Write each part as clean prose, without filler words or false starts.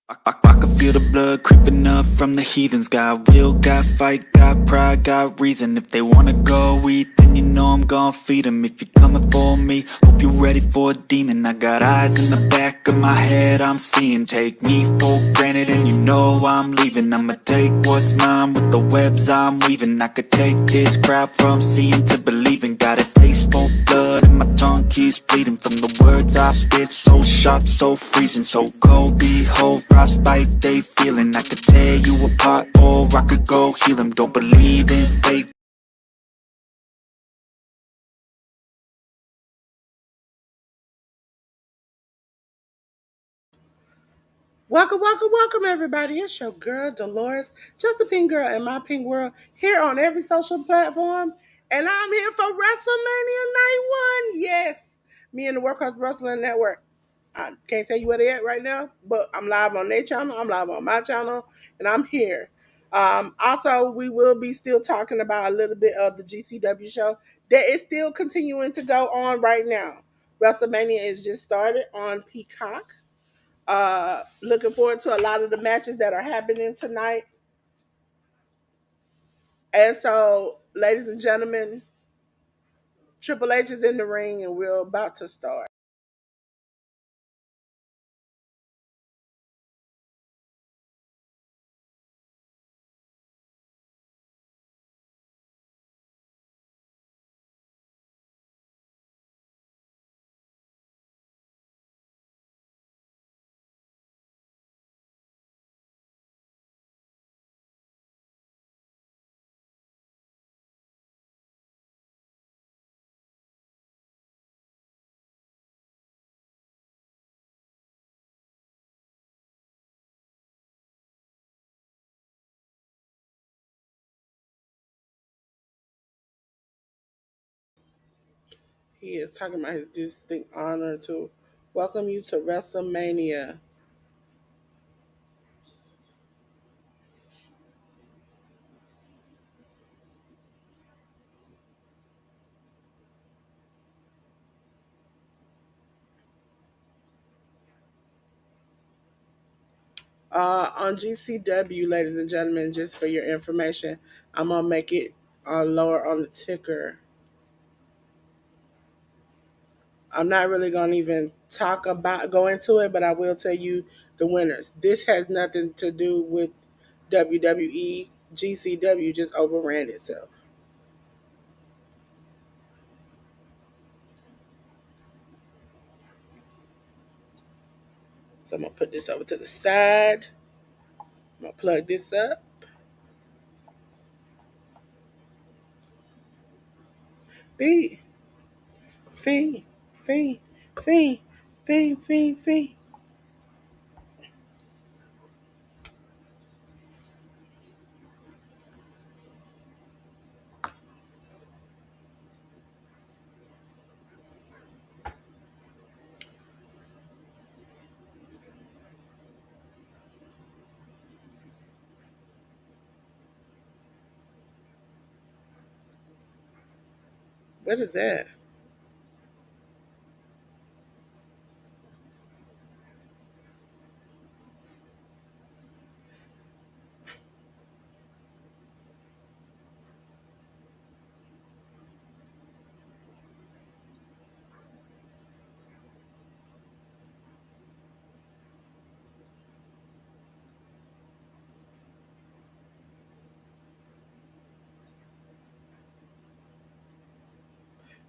I can feel the blood creeping up from the heathens. Got will, got fight, got pride, got reason. If they wanna go eat, then you know I'm gon' feed them. If you're coming for me, hope you're ready for a demon. I got eyes in the back of my head, I'm seeing. Take me for granted and you know I'm leaving. I'ma take what's mine with the webs I'm weaving. I could take this crowd from seeing to believing. Got a taste for blood and my tongue keeps bleeding. From the words I spit, so sharp, so freezing. So cold, behold, frostbite they feeling. I could tear you apart or I could go heal them. Don't believe in fate. Welcome, everybody. It's your girl, Delores, just a pink girl in my pink world, here on every social platform. And I'm here for WrestleMania Night 1. Yes, me and the Workhorse Wrestling Network. I can't tell you where they're at right now, but I'm live on their channel, I'm live on my channel, and I'm here. Also, we will be still talking about a little bit of the GCW show that is still continuing to go on right now. WrestleMania is just started on Peacock. Looking forward to a lot of the matches that are happening tonight. And so, ladies and gentlemen, Triple H is in the ring and we're about to start. He is talking about his distinct honor to welcome you to WrestleMania. On GCW, ladies and gentlemen, just for your information, I'm going to make it lower on the ticker. I'm not really going to even go into it, but I will tell you the winners. This has nothing to do with WWE. GCW just overran itself. So I'm going to put this over to the side. I'm going to plug this up. Fee, fee, fee, fee, fee, fee, fee. What is that?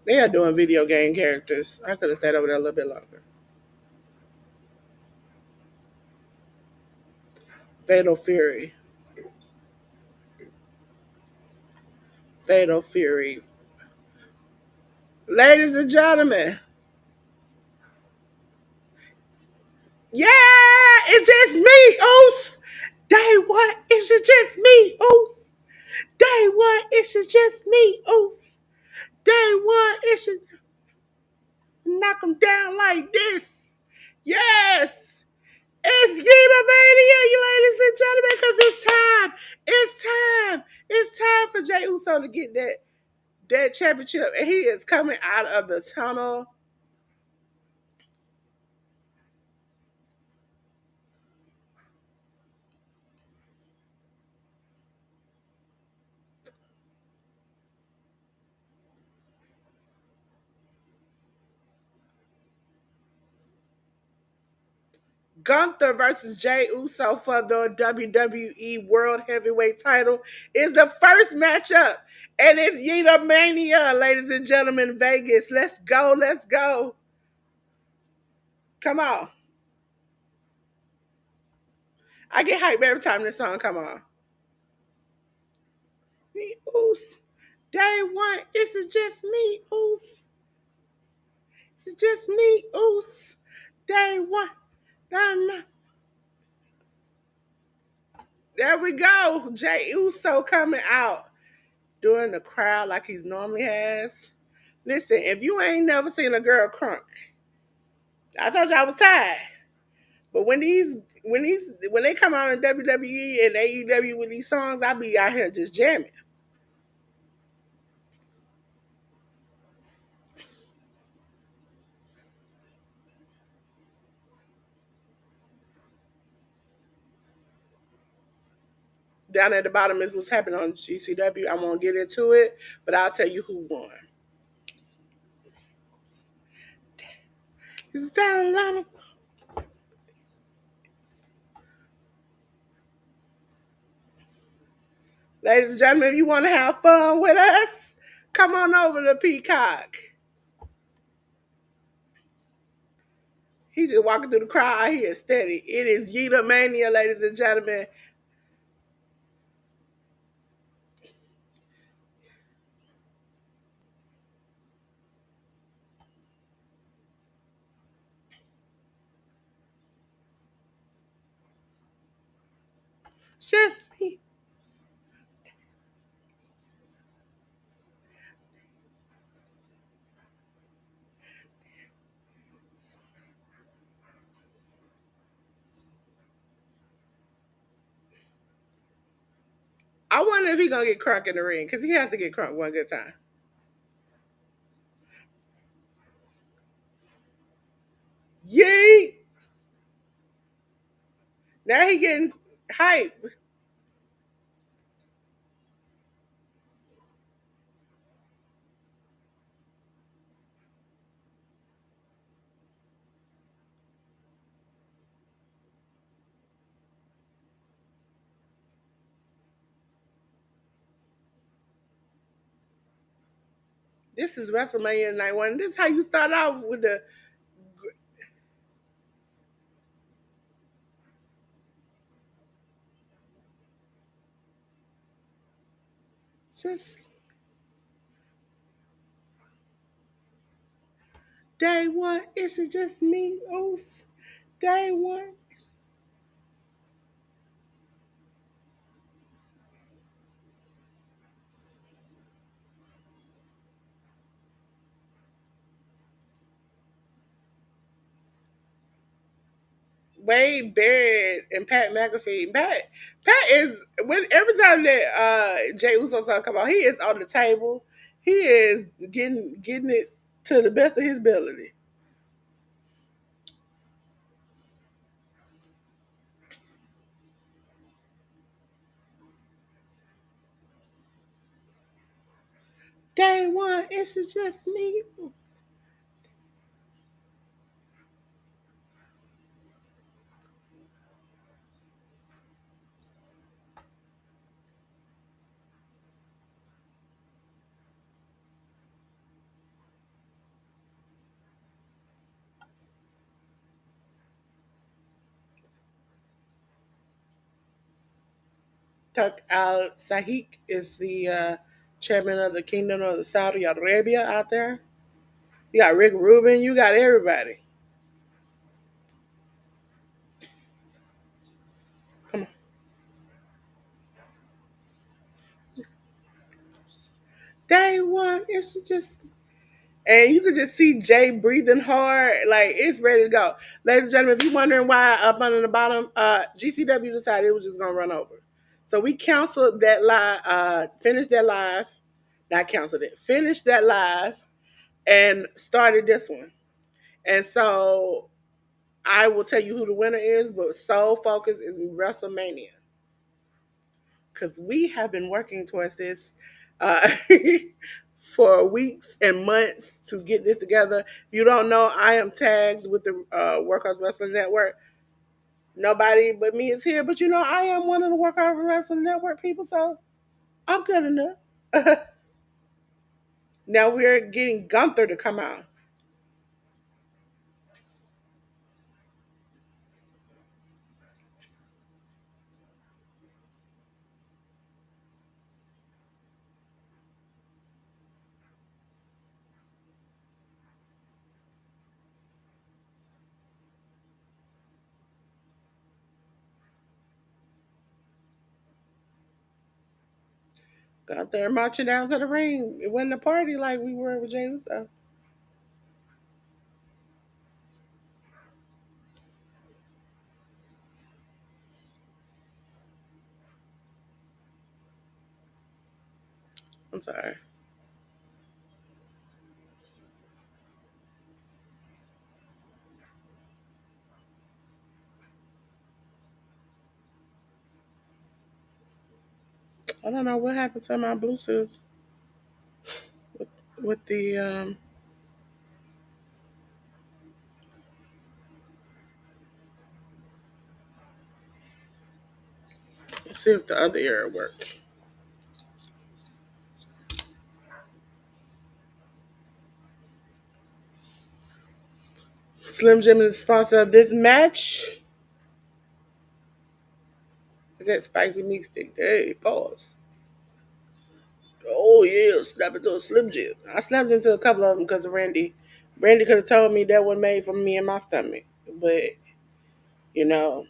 They are doing video game characters. I could have stayed over there a little bit longer. Fatal Fury. Fatal Fury. Ladies and gentlemen. Yeah, it's just me, Oos. Day one, it's just me, Oos. Day one, it's just me, Oos. Day one, it's just knock them down like this. Yes. It's Yiba Mania, you ladies and gentlemen, because it's time. It's time. It's time for Jey Uso to get that championship. And he is coming out of the tunnel. Gunther versus Jey Uso for the WWE World Heavyweight title is the first matchup. And it's Yeta Mania, ladies and gentlemen, Vegas. Let's go, let's go. Come on. I get hyped every time this song come on. Me, Oos. Day one, it's just me, Oos. It's just me, Oos. Day one. Nah, nah. There we go. Jey Uso coming out doing the crowd like he's normally has. Listen, if you ain't never seen a girl crunk, I told you I was tired. But when they come out in WWE and AEW with these songs, I be out here just jamming. Down at the bottom is what's happening on GCW. I won't get into it, but I'll tell you who won. Is that a lot of ladies and gentlemen, if you want to have fun with us, come on over to Peacock. He just walking through the crowd. He is steady. It is Yeta Mania, ladies and gentlemen. Just me. I wonder if he gonna get crunk in the ring because he has to get crunk one good time. Yeet! Now he getting hype. This is WrestleMania Night 1. This is how you start off with the just day one. It's just me, Oos. Day one. Wade Barrett and Pat McAfee. Pat is when every time that Jey Uso song come out, he is on the table. He is getting it to the best of his ability. Day one, it's just me. Turk Al Sahik is the chairman of the Kingdom of the Saudi Arabia out there. You got Rick Rubin, you got everybody. Come on. Day one, it's just and you could just see Jay breathing hard, like it's ready to go. Ladies and gentlemen, if you're wondering why up under the bottom, GCW decided it was just gonna run over. So we canceled that live, finished that live, not canceled it, finished that live, and started this one. And so I will tell you who the winner is, but Soul Focus is WrestleMania. Because we have been working towards this uh, for weeks and months to get this together. If you don't know, I am tagged with the Workhorse Wrestling Network. Nobody but me is here. But I am one of the Workhorse Wrestling Network people, so I'm good enough. Now we're getting Gunther to come out. Gunther marching down to the ring. It wasn't a party like we were with Jey Uso. I'm sorry. I don't know what happened to my Bluetooth with, with the let's see if the other ear work. Slim Jim is the sponsor of this match. Is that spicy meat stick? Hey, pause. Oh yeah, snap into a Slim Jim. I snapped into a couple of them because of Randy. Randy could have told me that was made for me and my stomach, but you know,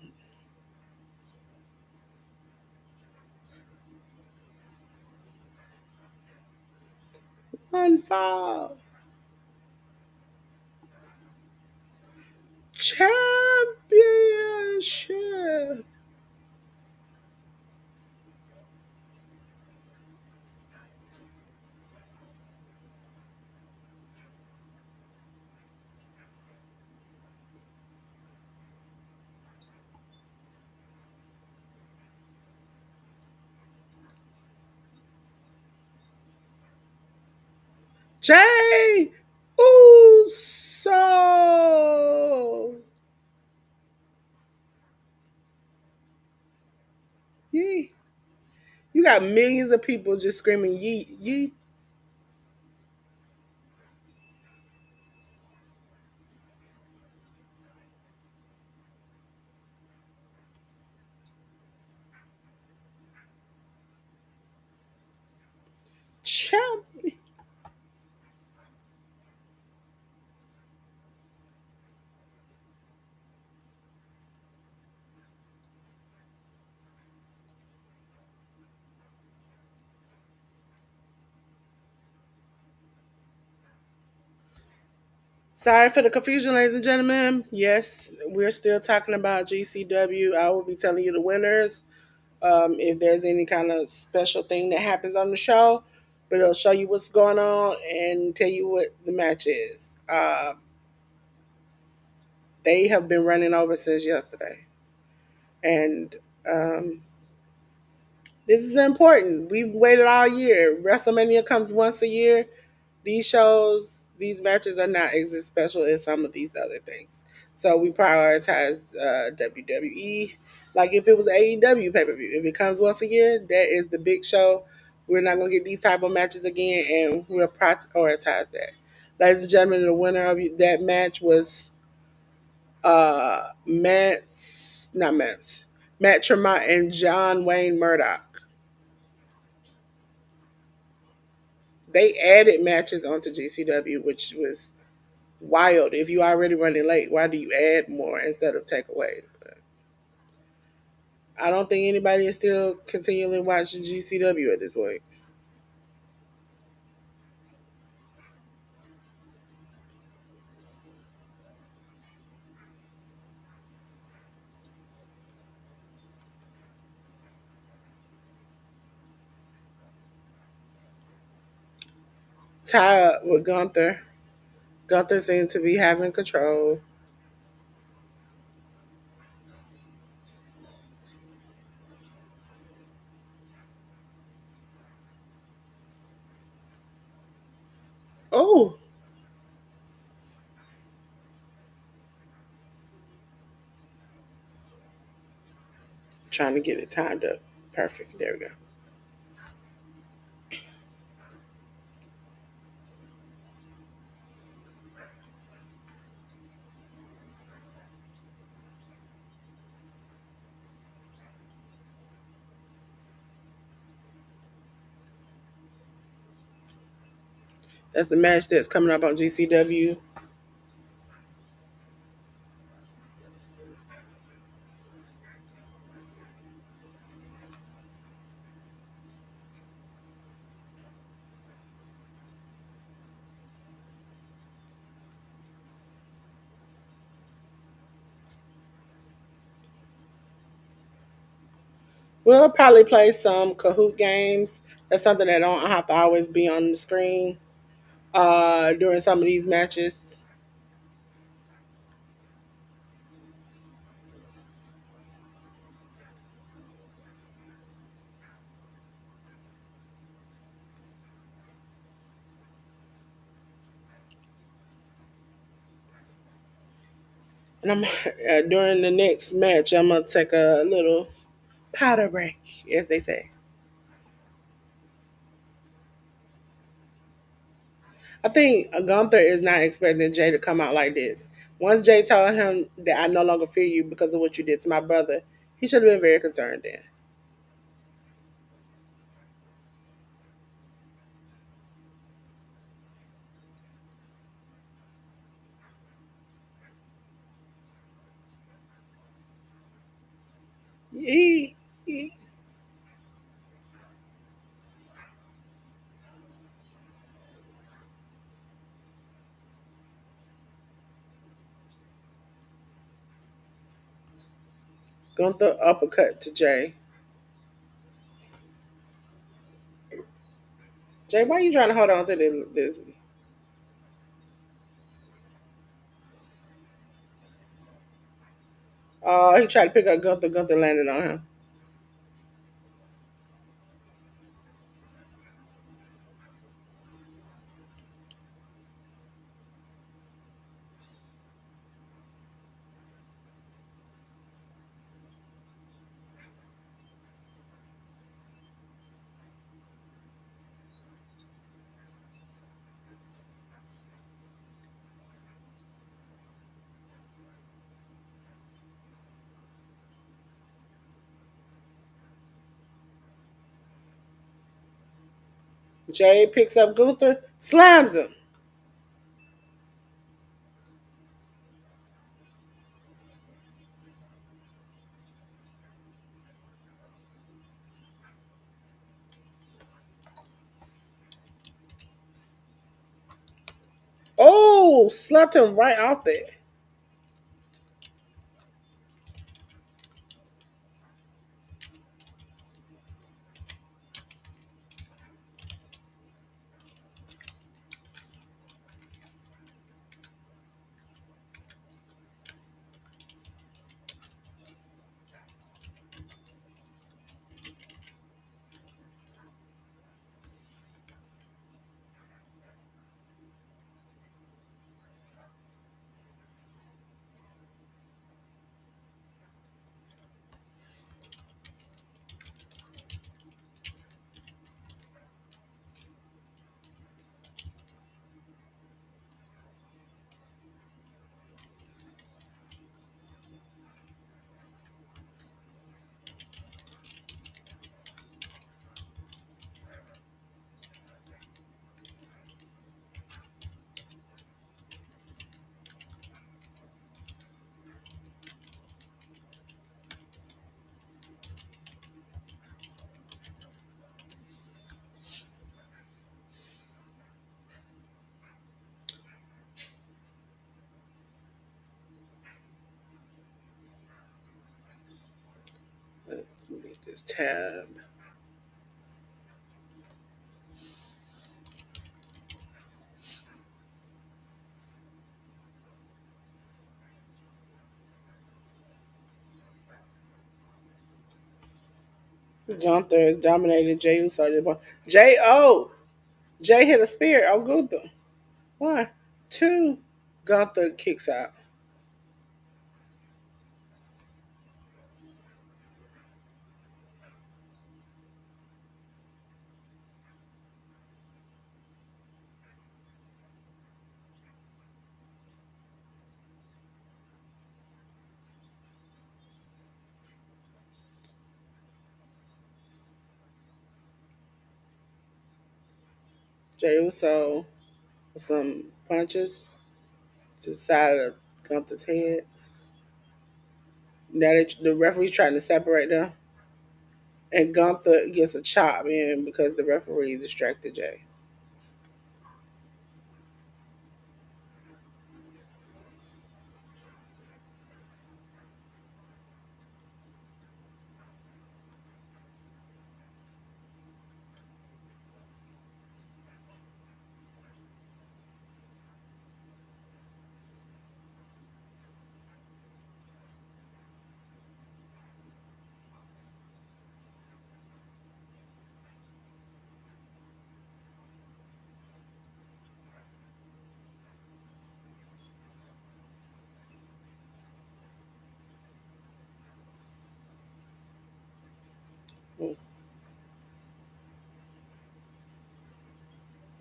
one fall championship. Jey Uso. Yee. You got millions of people just screaming yeet, yeet. Champion. Sorry for the confusion, ladies and gentlemen. Yes, we're still talking about GCW. I will be telling you the winners. If there's any kind of special thing that happens on the show, but it'll show you what's going on and tell you what the match is. They have been running over since yesterday. And um, this is important. We've waited all year. WrestleMania comes once a year. These shows, these matches are not as special as some of these other things. So we prioritize WWE. Like if it was AEW pay per view, if it comes once a year, that is the big show. We're not gonna get these type of matches again, and we'll prioritize that. Ladies and gentlemen, the winner of that match was Matt Tremont and John Wayne Murdoch. They added matches onto GCW, which was wild. If you already running late, why do you add more instead of take away? But I don't think anybody is still continually watching GCW at this point. Tie up with Gunther. Gunther seemed to be having control. Oh, Trying to get it timed up. Perfect. There we go. That's the match that's coming up on GCW. We'll probably play some Kahoot games. That's something that don't have to always be on the screen during some of these matches. And I'm during the next match, I'm gonna take a little powder break, as they say. I think Gunther is not expecting Jay to come out like this. Once Jay told him that I no longer fear you because of what you did to my brother, he should have been very concerned then. He Gunther uppercut to Jay. Jay, why are you trying to hold on to this? He tried to pick up Gunther. Gunther landed on him. Jay picks up Gunther, slams him. Oh, slapped him right off there. Let's make this tab. Gunther has dominated Jey Uso at this point. Jay hit a spear on Gunther. One, two. Gunther kicks out. Jey Uso with some punches to the side of Gunther's head. Now the referee's trying to separate them. And Gunther gets a chop in because the referee distracted Jay.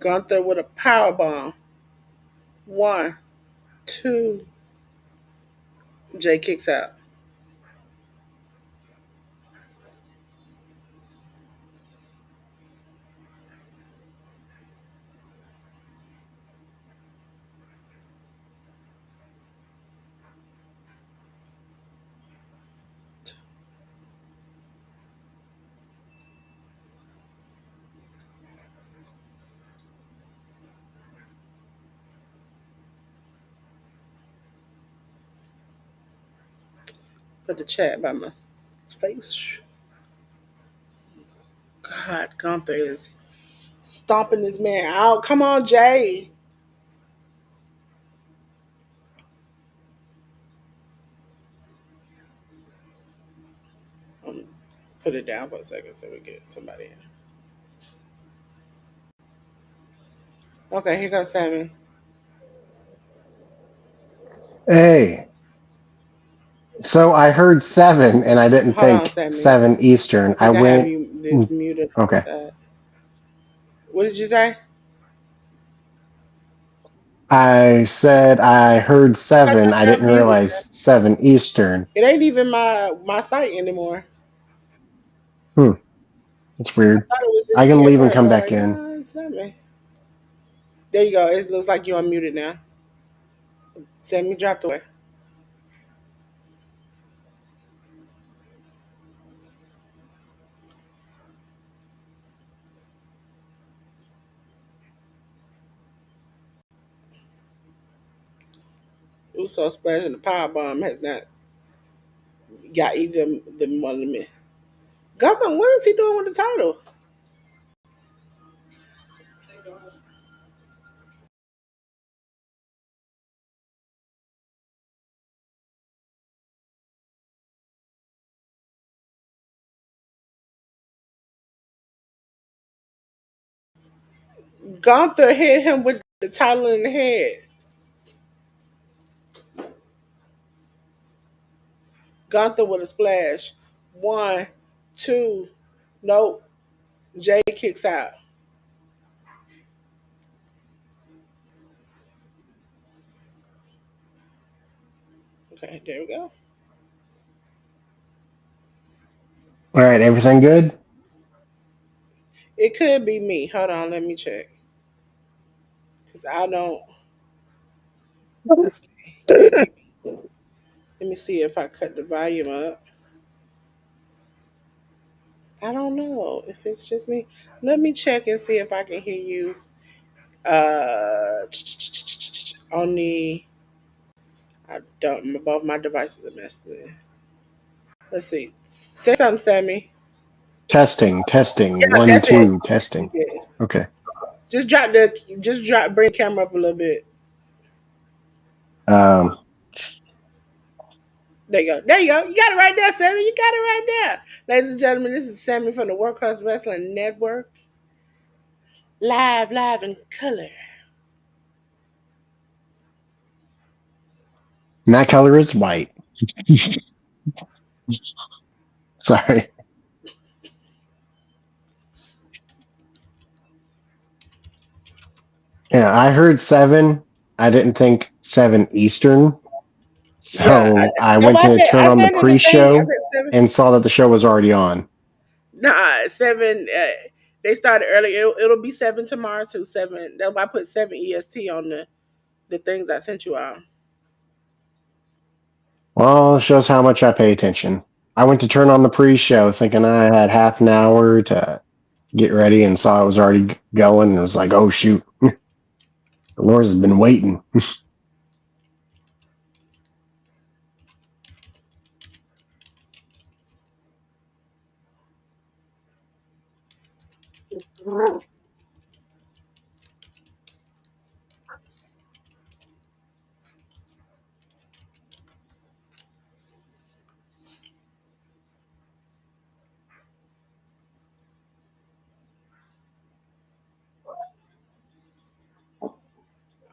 Gunther with a power bomb. One, two. Jay kicks out. Put the chat by my face. God, Gunther is stomping this man out. Come on, Jay. Put it down for a second so we get somebody in. Okay, here goes Sammy. Hey, so I heard 7, and I didn't Hold on, think Sammy. 7 Eastern. I I think I have went. you this muted on the Okay. side. What did you say? I said I heard I 7. just I got didn't muted. realize 7 Eastern. It ain't even my site anymore. Hmm, that's I weird. thought it was I just can me at leave and first. come I was back like, in. no, it's Sammy. There you go. It looks like you're unmuted now. Sammy dropped away. Uso splashing the power bomb has not got even the one of me. Gotham, what is he doing with the title? Gunther hit him with the title in the head. Gunther with a splash. One, two. Nope. Jay kicks out. Okay, there we go. All right, everything good? It could be me. Hold on, let me check. Because I don't. Let's see. Could be me. Let me see if I cut the volume up. I don't know if it's just me. Let me check and see if I can hear you on the. I don't. Both my devices are messed with. Let's see. Say something, Sammy. Testing, testing. Yeah, 1, that's it. 2, testing. Okay. Bring the camera up a little bit. Um, There you go. There you go. You got it right there, Sammy. You got it right there. Ladies and gentlemen, this is Sammy from the Workhorse Wrestling Network. Live in color. and that color is white. Sorry. Yeah, I heard 7. I didn't think 7 Eastern. Yeah. So I No, went to turn I on the said in the thing. I pre-show said seven. and saw that the show was already on. Nah, seven. They started early. It'll be 7 tomorrow too. 7. That's why I put 7 EST on the things I sent you all. Well, it shows how much I pay attention. I went to turn on the pre-show thinking I had half an hour to get ready and saw it was already going and was like, oh shoot. Delores has been waiting.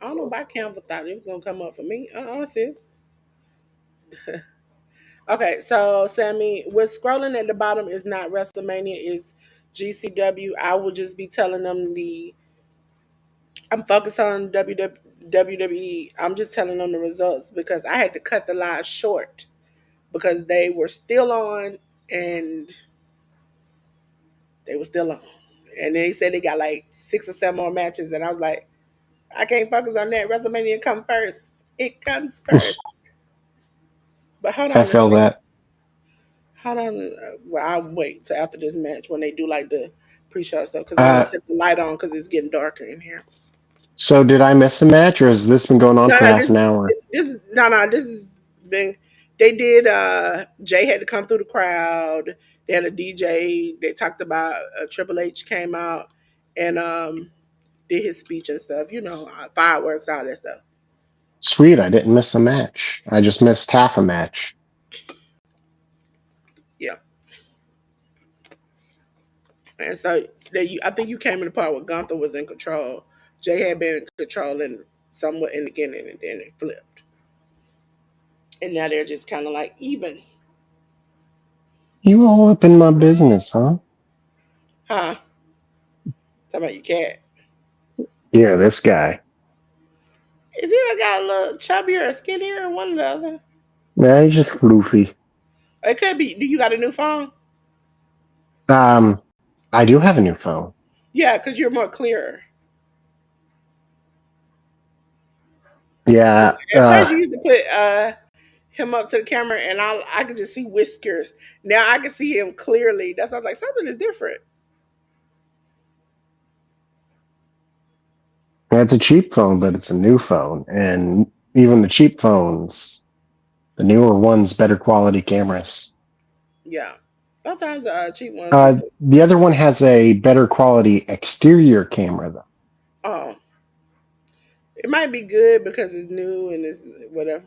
I don't know why Canva thought it was gonna come up for me. Sis. Okay, so Sammy, what's scrolling at the bottom is not WrestleMania, is GCW. I will just be telling them I'm focused on WWE. I'm just telling them the results because I had to cut the live short because they were still on and they were still on. And they said they got like 6 or 7 more matches, and I was like, I can't focus on that. WrestleMania come first. It comes first. But hold I on a feel second. that. Hold on. Well, I'll wait till after this match when they do like the pre-show stuff because I'm gonna Uh, put the light on because it's getting darker in here. so did I miss a match or has this been going on No, for no, half an hour? this has been. They did. Jay had to come through the crowd. They had a DJ. They talked about Triple H came out and did his speech and stuff. Fireworks, all that stuff. Sweet, I didn't miss a match. I just missed half a match. Yeah. And so I think you came in the part where Gunther was in control. Jay had been in control and somewhat in the beginning, and then it flipped. And now they're just kind of like even. You all up in my business, huh? Huh? Talking about your cat. Yeah, this guy. Is he like got a little chubbier or skinnier or one or the other? Nah, he's just floofy. It could be. Do you got a new phone? Um, I do have a new phone. Yeah, because you're more clearer. Yeah, At first, you used to put him up to the camera, and I could just see whiskers. Now I can see him clearly. That's why I was like, something is different. it's a cheap phone, but it's a new phone. And even the cheap phones, the newer ones, better quality cameras. Yeah. Sometimes the cheap ones do too. The other one has a better quality exterior camera, though. Oh, it might be good because it's new and it's whatever.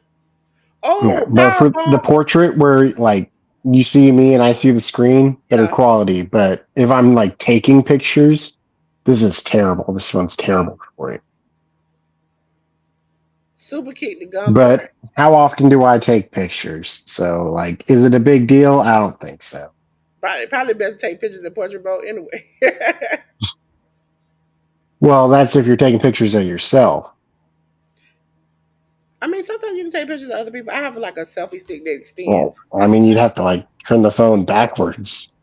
Yeah, Oh, but power for the bomb. portrait where like you see me and I see the screen, better Yeah. quality. But if I'm like taking pictures, this is terrible. This one's terrible for it. Super kick to Gunther. But how often do I take pictures? So like, is it a big deal? I don't think so. Probably best to take pictures in portrait mode anyway. Well, that's if you're taking pictures of yourself. I mean, sometimes you can take pictures of other people. I have like a selfie stick that Well, extends. I mean, you'd have to like turn the phone backwards.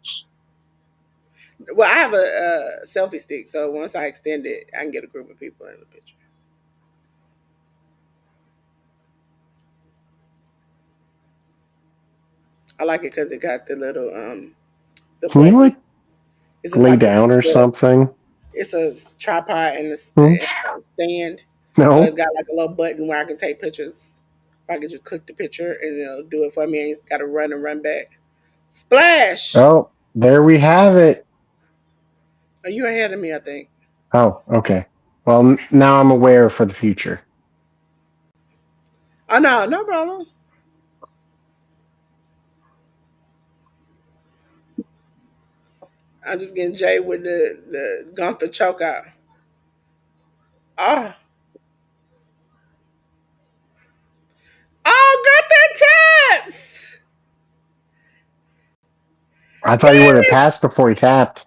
Well, I have a selfie stick, so once I extend it, I can get a group of people in the picture. I like it because it got the little the Can you button. like It's just lay like down or something? it's a tripod and Hmm? a stand, so it's No. got like a little button where I can take pictures. I can just click the picture and it'll do it for me. I ain't got to run and run back. Splash! Oh, there we have it. Are you ahead of me? I think. Oh, okay. Well, now I'm aware for the future. Oh no, no problem. I'm just getting Jay with the Gunther choke out. Oh, oh, Gunther taps. I thought he would have Damn it! passed before he tapped.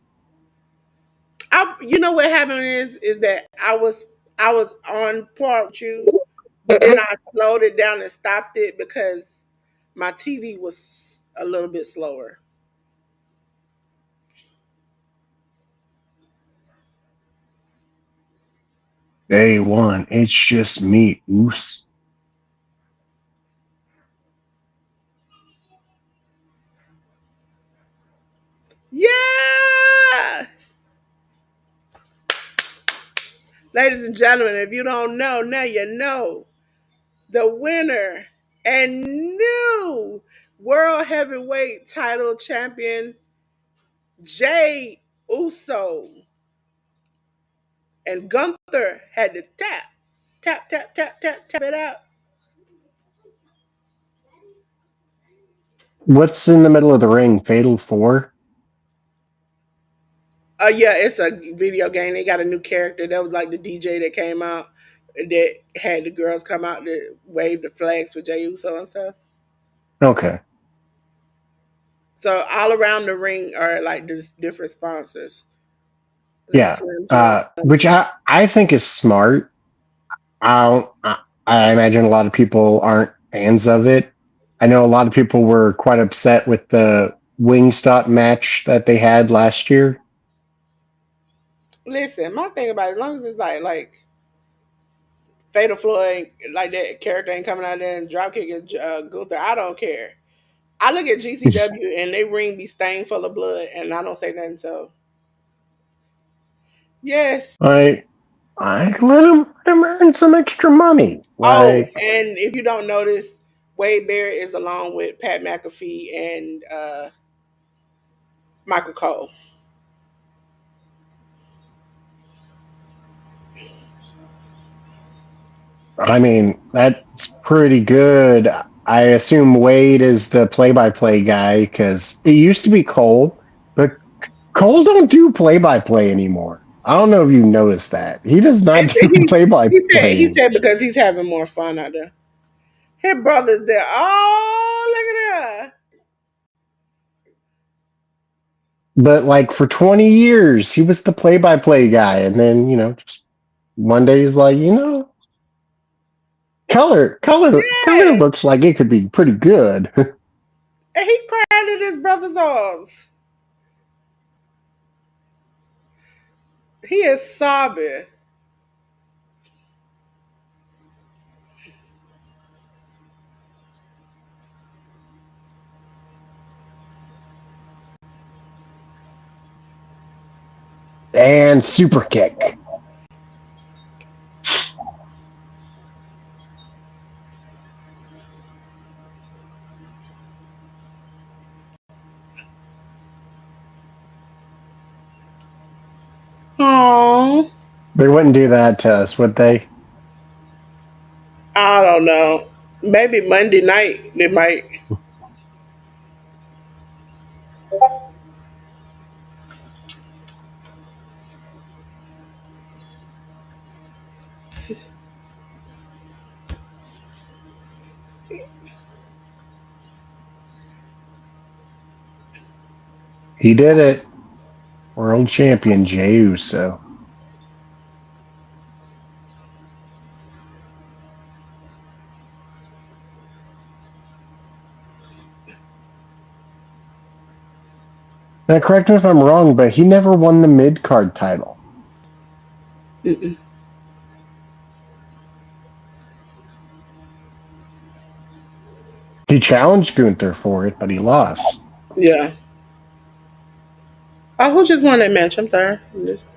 You know what happened is that I was on par with you, but then I slowed it down and stopped it because my TV was a little bit slower. A1, it's just me, Oos. Yeah! Ladies and gentlemen, if you don't know, now you know. The winner and new World Heavyweight title champion, Jay Uso. And Gunther had to tap it out. What's in the middle of the ring? Fatal 4? Yeah, it's a video game. They got a new character that was like the DJ that came out that had the girls come out to wave the flags for Jey Uso and stuff. Okay. So all around the ring are like just different sponsors. Like Yeah. Slim Jim. Which I think is smart. I, don't, I imagine a lot of people aren't fans of it. I know a lot of people were quite upset with the Wingstop match that they had last year. Listen, my thing about it, as long as it's like Fatal Floyd, like that character ain't coming out there and drop kicking Gunther, I don't care. I look at GCW and they ring be stained full of blood, and I don't say nothing. So yes. I let him earn some extra money. Oh, Like, and if you don't notice, Wade Barrett is along with Pat McAfee and Michael Cole. I mean, that's pretty good. I assume Wade is the play-by-play guy because it used to be Cole, but Cole don't do play-by-play anymore. I don't know if you noticed that. He does not And do he play-by-play. said because he's having more fun out there. His brother's there. Oh, look at that. But like for 20 years, he was the play-by-play guy, and then just one day he's like, color Yes. looks like it could be pretty good. And he cried in his brother's arms. He is sobbing. And super kick. Oh, They wouldn't do that to us, would they? I don't know. Maybe Monday night they might. He did it. World champion Jey Uso. Now, correct me if I'm wrong, but he never won the mid card title. Mm-mm. He challenged Gunther for it, but he lost. Yeah. Oh, who just won that match? I'm sorry. Just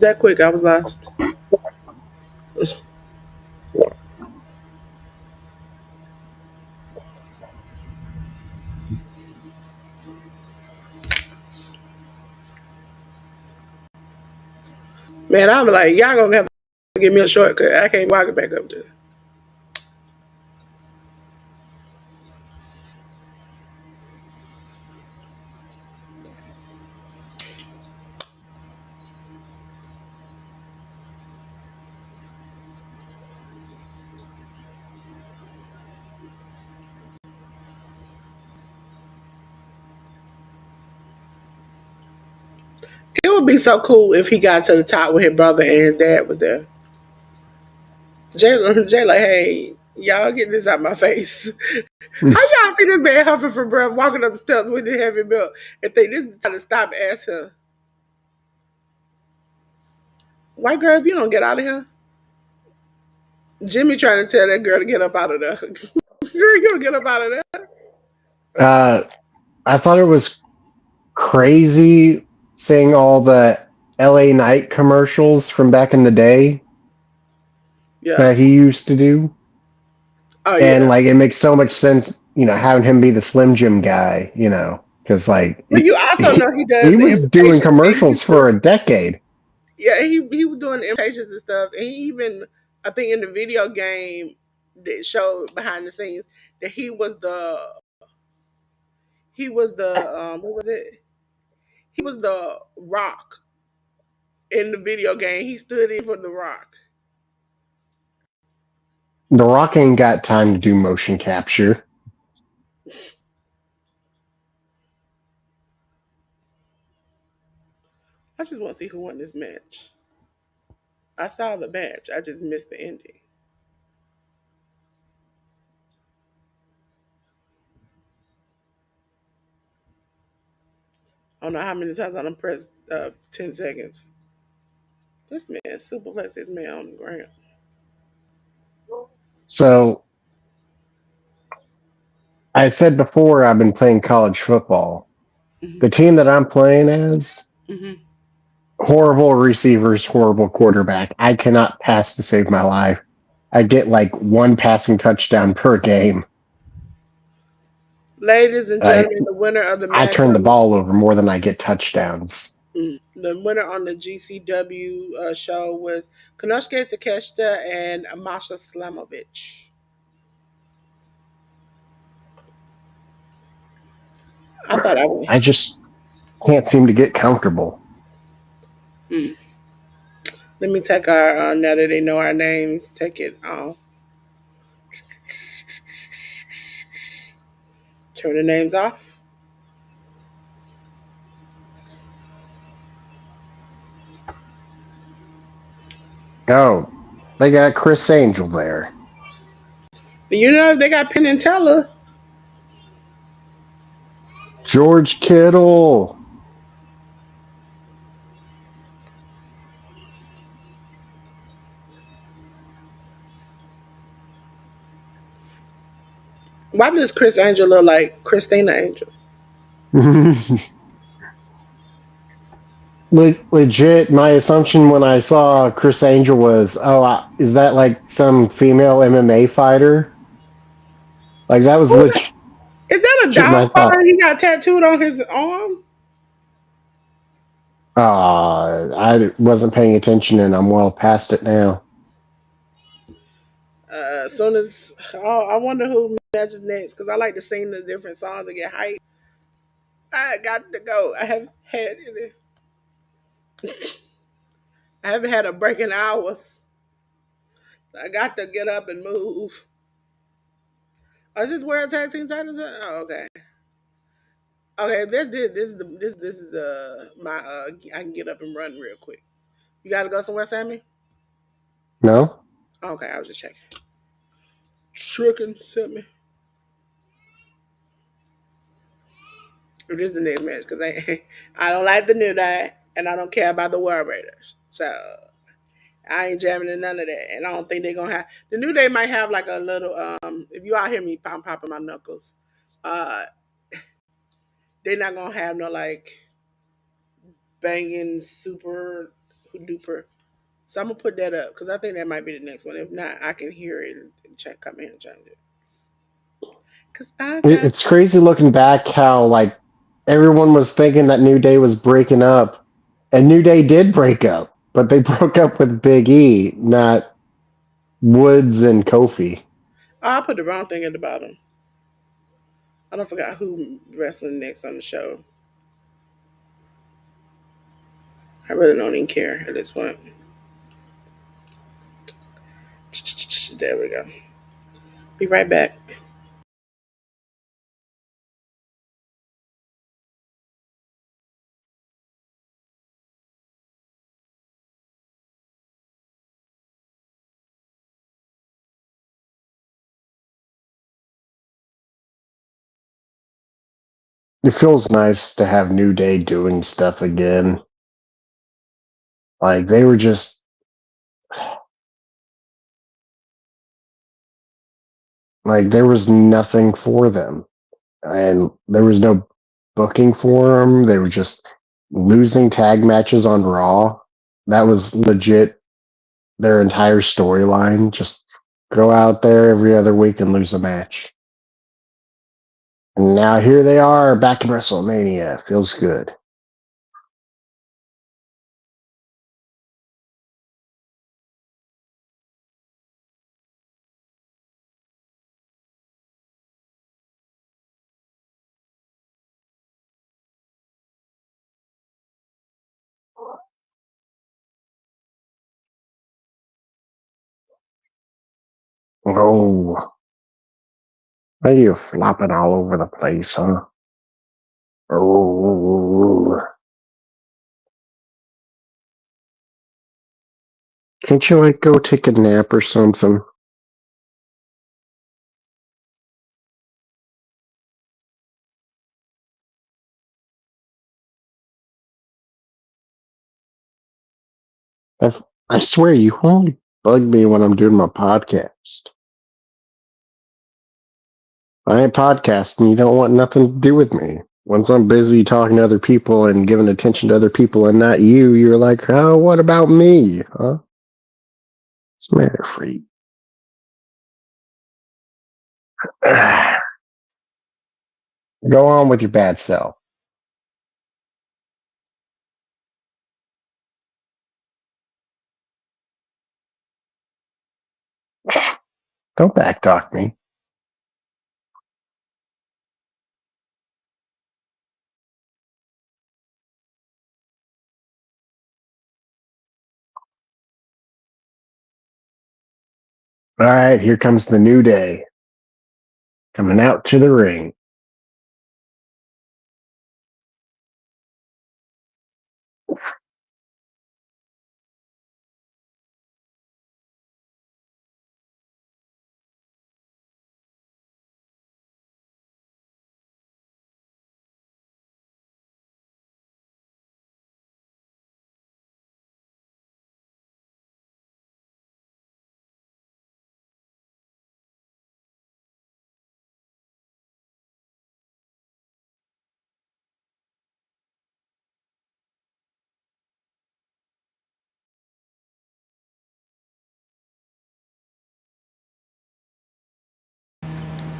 that quick. I was lost. Man, I'm like, y'all gonna have to give me a shortcut. I can't walk it back up to. It would be so cool if he got to the top with his brother and his dad was there. Jay like, hey, y'all get this out my face. How y'all see this man huffing for breath, walking up the steps with the heavy belt, and think this is the time to stop and ask him, white girl, if you don't get out of here. Jimmy trying to tell that girl to get up out of there. Girl, you gonna get up out of there? Uh, I thought it was crazy seeing all the LA Night commercials from back in the day Yeah. that he used to do. Oh And yeah. like it makes so much sense, having him be the Slim Jim guy, because like But you also know he he does the was doing imitations. commercials for a decade. Yeah, he was doing the imitations and stuff, and he even I think in the video game that showed behind the scenes that he was the what was it? He was the Rock in the video game. He stood in for the Rock. The Rock ain't got time to do motion capture. I just want to see who won this match. I saw the match. I just missed the ending. I don't know how many times I done pressed 10 seconds. This man superplexed this man on the ground. So I said before I've been playing college football. Hmm. The team that I'm playing as, Hmm. horrible receivers, horrible quarterback. I cannot pass to save my life. I get like one passing touchdown per game. Ladies and Like gentlemen, the winner of the I match turn the on ball over more than I get touchdowns. the winner on the GCW show was Konosuke Takeshita and Masha Slamovich. I thought I would. I just can't seem to get comfortable. Mm. Let me take our now that they know our names. Take it on. Turn the names off. Oh, they got Chris Angel there. You know they got Penn and Teller. George Kittle. Why does Chris Angel look like Christina Angel? Legit, my assumption when I saw Chris Angel was, is that like some female MMA fighter? Like that was Who legit is that? A my dog thought. collar he got tattooed on his arm? I wasn't paying attention and I'm well past it now. As soon as I wonder who matches next because I like to sing the different songs to get hype. I got to go. I haven't had a break in hours. I got to get up and move. Is this where tag team titles? Oh, okay. Okay, this is my I can get up and run real quick. You got to go somewhere, Sammy? No? Okay, I was just checking. Tricking Sammy. This is the next match because I don't like the New Day and I don't care about the World Raiders. So I ain't jamming in none of that. And I don't think they're gonna have the New Day might have like a little if you all hear me popping my knuckles, uh they're not gonna have no like banging super duper. So I'm gonna put that up because I think that might be the next one. If not, I can hear it and check come in and change it. Cause I got It's crazy looking back how like everyone was thinking that New Day was breaking up, and New Day did break up, but they broke up with Big E, not Woods and Kofi. I put the wrong thing at the bottom. I don't forgot who wrestling next on the show. I really don't even care at this point. There we go. Be right back. It feels nice to have New Day doing stuff again. Like they were just Like there was nothing for them, and there was no booking for them. They were just losing tag matches on Raw. That was legit their entire storyline. Just go out there every other week and lose a match. And now here they are back in WrestleMania. Feels good. Oh, are you flopping all over the place, huh? Oh, can't you like go take a nap or something? I, I swear you only bug me when I'm doing my podcast. I ain't podcasting. You don't want nothing to do with me. Once I'm busy talking to other people and giving attention to other people and not you, you're like, oh, what about me? Huh? What's the matter, freak? Go on with your bad self. Don't backtalk me. All right, here comes the new day. Coming out to the ring.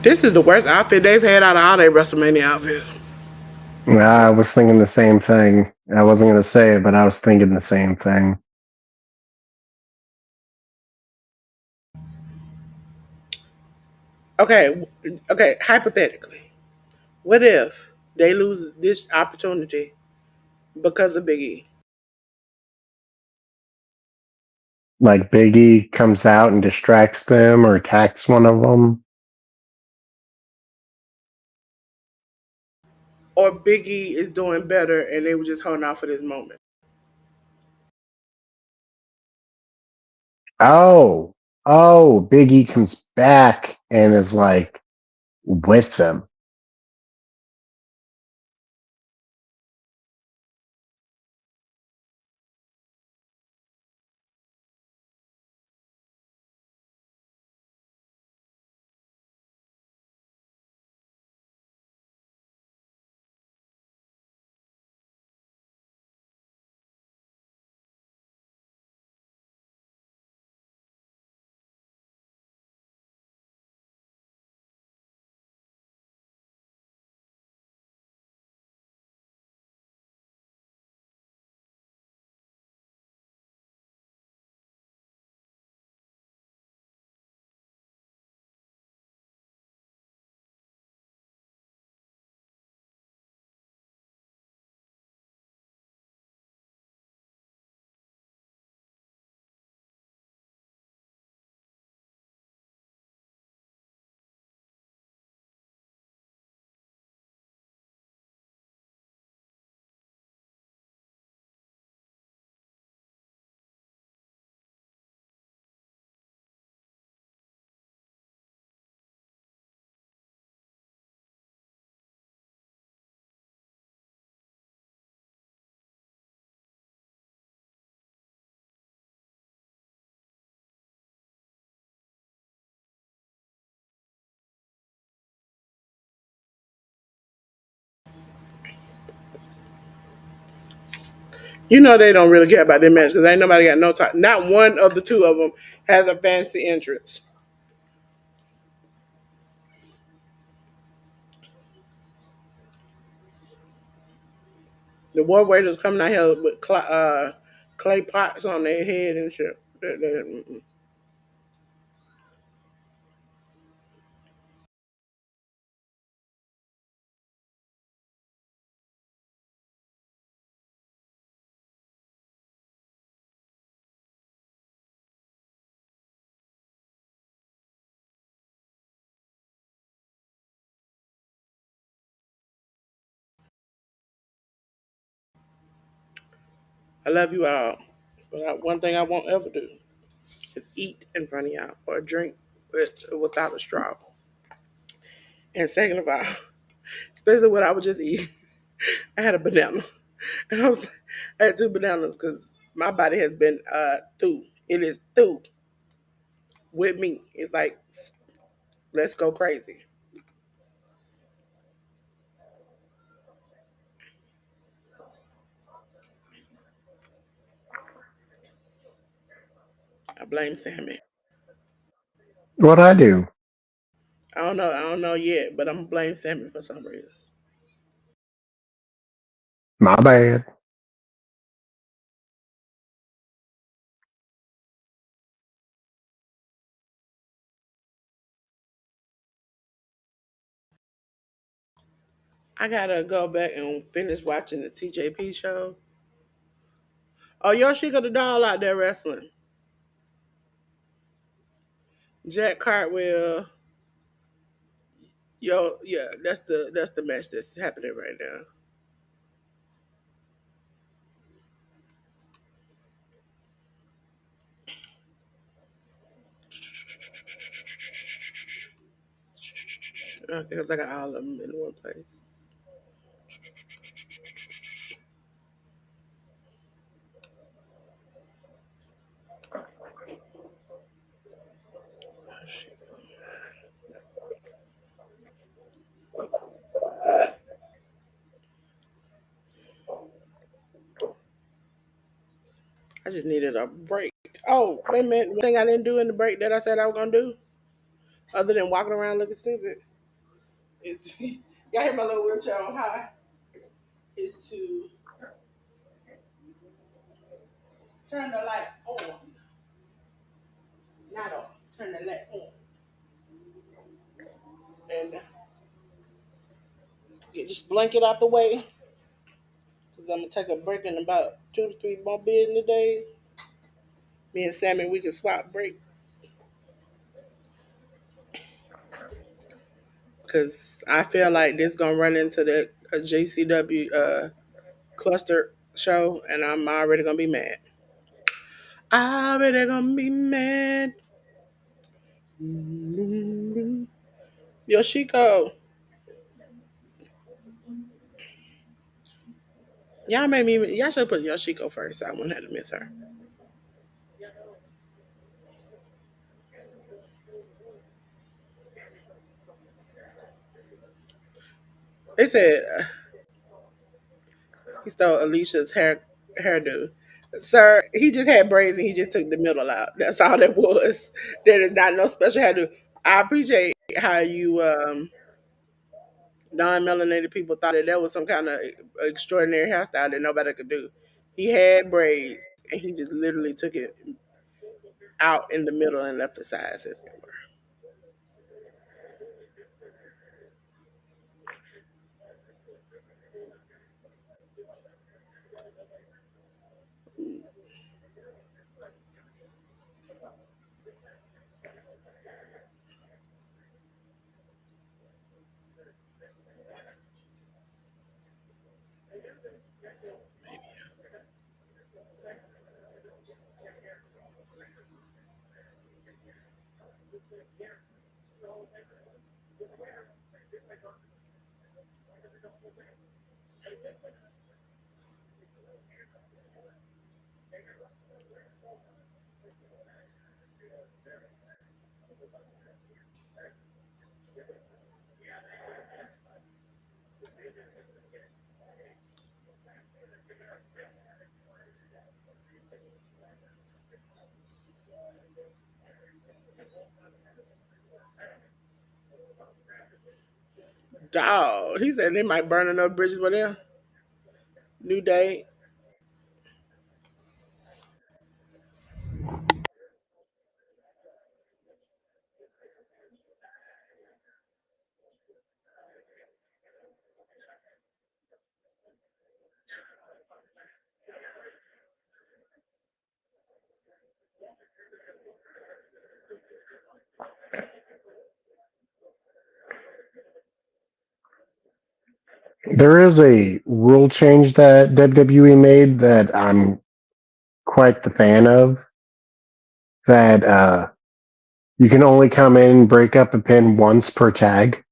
This is the worst outfit they've had out of all their WrestleMania outfits. I was thinking the same thing. I wasn't going to say it, but I was thinking the same thing. Okay, okay, hypothetically, what if they lose this opportunity because of Big E? Like Biggie comes out and distracts them or attacks one of them. Or Big E is doing better and they were just holding out for this moment? Oh, oh, Biggie comes back and is like with them. You know they don't really care about their match because ain't nobody got no time. Not one of the two of them has a fancy entrance. The war waiters coming out here with clay pots on their head and shit. I love you all. But one thing I won't ever do is eat in front of y'all or drink without a straw. And second of all, especially what I was just eating, I had a banana. And I had two bananas because my body has been through. It is through with me. It's like, let's go crazy. I blame Sammy. What I do? I don't know yet, but I'm gonna blame Sammy for some reason. My bad. I gotta go back and finish watching the TJP show. Oh, Yoshiko the doll out there wrestling. Jack Cartwheel. Yo, yeah, that's the match that's happening right now. Because I got all of them in one place. I just needed a break. Oh, wait a minute. One thing I didn't do in the break that I said I was gonna do, other than walking around looking stupid, is y'all hear my little wheelchair on high, is to turn the light on, not off. Turn the light on, and get this blanket out the way, because I'm gonna take a break in about 2 to 3 more bid in a day. Me and Sammy, we can swap breaks, because I feel like this gonna run into the JCW cluster show, and I'm already gonna be mad. Already gonna be mad. Yoshiko, y'all made me. Y'all should put Yoshiko first. So I wouldn't have to miss her. They said he stole Alicia's hairdo. Sir, he just had braids and he just took the middle out. That's all that was. There is not no special hairdo. I appreciate how you non-melanated people thought that was some kind of extraordinary hairstyle that nobody could do. He had braids and he just literally took it out in the middle and left the sides as they Dog. He said they might burn enough bridges with them. New Day. There is a rule change that WWE made that I'm quite the fan of. That you can only come in and break up a pin once per tag.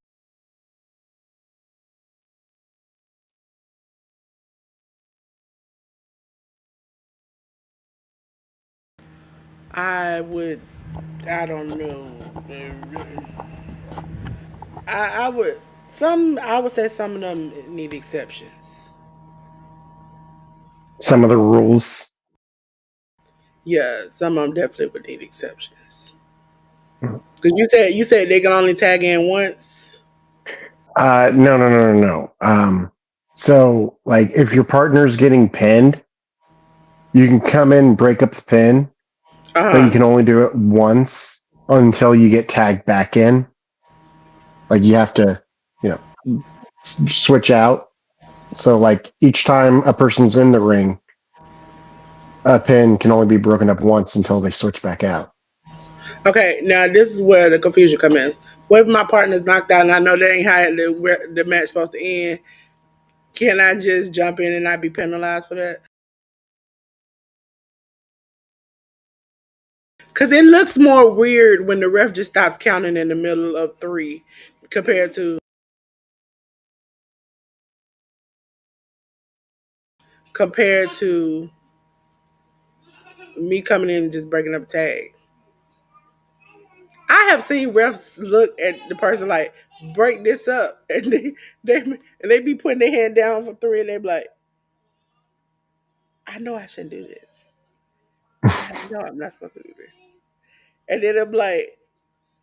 I would. I don't know. I would. Some. I would say some of them need exceptions. Some of the rules. Yeah, some of them definitely would need exceptions. Cause you said they can only tag in once. No, no, no, no, no. So like if your partner's getting pinned, you can come in and break up the pin, Uh but you huh. can only do it once until you get tagged back in. Like you have to, you know, switch out. So like each time a person's in the ring, a pin can only be broken up once until they switch back out. Okay, now this is where the confusion come in. What if my partner's knocked out and I know that ain't how the match supposed to end? Can I just jump in and not be penalized for that? Because it looks more weird when the ref just stops counting in the middle of three compared to me coming in and just breaking up a tag. I have seen refs look at the person like break this up, and they be putting their hand down for three, and they be like, I know I shouldn't do this. I know I'm not supposed to do this. And then I'm like,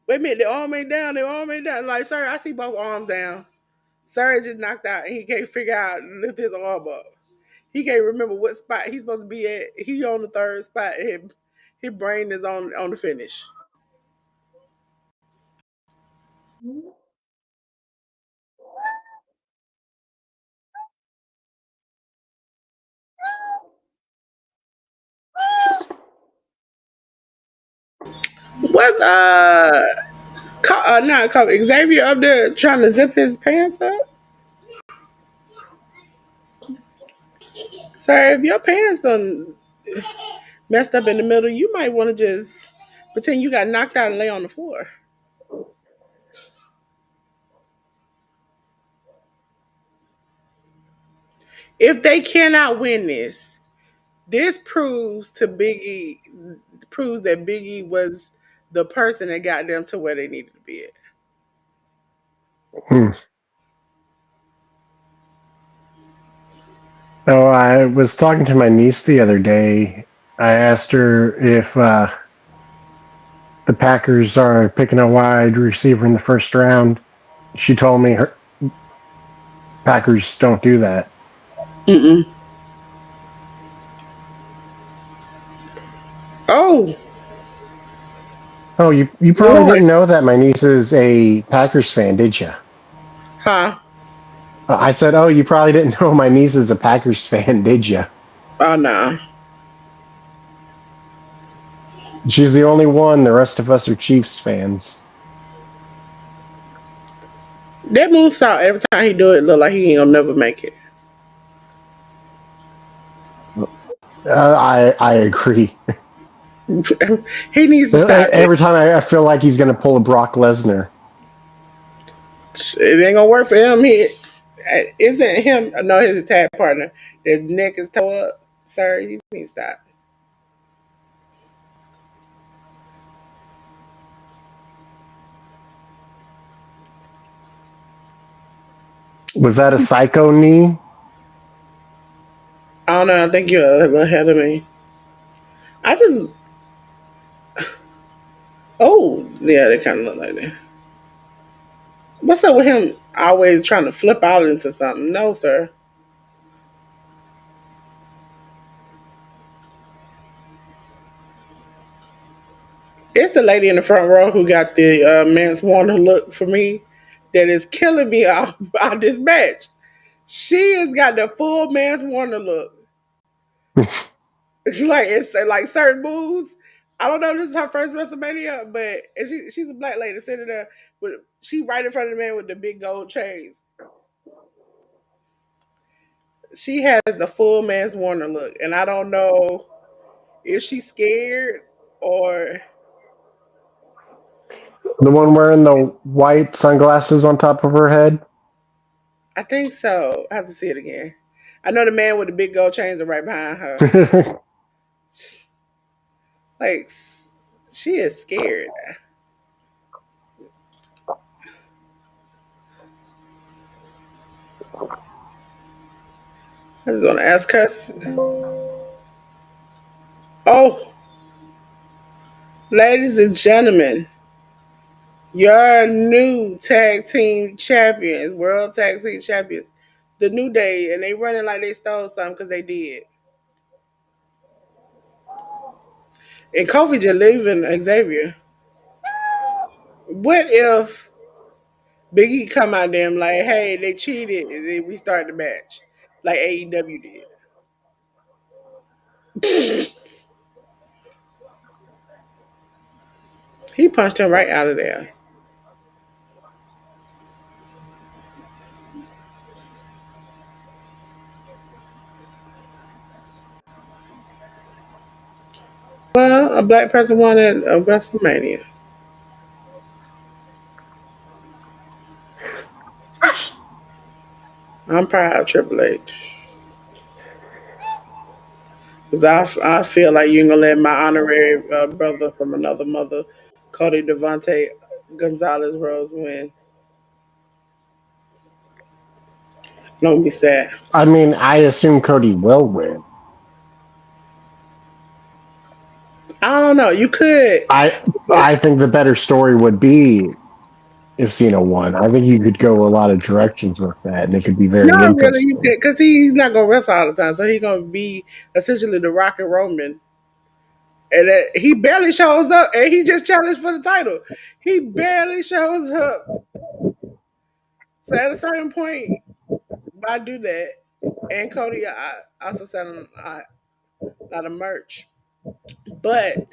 wait a minute, the arm ain't down, the arm ain't down. Like, sir, I see both arms down. Sir is just knocked out and he can't figure out to lift his arm up. He can't remember what spot he's supposed to be at. He on the third spot. His brain is on the finish. What's not Xavier up there trying to zip his pants up? Sir, if your pants done messed up in the middle, you might want to just pretend you got knocked out and lay on the floor. If they cannot win this proves that Biggie was the person that got them to where they needed to be at. Hmm. Oh, I was talking to my niece the other day. I asked her if the Packers are picking a wide receiver in the first round. She told me her Packers don't do that. Mm-mm. Oh, Oh, you probably Lord. didn't know that my niece is a Packers fan, did you? Huh? I said, oh, you probably didn't know my niece is a Packers fan, did you? Oh, no. She's the only one. The rest of us are Chiefs fans. That moonsault, every time he do it, look like he ain't gonna never make it. I agree. He needs to stop it. Every time I feel like he's going to pull a Brock Lesnar. It ain't gonna work for him. He isn't him. No, his tag partner. His neck is toe up. Sir, you need to stop. Was that a psycho knee? I don't know. I think you're ahead of me. I just. Oh, yeah, they kind of look like that. What's up with him always trying to flip out into something? No, sir. It's the lady in the front row who got the Mance Warner look for me that is killing me out this match. She has got the full Mance Warner look. Like it's like certain moves. I don't know if this is her first WrestleMania, but she's a black lady sitting there with she right in front of the man with the big gold chains. She has the full Mance Warner look, and I don't know if she's scared or The one wearing the white sunglasses on top of her head. I think so. I have to see it again. I know the man with the big gold chains are right behind her. Like she is scared. I just want to ask us. Oh, ladies and gentlemen, your new tag team champions, world tag team champions, the New Day, and they running like they stole something because they did. And Kofi just leaving Xavier. What if Biggie come out there and like, hey, they cheated and then we start the match like AEW did? He punched him right out of there. Well, a black person won at WrestleMania. I'm proud, Triple H. Because I feel like you ain't going to let my honorary brother from another mother, Cody Devontae Gonzalez Rose, win. Don't be sad. I mean, I assume Cody will win. I don't know. You could. I think the better story would be if Cena won. I think you could go a lot of directions with that, and it could be very Not really. You interesting. could. Because he's not going to wrestle all the time. So he's going to be essentially the Rocket Roman. And he barely shows up. And he just challenged for the title. He barely shows up. So at a certain point, I do that. And Cody, I also selling a lot of merch. But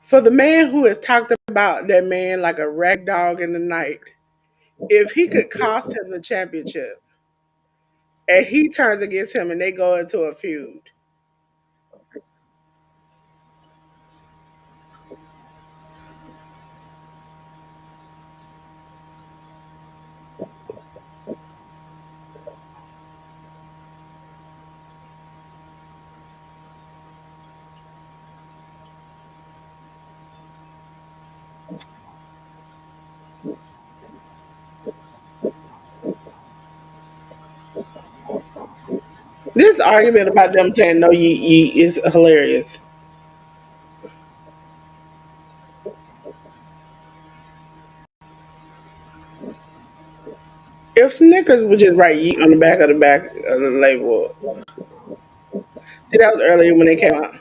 for the man who has talked about that man like a rag dog in the night, if he could cost him the championship and he turns against him and they go into a feud, this argument about them saying no yeet yeet is hilarious. If Snickers would just write yeet on the back of the label, see that was earlier when they came out.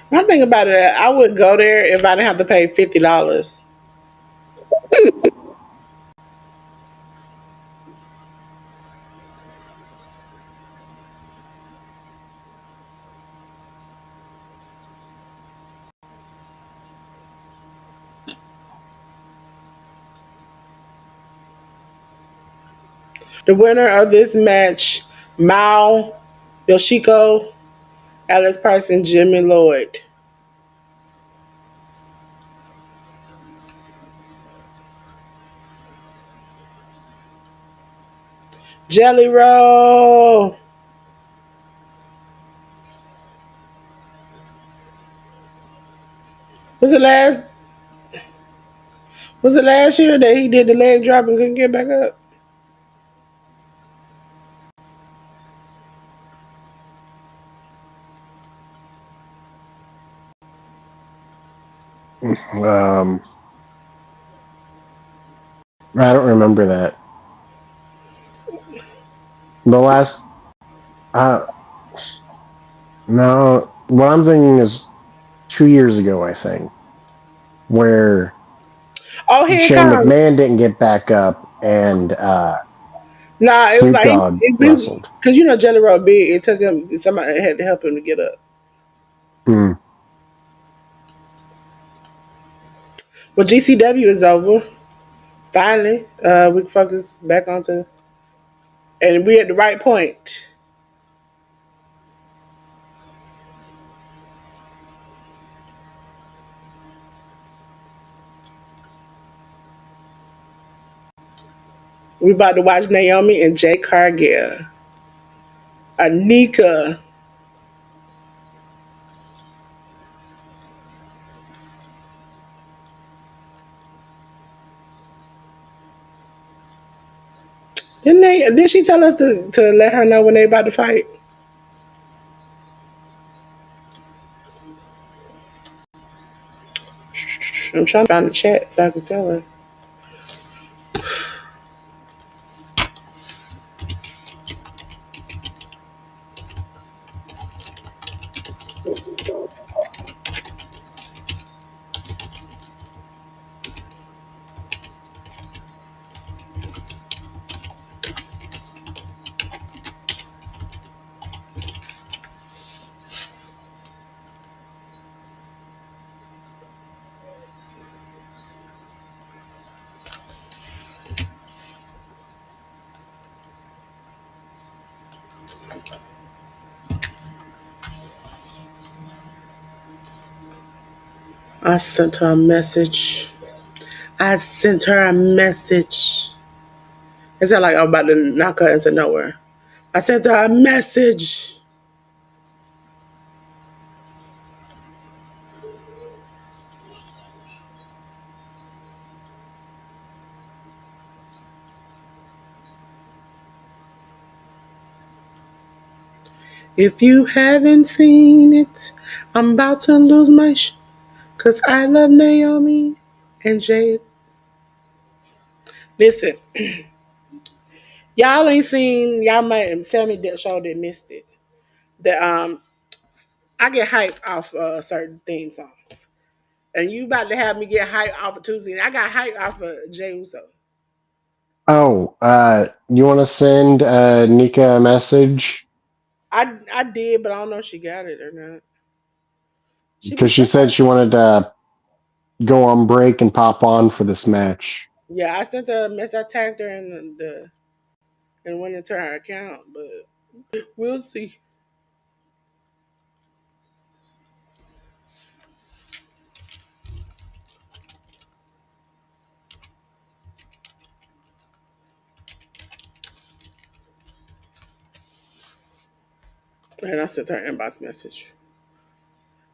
One thing about it, I would go there if I didn't have to pay $50. The winner of this match, Mao Yoshiko, Alex Price, and Jimmy Lloyd. Jelly Roll. Was the last Was it last year that he did the leg drop and couldn't get back up? I don't remember that. The last, uh, no, what I'm thinking is 2 years ago, I think, where Oh, here it Shane comes. McMahon didn't get back up and Nah, it was Snoop like Dogg wrestled. because you know Jelly Roll big. It took him somebody had to help him to get up. Hmm. Well, GCW is over. Finally, we can focus back onto, and we're at the right point. We about to watch Naomi and Jay Cargill. Anika. Did she tell us to let her know when they about to fight? I'm trying to find the chat so I can tell her. I sent her a message. I sent her a message. It sounded like I'm about to knock her into nowhere. I sent her a message. If you haven't seen it, I'm about to lose my cause I love Naomi and Jade. Listen, y'all ain't seen. Y'all might tell me that show that missed it. That I get hyped off certain theme songs, and you about to have me get hyped off of Tuesday. I got hyped off of Jay Uso. Oh, you want to send Nika a message? I did, but I don't know if she got it or not. She be Because she saying, said she wanted to go on break and pop on for this match. yeah, I sent her a message. I tagged her in the and went into her account, but we'll see. And I sent her an inbox message.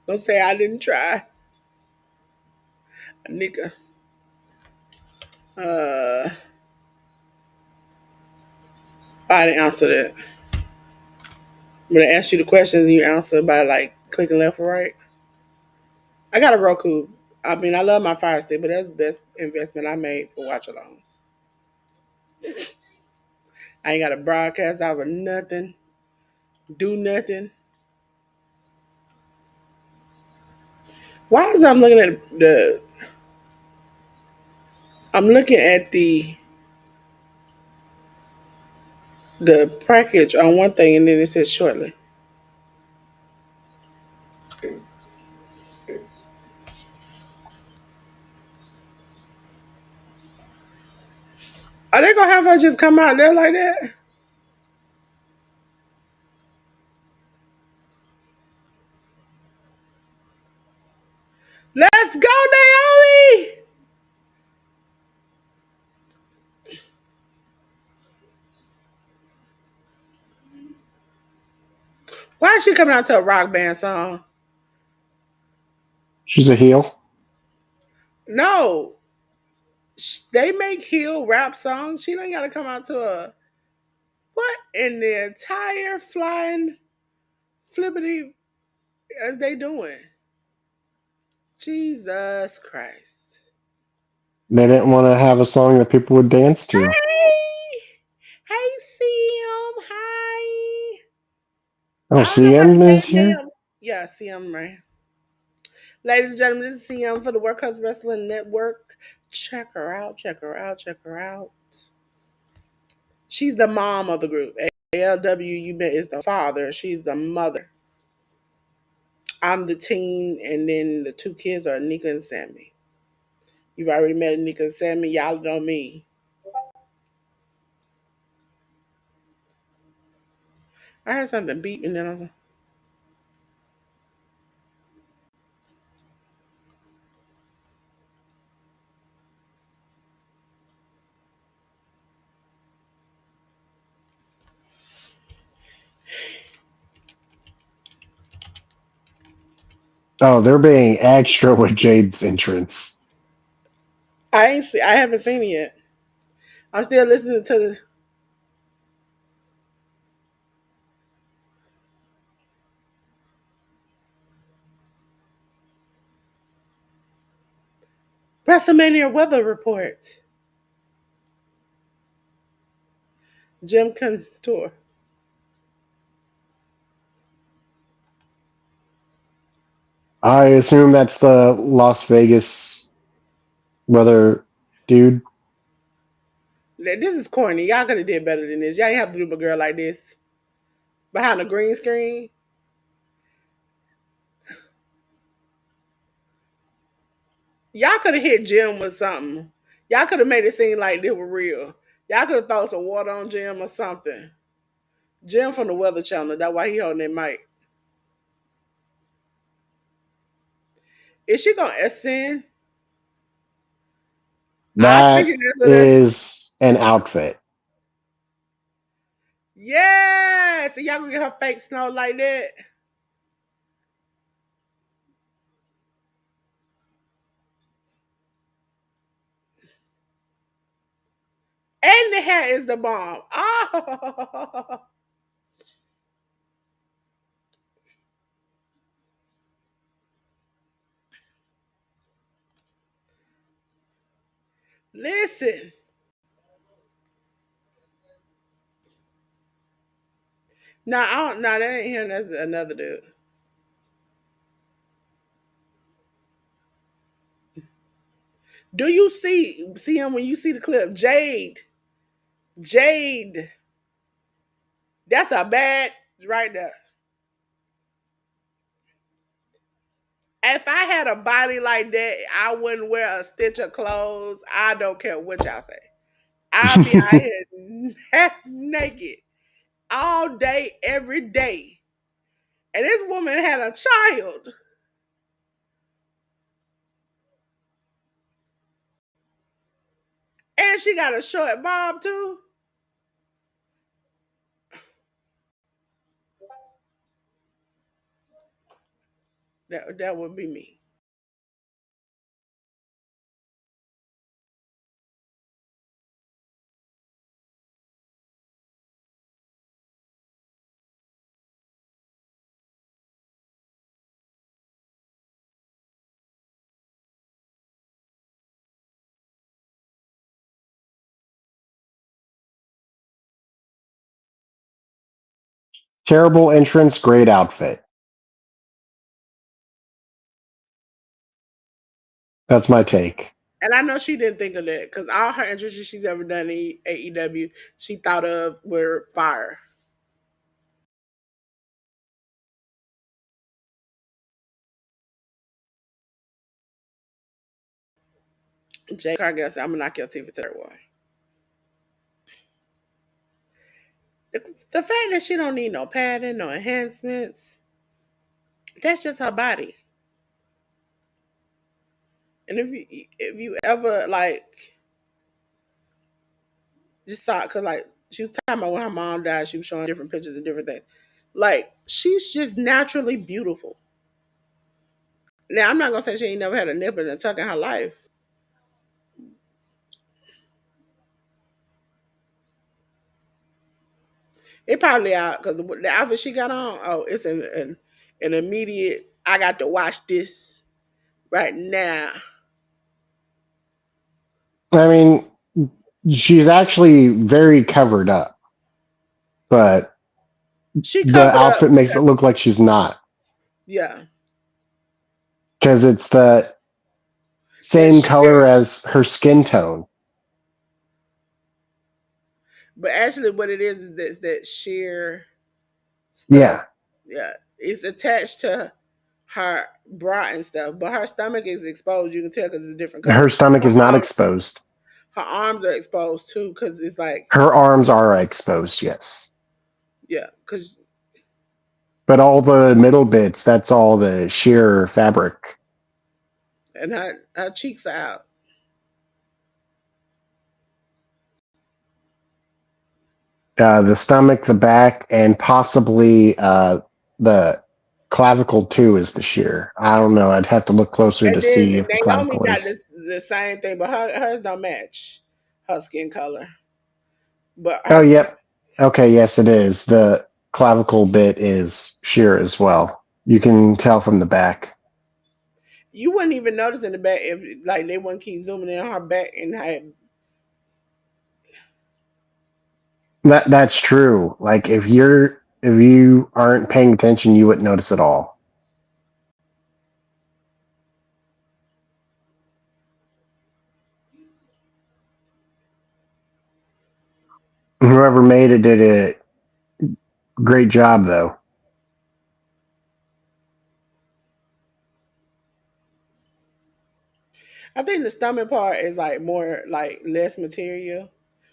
Don't say I didn't try, nigga. Uh, I didn't answer that. When I ask you the questions and you answer by like clicking left or right. I got a Roku. I mean, I love my Fire Stick, but that's the best investment I made for Watchalongs. I ain't got to broadcast out of nothing, do nothing. Why is I'm looking at the? I'm looking at the package on one thing and then it says shortly. Are they gonna have her just come out there like that? Let's go, Naomi! Why is she coming out to a rock band song? She's a heel. No. They make heel rap songs. She don't gotta come out to a what in the entire flying flippity as they doing? Jesus Christ. They didn't want to have a song that people would dance to. Hey, hey, CM. Hi. Oh, I don't know her CM is here? name. Yeah, CM, right. Ladies and gentlemen, this is CM for the Workhorse Wrestling Network. Check her out. Check her out. Check her out. She's the mom of the group. ALW is the father. She's the mother. I'm the teen, and then the two kids are Nika and Sammy. You've already met Nika and Sammy. Y'all know me. I heard something beep, and then I was like, Oh, they're being extra with Jade's entrance. I haven't seen it yet. I'm still listening to the WrestleMania weather report. Jim Contour. I assume that's the Las Vegas weather dude. This is corny. Y'all could have did better than this. Y'all ain't have to do my girl like this. Behind the green screen. Y'all could have hit Jim with something. Y'all could have made it seem like they were real. Y'all could have thrown some water on Jim or something. Jim from the Weather Channel. That's why he holding that mic. Is she gonna ascend? I That figured that's what that. is an outfit. Yeah. So y'all gonna get her fake snow like that? And the hair is the bomb. Oh. Listen. No, I don't. No, that ain't him. That's another dude. Do you see him when you see the clip? Jade. Jade. That's a bad right there. If I had a body like that, I wouldn't wear a stitch of clothes. I don't care what y'all say. I'll be out here naked all day, every day. And this woman had a child. And she got a short bob too. That would be me. Terrible entrance, great outfit. That's my take. And I know she didn't think of that because all her entrances she's ever done in AEW, she thought of were fire. Jay Cargill said, I'm gonna knock your teeth into that one. The fact that she don't need no padding, no enhancements, that's just her body. And if you ever like just saw, cause like she was talking about when her mom died, she was showing different pictures and different things. Like she's just naturally beautiful. Now I'm not gonna say she ain't never had a nip and a tuck in her life, It probably out because the outfit she got on. Oh, it's an immediate. I got to watch this right now. I mean, she's actually very covered up, but She the covered up outfit makes it because look like she's not yeah, because it's the that same color sheer. as her skin tone. But actually, what it is that sheer stuff. Yeah, Yeah, it's attached to her bra and stuff, but her stomach is exposed. You can tell because it's a different color. her stomach Her is not arms, exposed. her arms are exposed too because it's like Her arms are exposed, yes. yeah, because But all the middle bits, that's all the sheer fabric. and her cheeks are out. The stomach, the back, and possibly the clavicle too is the sheer. I don't know. I'd have to look closer to And then see if the Naomi clavicle got is. the same thing, but hers don't match her skin color. But Oh, her yep. Okay, yes, it is. The clavicle bit is sheer as well. You can tell from the back. you wouldn't even notice in the back if like they wouldn't keep zooming in on her back and her. That's true. Like if you aren't paying attention, you wouldn't notice at all. Whoever made it did a great job, though. I think the stomach part is like more like less material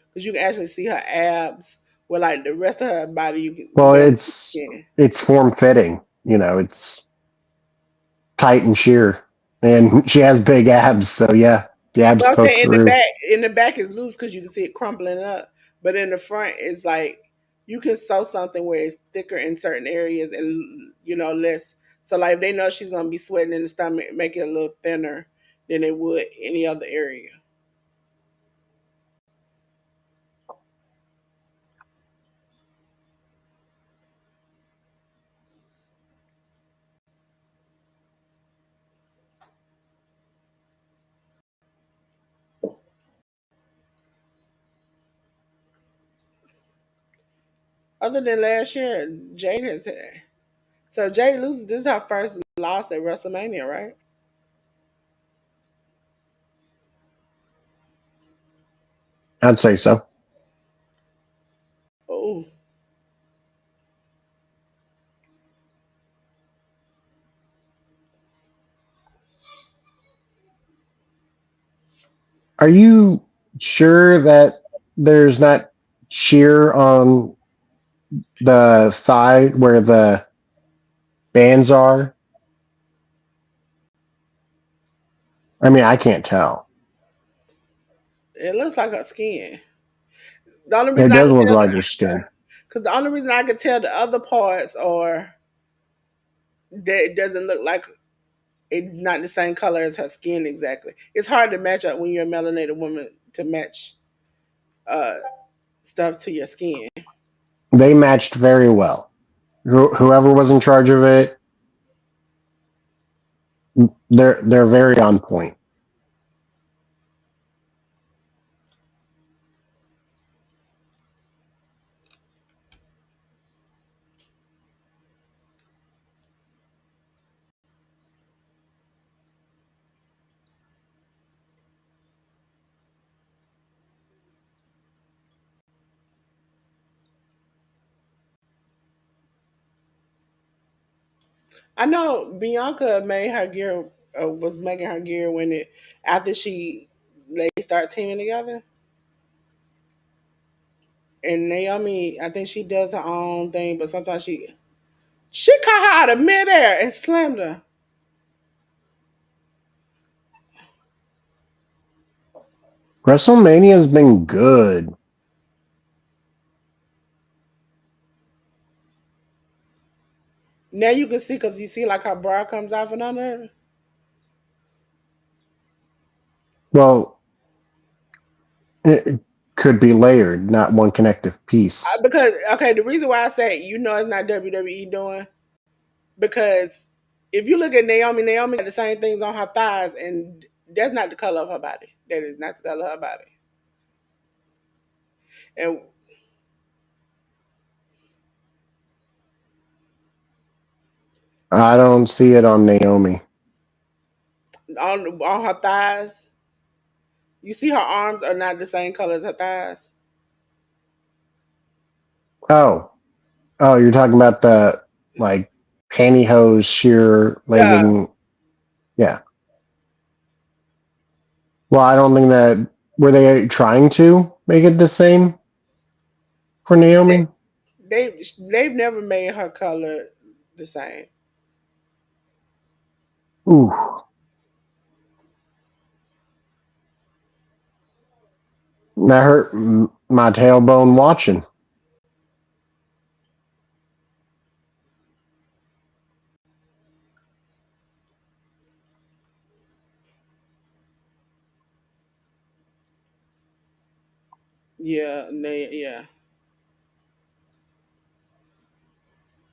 because you can actually see her abs. Where like the rest of her body, you can Well, barely see skin. it's form fitting. You know, it's tight and sheer, and she has big abs. So yeah, the abs But I'm poke saying through. in the back is loose because you can see it crumpling up. But in the front, it's like you can sew something where it's thicker in certain areas and less. So like if they know she's gonna be sweating in the stomach, make it a little thinner than it would any other area. Other than last year, Jade has had. So Jade loses. This is her first loss at WrestleMania, right? I'd say so. Oh, Are you sure that there's not sheer on the thigh where the bands are? I mean, I can't tell. it looks like her skin. The only It reason I does can look tell like her skin. because the only reason I can tell the other parts are that it doesn't look like it's not the same color as her skin exactly. It's hard to match up when you're a melanated woman to match uh, stuff to your skin. They matched very well. Whoever was in charge of it, they're very on point. I know Bianca made her gear was making her gear when it after they start teaming together. And Naomi, I think she does her own thing, but sometimes she caught her out of midair and slammed her. WrestleMania's been good. Now you can see because you see like her bra comes out from under her. Well, could be layered, not one connective piece. Because okay, the reason why I say it's not WWE doing because if you look at Naomi got the same things on her thighs, and that's not the color of her body. That is not the color of her body. And I don't see it on Naomi. on her thighs, you see her arms are not the same color as her thighs. Oh, oh, you're talking about the like pantyhose sheer Yeah, legging. Yeah. Well, I don't think that were they trying to make it the same for Naomi. they've never made her color the same. Ooh, that hurt my tailbone watching. Yeah, yeah.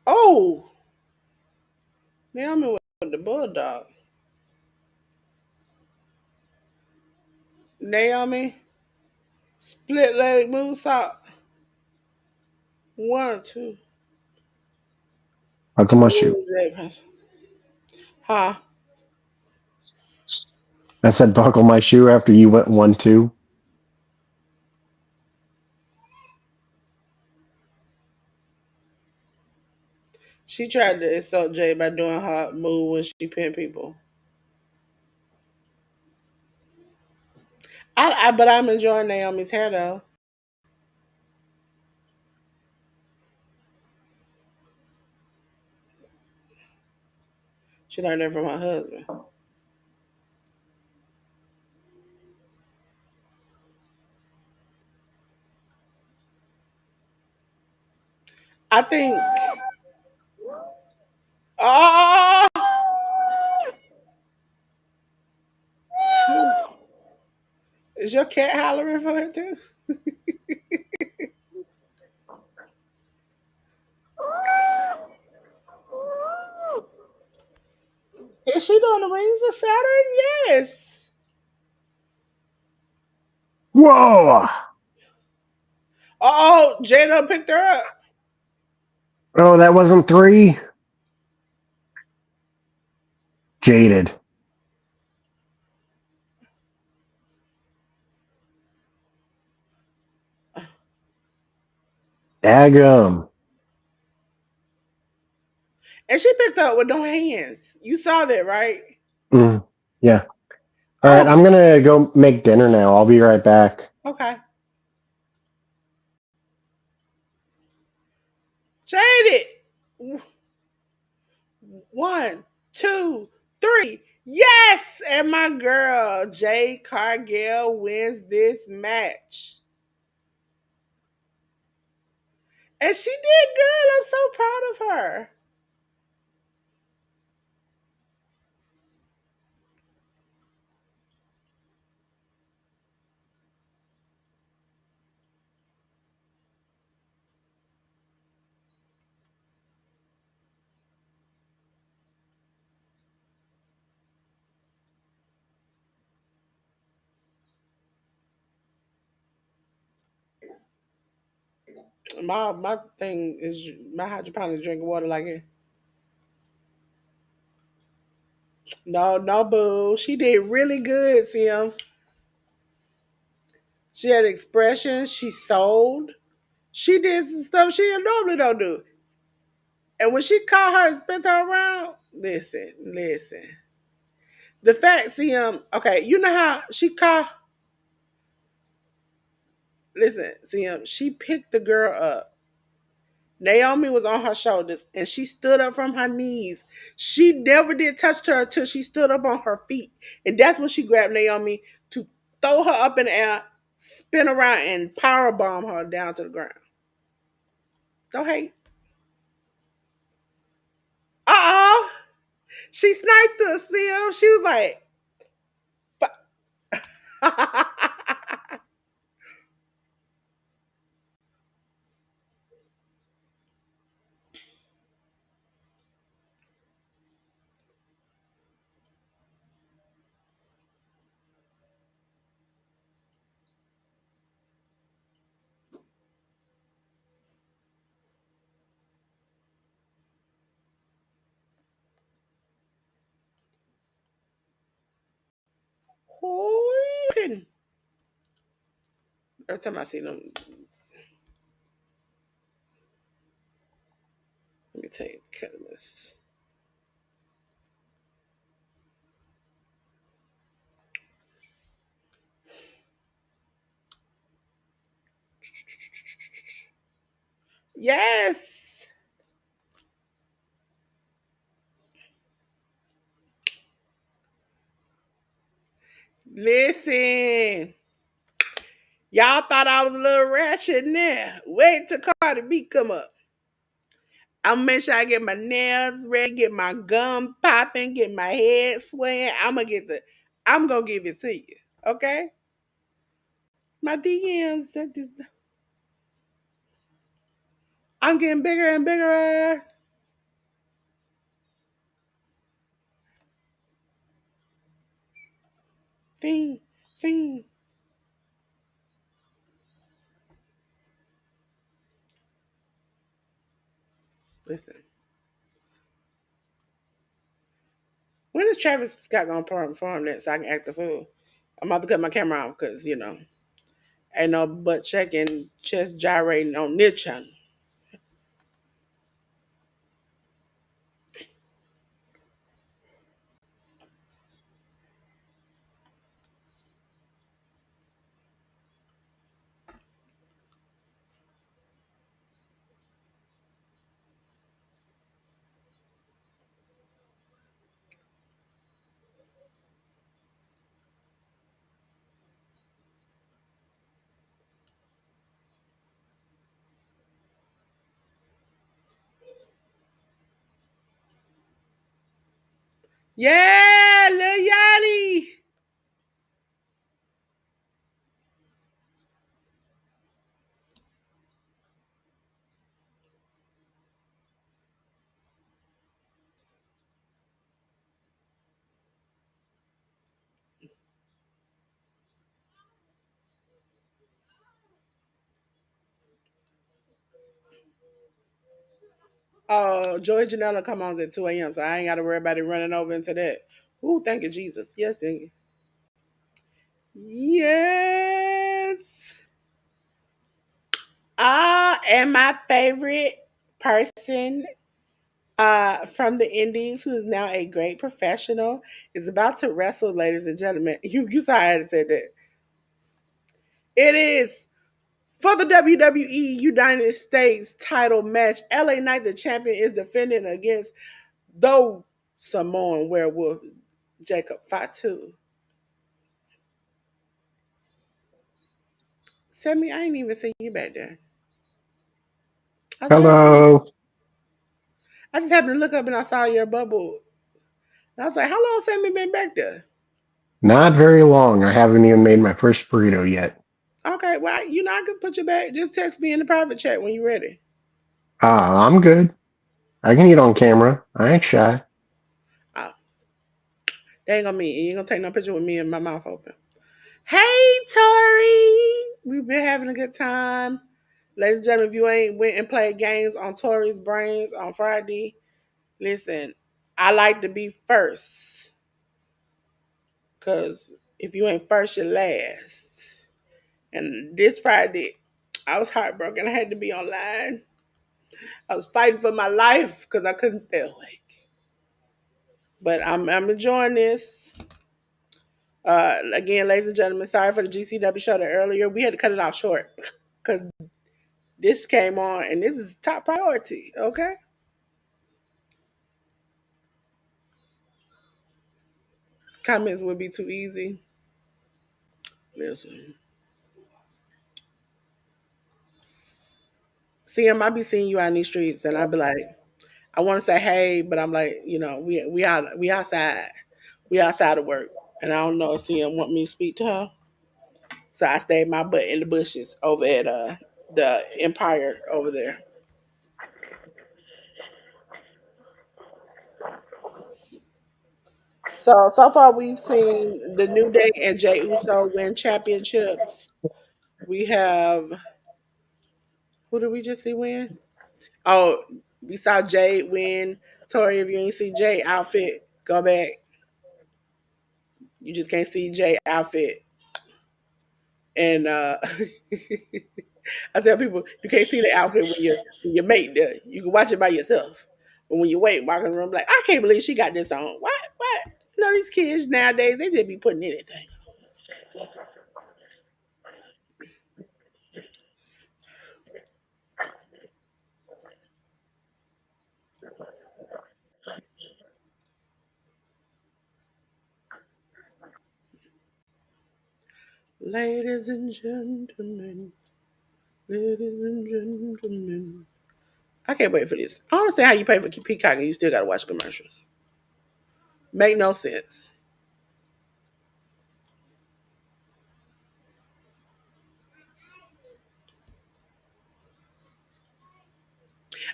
Oh, Naomi with the bulldog. Naomi split leg moonsault. One, two. How come I shoot? Ooh, Jay. Huh? I said buckle my shoe after you went 1-2. She tried to insult Jay by doing her move when she pinned people. But I'm enjoying Naomi's hair though. She learned that from her husband. I think. Oh, is your cat hollering for her too? Is she doing the wings of Saturn? Yes. Whoa! Oh, Jada picked her up. Oh, that wasn't 3. Jaded. Daggum. And she picked up with no hands. You saw that, right? Mm, yeah. All right, Oh, I'm gonna go make dinner now. I'll be right back. okay. Jaded. One, two, three. Yes! And my girl, Jade Cargill, wins this match. And she did good. I'm so proud of her. My thing is my hydroponics drinking water like it. No, no, boo. She did really good, Sim. She had expression. She sold. She did some stuff she normally don't do. And when she caught her and spent her around, listen. The fact, Sim, okay, you know how she caught. Listen, Sim, she picked the girl up. Naomi was on her shoulders and she stood up from her knees. She never did touch her until she stood up on her feet. And that's when she grabbed Naomi to throw her up in the air, spin around, and power bomb her down to the ground. Don't hate. Uh-oh. She sniped us, Sim. She was like, Oh, every time I see them, let me tell you, Catalyst. Yes. Listen. Y'all thought I was a little ratchet now. Wait till Cardi B come up. I'll make sure I get my nails ready, get my gum popping, get my head swaying. I'm gonna give it to you. Okay? My DMs. I'm getting bigger and bigger. Fiend, fiend. Listen. When is Travis Scott gonna perform that so I can act the fool? I'm about to cut my camera off because, ain't no butt checking, chest gyrating on this channel. Yeah, Lil Yachty. Oh, Joy Janela come on at 2 a.m., so I ain't got to worry about it running over into that. Ooh, thank you, Jesus. Yes, thank you. Yes. And my favorite person from the Indies, who is now a great professional, is about to wrestle, ladies and gentlemen. You saw I had said that. It is for the WWE United States title match. LA Knight, the champion, is defending against the Samoan werewolf, Jacob Fatu. Sammy, I ain't even see you back there. I was like, Hello. I just happened to look up and I saw your bubble. And I was like, how long Sammy been back there? Not very long. I haven't even made my first burrito yet. Okay, well, I can put you back. Just text me in the private chat when you're ready. I'm good. I can eat on camera. I ain't shy. Oh, they ain't gonna meet. You ain't gonna take no picture with me and my mouth open. Hey, Tori! We've been having a good time. Ladies and gentlemen, if you ain't went and played games on Tori's Brains on Friday, listen, I like to be first. Because if you ain't first, you're last. And this Friday, I was heartbroken. I had to be online. I was fighting for my life because I couldn't stay awake. But I'm enjoying this. Again, ladies and gentlemen, sorry for the GCW show that earlier. We had to cut it off short because this came on and this is top priority, okay? Comments would be too easy. Listen. See, I be seeing you out in these streets and I be like, I want to say hey, but I'm like, we outside. We outside of work. And I don't know if CM want me to speak to her. So I stayed my butt in the bushes over at the Empire over there. So far we've seen the New Day and Jay Uso win championships. We have who did we just see win? Oh, we saw Jay win. Tori, if you ain't see Jay outfit, go back. You just can't see Jay outfit. And I tell people you can't see the outfit when you mate there. You can watch it by yourself. But when you wait, walk in the room like, I can't believe she got this on. What? What? You know, these kids nowadays, they just be putting anything. Ladies and gentlemen, ladies and gentlemen. I can't wait for this. I don't understand how you pay for Peacock and you still gotta watch commercials. Make no sense.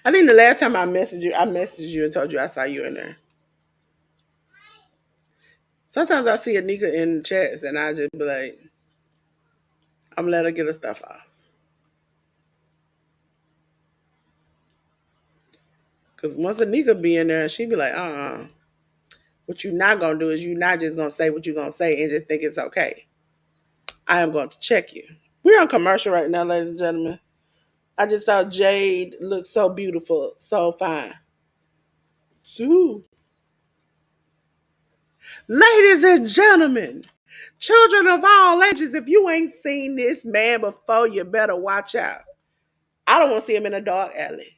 I think the last time I messaged you and told you I saw you in there. Sometimes I see a nigga in chats and I just be like, I'm gonna let her get her stuff off. Cause once a nigga be in there, she be like, what you not gonna do is you not just gonna say what you gonna say and just think it's okay. I am going to check you. We're on commercial right now, ladies and gentlemen. I just saw Jade look so beautiful, so fine. Too. Ladies and gentlemen, children of all ages, if you ain't seen this man before, you better watch out. I don't want to see him in a dark alley.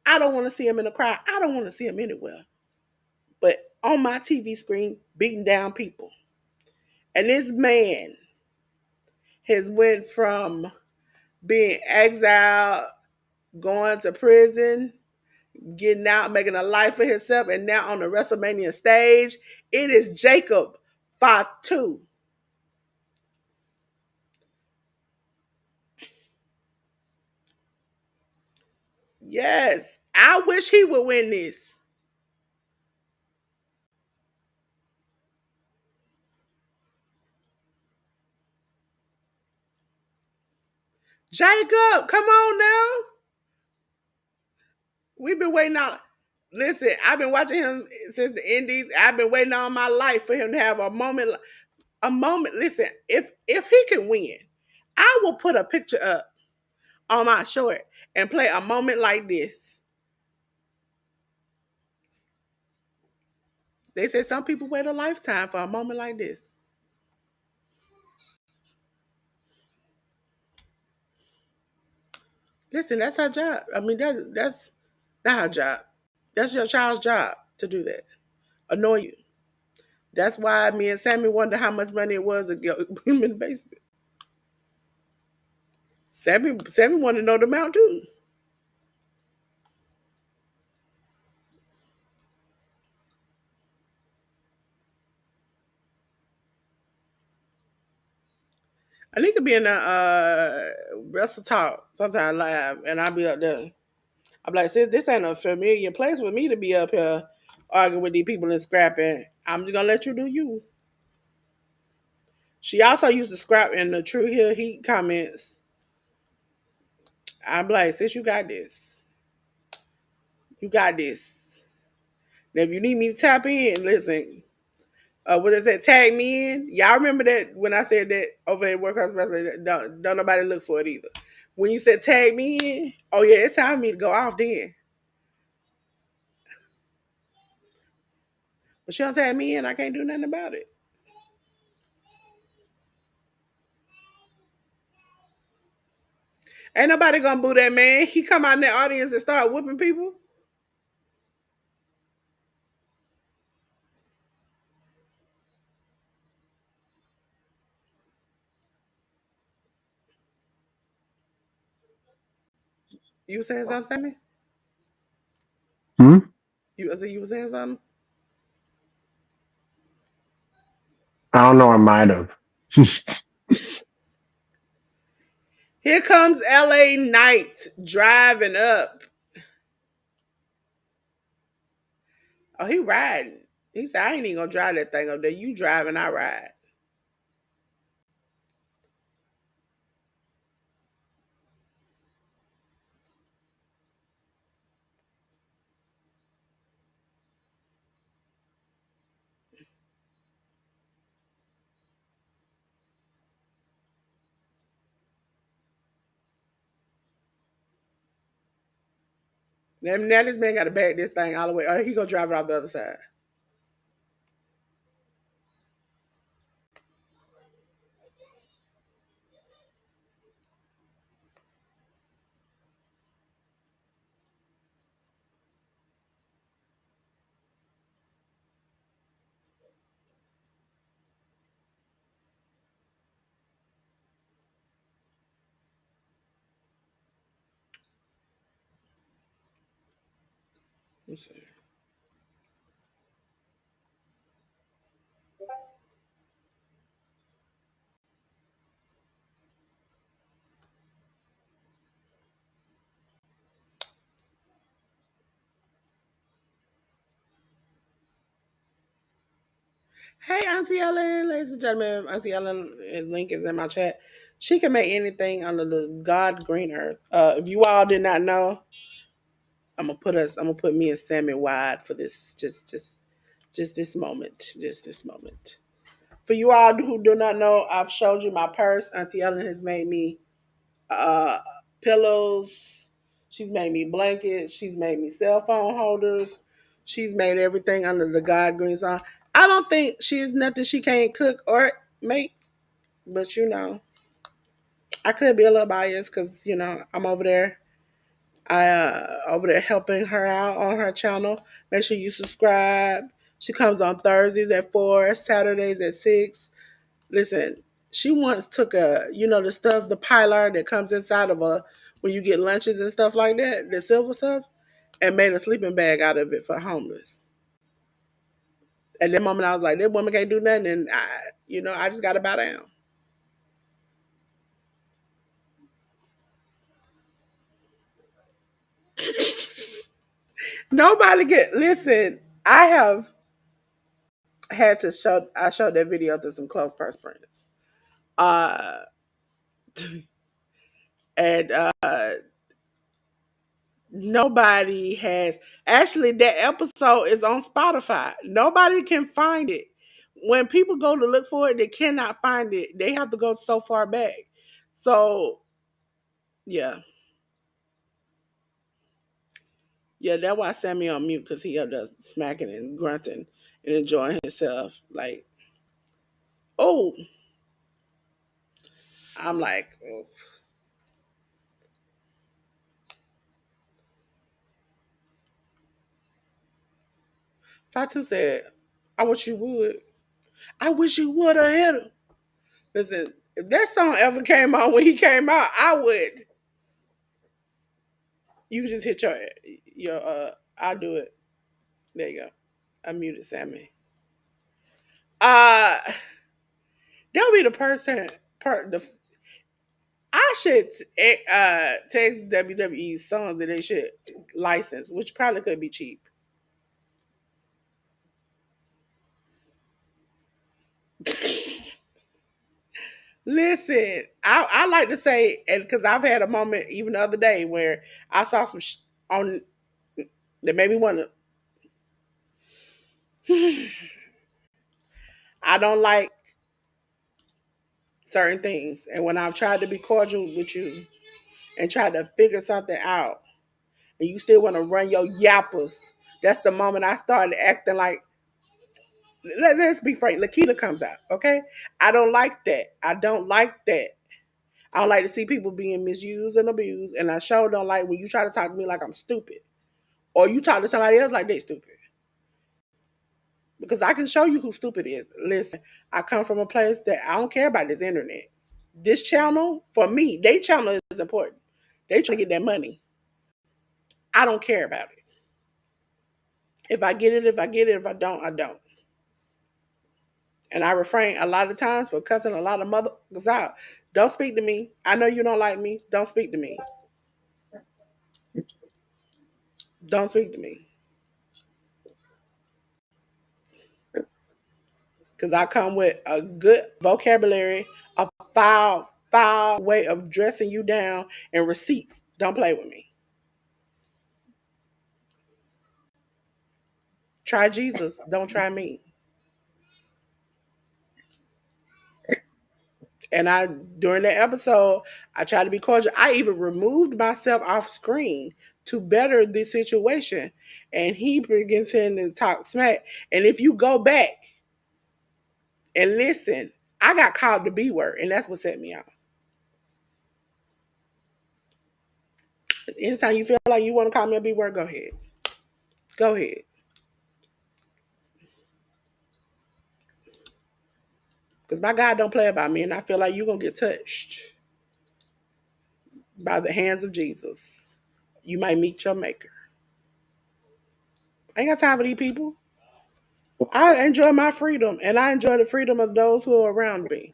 I don't want to see him in a crowd. I don't want to see him anywhere. But on my TV screen, beating down people. And this man has went from being exiled, going to prison, getting out, making a life for himself, and now on the WrestleMania stage. It is Jacob Fatu. Yes, I wish he would win this. Jacob, come on now. We've been waiting on. Listen, I've been watching him since the Indies. I've been waiting all my life for him to have a moment. A moment. Listen, if he can win, I will put a picture up on my short and play a moment like this. They say some people wait a lifetime for a moment like this. Listen, that's her job. I mean, that's not her job. That's your child's job to do that. Annoy you. That's why me and Sammy wonder how much money it was to get him in the basement. Sammy wanted to know the amount too. I need to be in a Wrestle Talk sometime live, and I'll be up there. I'm like, sis, this ain't a familiar place for me to be up here arguing with these people and scrapping. I'm just gonna let you do you. She also used to scrap in the True Hill Heat comments. I'm like, sis, you got this. You got this. Now, if you need me to tap in, listen. What they said, tag me in. Y'all remember that when I said that over at Workhorse Wrestling? Don't nobody look for it either. When you said tag me in, oh yeah, it's time for me to go off then. But she don't tag me in, I can't do nothing about it. Ain't nobody gonna boo that man. He come out in the audience and start whooping people. You was saying something, Sammy? Hmm? You was saying something? I don't know. I might have. Here comes LA Knight driving up. Oh, he riding. He said, I ain't even gonna drive that thing up there. You driving, I ride. Now this man got to back this thing all the way. Or he gonna drive it off the other side. Let's see. Hey, Auntie Ellen, ladies and gentlemen, Auntie Ellen, link is in my chat. She can make anything under the God green earth. If you all did not know, I'm gonna put me and Sammy wide for this. Just this moment. Just this moment. For you all who do not know, I've showed you my purse. Auntie Ellen has made me uh, pillows. She's made me blankets. She's made me cell phone holders. She's made everything under the God green sign. I don't think she's nothing she can't cook or make, but I could be a little biased because I'm over there. I over there helping her out on her channel. Make sure you subscribe. She comes on Thursdays at 4, Saturdays at 6. Listen, she once took the stuff, the pilar that comes inside of a when you get lunches and stuff like that, the silver stuff, and made a sleeping bag out of it for homeless. At that moment, I was like, that woman can't do nothing, and I just got to bow down. Nobody get listen. I have had to show. I showed that video to some close person friends, uh, and nobody has actually that episode is on Spotify. Nobody can find it. When people go to look for it, they cannot find it. They have to go so far back. So yeah. Yeah, that's why Sammy on mute because he up there smacking and grunting and enjoying himself. Like, oh, I'm like, oh. Fatu said, I wish you would. I wish you would have hit him. Listen, if that song ever came on when he came out, I would. You can just hit your I'll do it. There you go. I muted Sammy. Uh that'll be the person the I should text WWE songs that they should license, which probably could be cheap. Listen, I like to say, and because I've had a moment even the other day where I saw some on that made me want to. I don't like certain things, and when I've tried to be cordial with you and tried to figure something out, and you still want to run your yappers, that's the moment I started acting like. Let's be frank. Lakita comes out, okay? I don't like that. I don't like that. I don't like to see people being misused and abused, and I sure don't like when you try to talk to me like I'm stupid, or you talk to somebody else like they stupid. Because I can show you who stupid is. Listen, I come from a place that I don't care about this internet. This channel, for me, they channel is important. They trying to get that money. I don't care about it. If I get it, if I get it. If I don't, I don't. And I refrain a lot of times for cussing a lot of mothers out. Don't speak to me. I know you don't like me. Don't speak to me. Don't speak to me. Because I come with a good vocabulary, a foul way of dressing you down, and receipts. Don't play with me. Try Jesus. Don't try me. And during that episode, I tried to be cordial. I even removed myself off screen to better the situation. And he begins to talk smack. And if you go back and listen, I got called the B word, and that's what set me off. Anytime you feel like you want to call me a B word, go ahead. Go ahead. Because my God don't play about me, and I feel like you're going to get touched by the hands of Jesus. You might meet your maker. I ain't got time for these people. I enjoy my freedom, and I enjoy the freedom of those who are around me.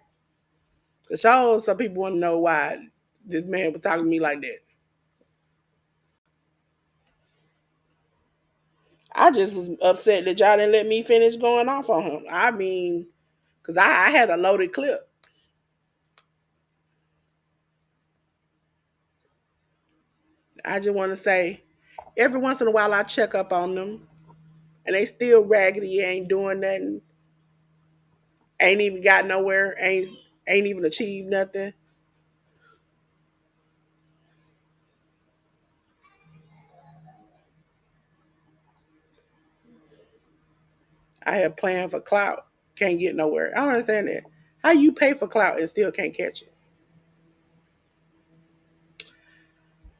The show, some people want to know why this man was talking to me like that. I just was upset that y'all didn't let me finish going off on him. I mean, because I had a loaded clip. I just want to say, every once in a while I check up on them, and they still raggedy, ain't doing nothing, ain't even got nowhere, ain't even achieved nothing. I have planned for clout, can't get nowhere. I don't understand that. How you pay for clout and still can't catch it?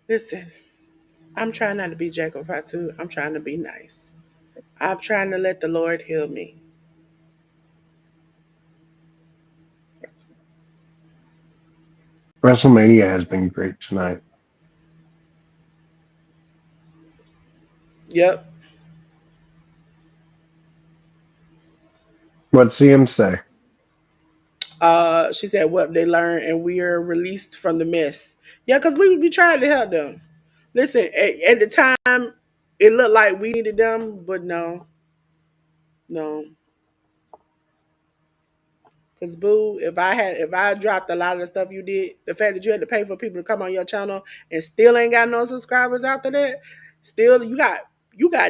Listen, I'm trying not to be Jacob Fatu. I'm trying to be nice. I'm trying to let the Lord heal me. WrestleMania has been great tonight. Yep. What'd CM say? She said what they learned, and we are released from the mess. Yeah, because we tried to help them. Listen, at the time, it looked like we needed them, but no, no. Cause boo, if I dropped a lot of the stuff you did, the fact that you had to pay for people to come on your channel and still ain't got no subscribers after that, still you got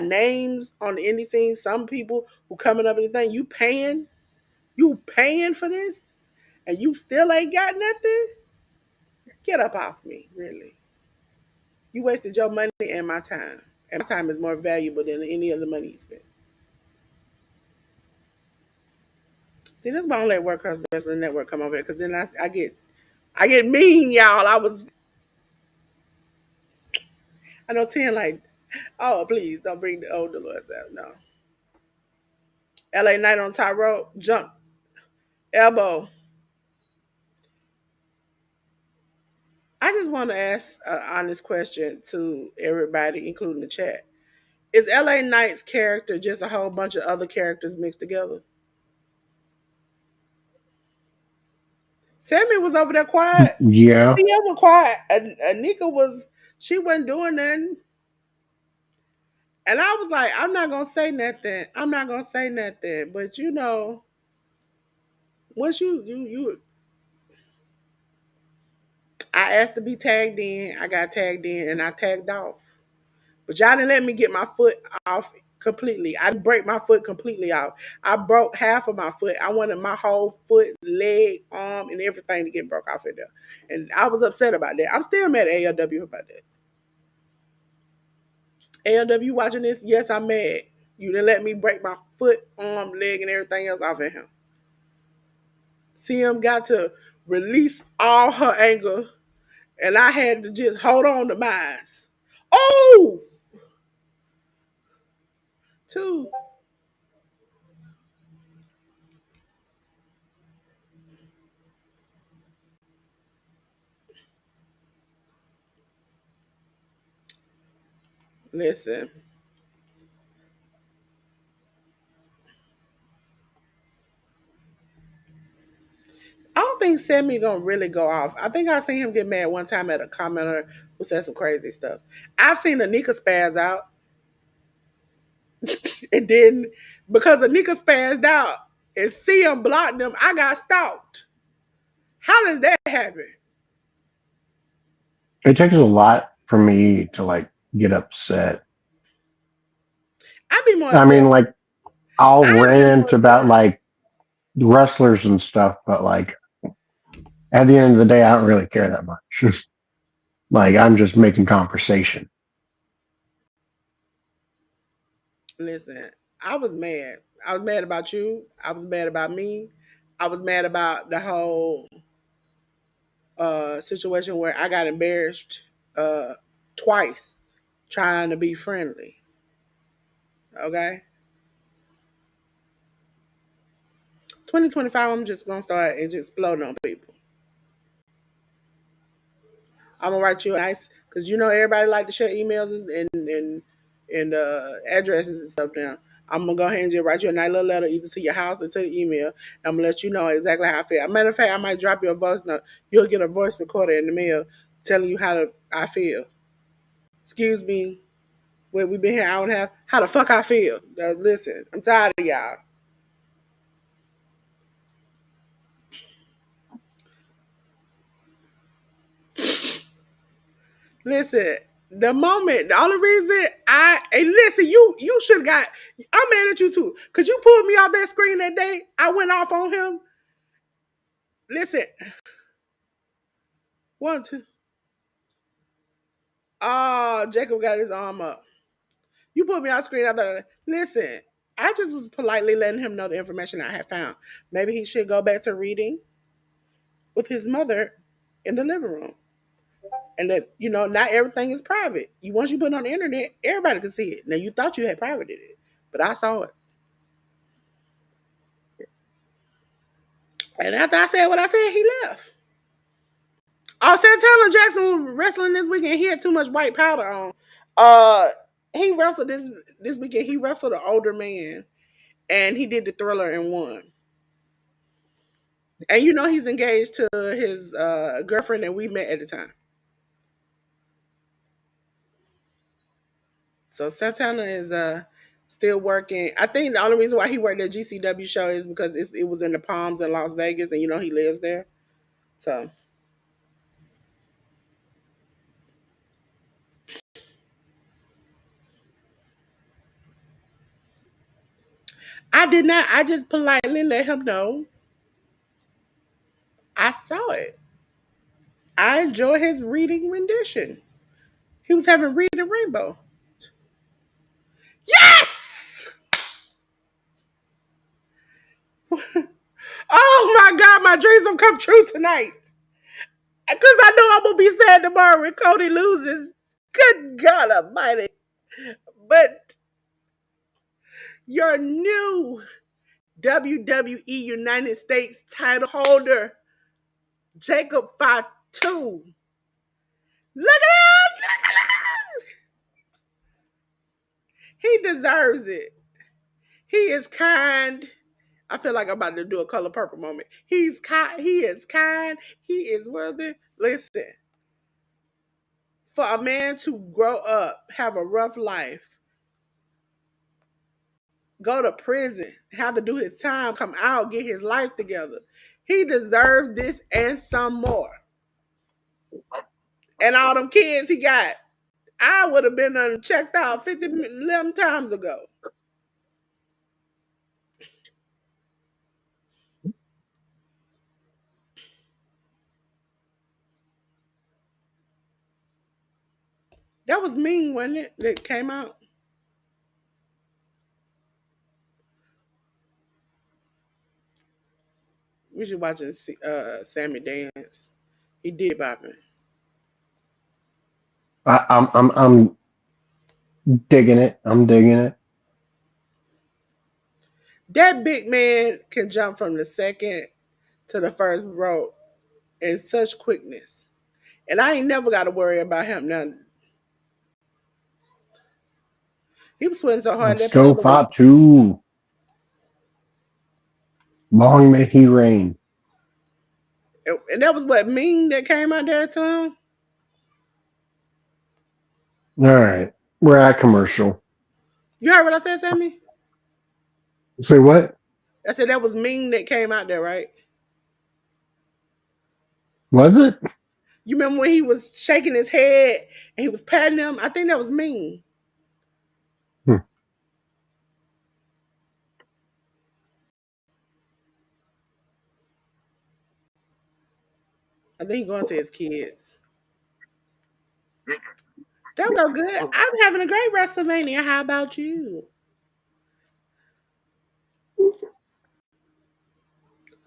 names on the indie scene. Some people who coming up in this thing, you paying for this, and you still ain't got nothing. Get up off me, really. You wasted your money and my time, and my time is more valuable than any of the money you spent. See, this is why I don't let Workhorse Wrestling Network come over here, because then I get mean, y'all. I know 10 like, oh, please don't bring the old Delores out. No. LA Night on top rope, jump, elbow. I just want to ask an honest question to everybody, including the chat. Is LA Knight's character just a whole bunch of other characters mixed together? Sammy was over there quiet. Yeah. She was quiet. Anika she wasn't doing nothing. And I was like, I'm not gonna say nothing. I'm not gonna say nothing. But once you I asked to be tagged in, I got tagged in, and I tagged off. But y'all didn't let me get my foot off completely. I didn't break my foot completely off. I broke half of my foot. I wanted my whole foot, leg, arm, and everything to get broke off in there. And I was upset about that. I'm still mad at ALW about that. ALW watching this? Yes, I'm mad. You didn't let me break my foot, arm, leg, and everything else off of him. CM got to release all her anger, and I had to just hold on to mine. Oh! Two. Listen. I don't think Sammy gonna really go off. I think I seen him get mad one time at a commenter who said some crazy stuff. I've seen Anika spaz out. It didn't, because Anika spazzed out and CM blocked them. I got stalked. How does that happen? It takes a lot for me to like get upset. I'd be more I upset. mean, like I'll I'd be more rant about upset. like wrestlers and stuff, but like at the end of the day, I don't really care that much. Like I'm just making conversation. Listen, I was mad. I was mad about you. I was mad about me. I was mad about the whole situation where I got embarrassed twice trying to be friendly. Okay? 2025, I'm just gonna start and just exploding on people. I'm gonna write you a nice because you know everybody like to share emails and addresses and stuff now. I'm gonna go ahead and just write you a nice little letter either to your house or to the email. And I'm gonna let you know exactly how I feel. As a matter of fact, I might drop you a voice note. You'll get a voice recorder in the mail telling you I feel. Excuse me, we've been here an hour and a half. How the fuck I feel? Listen, I'm tired of y'all. Listen, the only reason and listen, you should have got. I'm mad at you too, cause you pulled me off that screen that day. I went off on him. Listen, one, two. Oh, Jacob got his arm up. You put me on screen. I thought, listen, I just was politely letting him know the information I had found. Maybe he should go back to reading with his mother in the living room. And that, not everything is private. Once you put it on the internet, everybody can see it. Now you thought you had privated it, but I saw it. And after I said what I said, he left. Oh, Santana Jackson was wrestling this weekend. He had too much white powder on. Uh, he wrestled this weekend. He wrestled an older man, and he did the Thriller and won. And he's engaged to his girlfriend that we met at the time. So Santana is still working. I think the only reason why he worked at GCW show is because it was in the Palms in Las Vegas, and he lives there. So I did not. I just politely let him know I saw it. I enjoy his reading rendition. He was having Reading Rainbow. Yes! Oh my God, my dreams have come true tonight. Because I know I'm going to be sad tomorrow when Cody loses. Good God Almighty. But your new WWE United States title holder, Jacob Fatu. Look at him! Look at him! He deserves it. He is kind. I feel like I'm about to do a color purple moment. He's kind. He is kind. He is worthy. Listen, for a man to grow up, have a rough life, go to prison, have to do his time, come out, get his life together, he deserves this and some more. And all them kids he got, I would have been checked out 11 times ago. That was mean, wasn't it? That came out. We should watch Sammy dance. He did bopping. I'm digging it. I'm digging it. That big man can jump from the second to the first rope in such quickness. And I ain't never got to worry about him now. He was sweating so hard Let's that go, pillow was. Fatu. Long may he reign. And that was what Ming that came out there to him. All right. We're at commercial. You heard what I said, Sammy? Say what? I said that was Ming that came out there, right? Was it? You remember when he was shaking his head and he was patting him? I think that was Ming. Hmm. I think he's going to his kids. That was good. I'm having a great WrestleMania. How about you?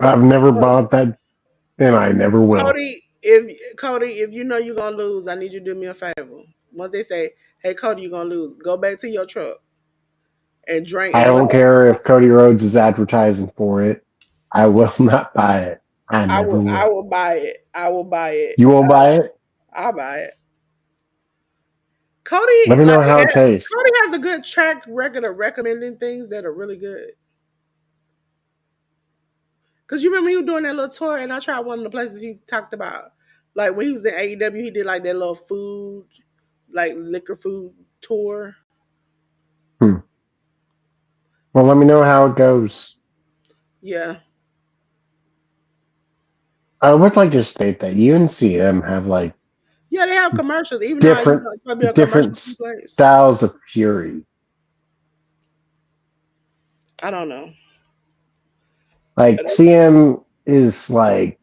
I've never bought that, and I never will. Cody, if you know you're gonna lose, I need you to do me a favor. Once they say, "Hey, Cody, you're gonna lose," go back to your truck and drink I and don't whatever. care if Cody Rhodes is advertising for it. I will not buy it. I never I will. will buy it. I will buy it. You won't buy it? I'll buy it. Let Cody, me like know how it Cody tastes. has a good track record of recommending things that are really good. Cause you remember he was doing that little tour, and I tried one of the places he talked about. Like when he was in AEW, he did like that little food, like liquor food tour. Hmm. Well, let me know how it goes. Yeah, I would like to state that you and CM have like yeah, they have commercials. Even though different it's supposed to be a different commercial place. styles of fury. I don't know. Like CM is like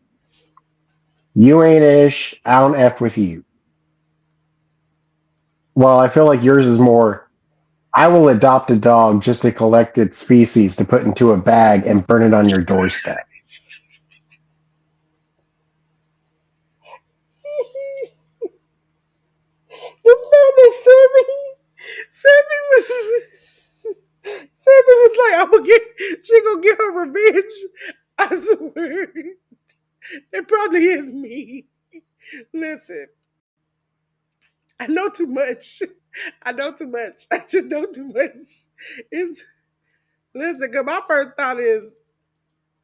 you ain't ish. I don't f with you. Well, I feel like yours is more. I will adopt a dog just to collect its feces to put into a bag and burn it on your doorstep. Remember Sammy was Sammy was like, "I'm gonna get, she gonna get her revenge." I swear, it probably is me. Listen, I know too much. I know too much. I just know too much. It's listen, cause my first thought is,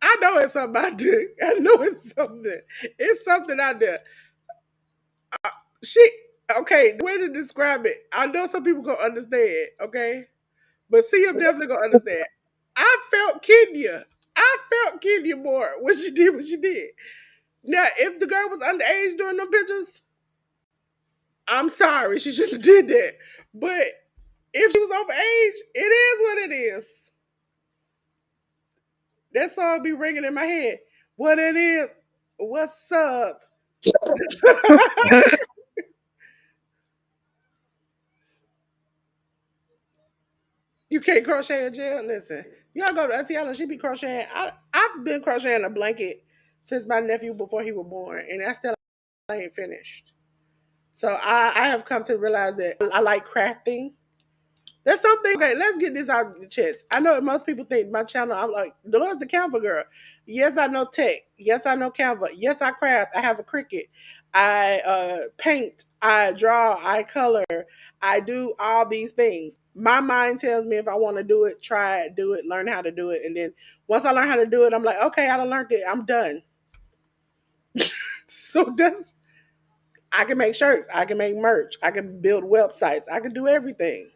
I know it's something I do. I know it's something. It's something I do. She okay, the way to describe it, I know some people gonna understand, okay? But see, I'm definitely gonna understand. I felt Kenya. I felt Kenya more when she did what she did. Now, if the girl was underage during them pictures, I'm sorry, she shouldn't have did that. But if she was over age, it is what it is. That song be ringing in my head. What it is, what's up? You can't crochet in jail? Listen, y'all go to Auntie Ellen, she be crocheting. I've been crocheting a blanket since my nephew before he was born, and I still ain't finished. So I have come to realize that I like crafting. That's something. Okay, let's get this out of the chest. I know most people think my channel, I'm like, Delores the Canva girl. Yes, I know tech. Yes, I know Canva. Yes, I craft. I have a Cricut. I paint. I draw. I color. I do all these things. My mind tells me if I want to do it, try it, do it, learn how to do it. And then once I learn how to do it, I'm like, okay, I done learned it. I'm done. So that's, I can make shirts. I can make merch. I can build websites. I can do everything.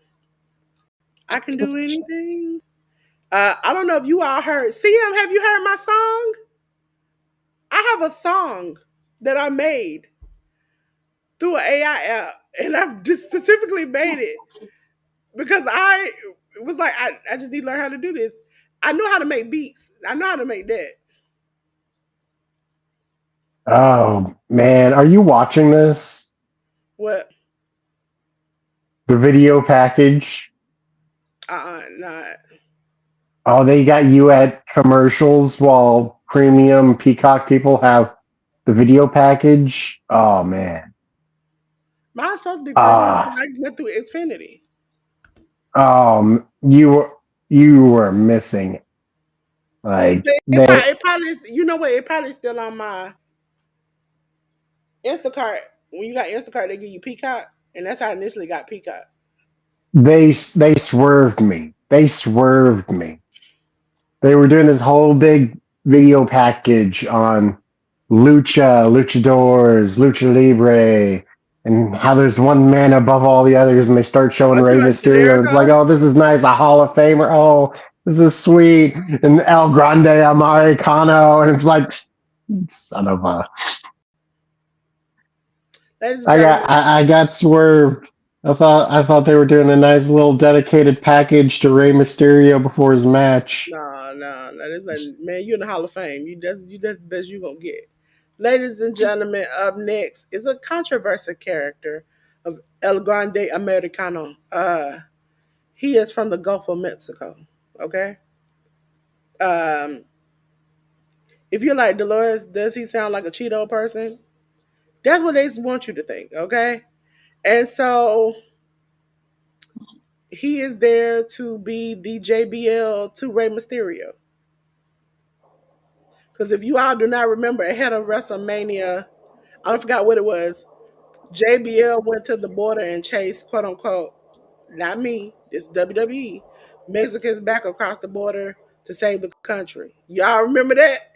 I can do anything. I don't know if you all heard. CM, have you heard my song? I have a song that I made through an AI app, and I just specifically made it because I was like, I just need to learn how to do this. I know how to make beats. I know how to make that. Oh man, are you watching this? What? The video package. Not. Oh, they got you at commercials while premium Peacock people have the video package. Oh man. Mine's supposed to be premium. Ah, I went through Xfinity. you were missing. Like But they it probably, you know what? It probably still on my Instacart. When you got Instacart, they give you Peacock, and that's how I initially got Peacock. they swerved me. They swerved me. They were doing this whole big video package on luchadors, lucha libre, and how there's one man above all the others, and they start showing Oh, Rey to like Mysterio, and it's like, Generico? oh, this is nice, a Hall of Famer. Oh, this is sweet, and El Grande Americano, and it's like, son of a, Ladies and gentlemen, I got swerved. I thought they were doing a nice little dedicated package to Rey Mysterio before his match. no. That's like, man, you're in the Hall of Fame. That's the best you gonna get. Ladies and gentlemen, up next is a controversial character of El Grande Americano. He is from the Gulf of Mexico. Okay. Um, If you're like Delores, does he sound like a Cheeto person? That's what they want you to think, okay? And so he is there to be the JBL to Rey Mysterio. Because if you all do not remember, ahead of WrestleMania, I don't forgot what it was. JBL went to the border and chased, quote unquote, not me, it's WWE, Mexicans back across the border to save the country. Y'all remember that?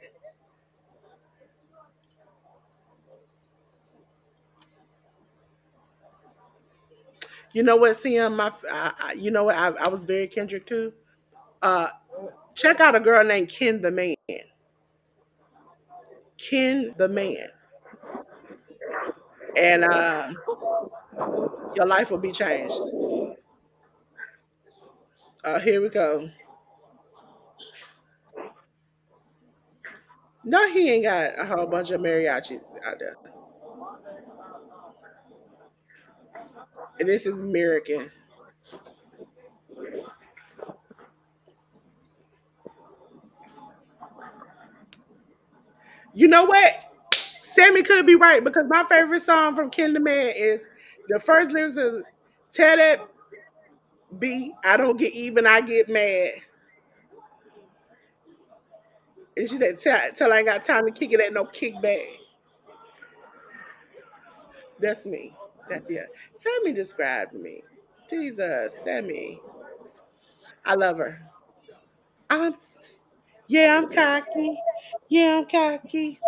You know what, CM? You know what? I was very Kendrick too. Uh, check out a girl named Ken the Man. Ken the Man, and your life will be changed. Here we go. No, he ain't got a whole bunch of mariachis out there. And this is American. You know what? Sammy could be right because my favorite song from Ken the Man is the first lyrics is "Tell that B, I don't get even, I get mad." And she said, "Tell I ain't got time to kick it at no kickback." That's me. That yeah. Sammy described me. Jesus, Sammy. I love her. I'm yeah, I'm cocky. Yeah, I'm cocky.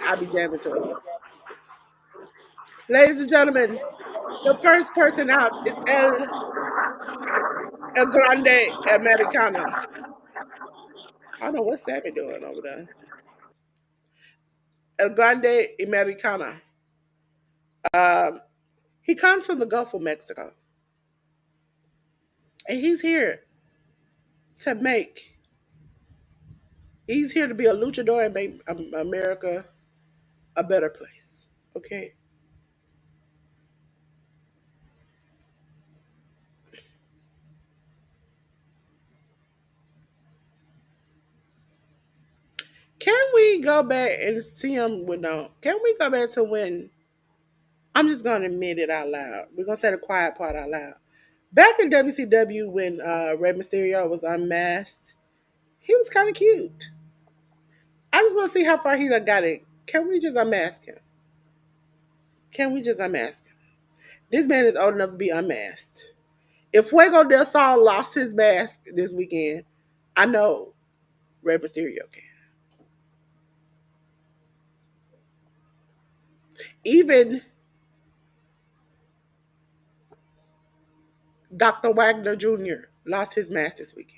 I'll be jamming to it. Ladies and gentlemen, the first person out is El Grande Americana. I don't know what's Sammy doing over there. El Grande Americana. Um, he comes from the Gulf of Mexico, and he's here to make. He's here to be a luchador and make America a better place. Okay. Can we go back and see him with no? Can we go back to when? I'm just gonna admit it out loud. We're gonna say the quiet part out loud. Back in WCW when Rey Mysterio was unmasked, he was kind of cute. I just want to see how far he done got it. Can we just unmask him? Can we just unmask him? This man is old enough to be unmasked. If Fuego del Sol lost his mask this weekend, I know Rey Mysterio can. Even Dr. Wagner Jr. lost his mask this weekend.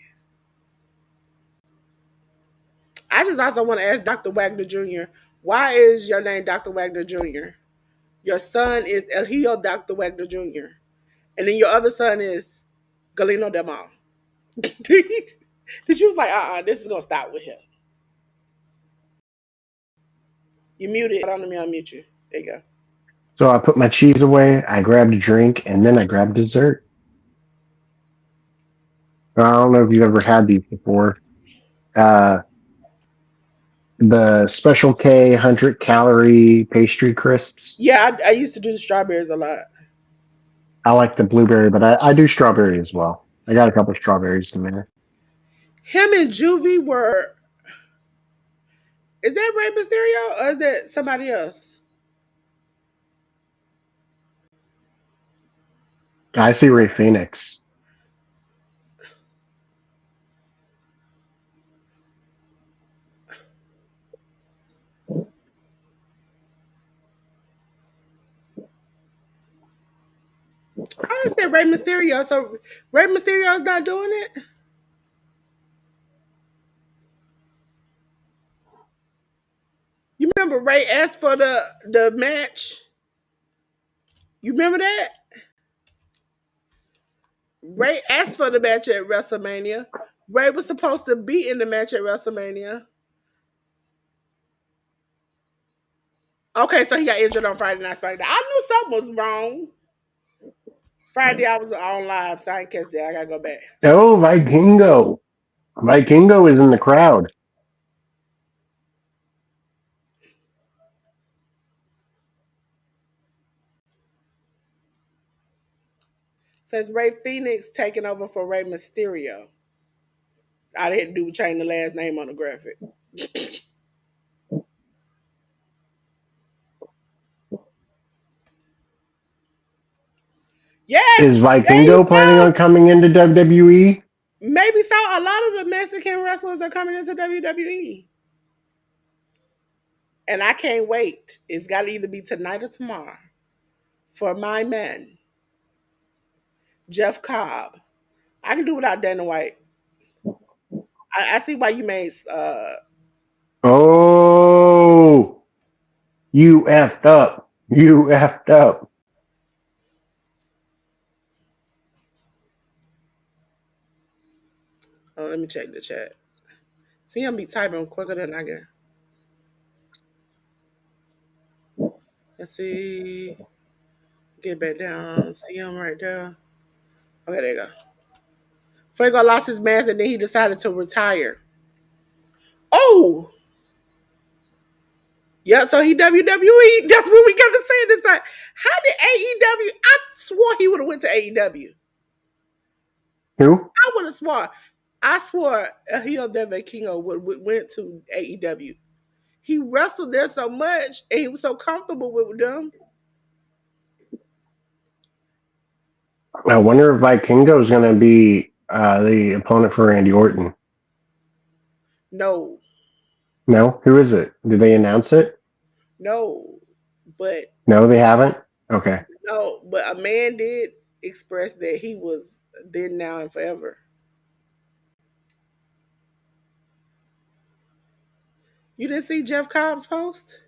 I just also want to ask Dr. Wagner Jr., why is your name Dr. Wagner Jr.? Your son is El Hijo Dr. Wagner Jr. And then your other son is Galeno Del Mar. Did you was like, this is gonna stop with him. You muted. Hold on, let me unmute you. There you go. So I put my cheese away, I grabbed a drink, and then I grabbed dessert. I don't know if you've ever had these before. Uh, the Special K 100-calorie pastry crisps. Yeah, I used to do the strawberries a lot. I like the blueberry, but I do strawberry as well. I got a couple of strawberries in there. Him and Juvie were. Is that Rey Mysterio or is that somebody else? I see Ray Phoenix. I said Rey Mysterio, so Rey Mysterio's not doing it. You remember Ray asked for the match? You remember that? Ray asked for the match at WrestleMania. Ray was supposed to be in the match at WrestleMania. Okay, so he got injured on Friday Night SmackDown. I knew something was wrong. Friday I was on live, so I didn't catch that. I gotta go back. Oh, Vikingo. Vikingo is in the crowd. Says Ray Phoenix taking over for Ray Mysterio. All they had to do was change the last name on the graphic. Is Yes, there you Vikingo planning go. on coming into WWE? Maybe so. A lot of the Mexican wrestlers are coming into WWE. And I can't wait. It's got to either be tonight or tomorrow for my man, Jeff Cobb. I can do without Dana White. I see why you made. Oh, you effed up. You effed up. Oh, let me check the chat. See him be typing quicker than I can. Let's see. Get back down. See him right there. Okay, there you go. Fuego lost his mask and then he decided to retire. Oh, yeah. So he WWE. That's what we got to say this time. How did AEW? I swore he would have went to AEW. Who? I would have swore. I swore Hill Devin Kingo went to AEW. He wrestled there so much and he was so comfortable with them. I wonder if Vikingo is going to be the opponent for Randy Orton. No, No? Who is it? Did they announce it? no, but No, they haven't? Okay. no, but a man did express that he was then, now, and forever. You didn't see Jeff Cobb's post?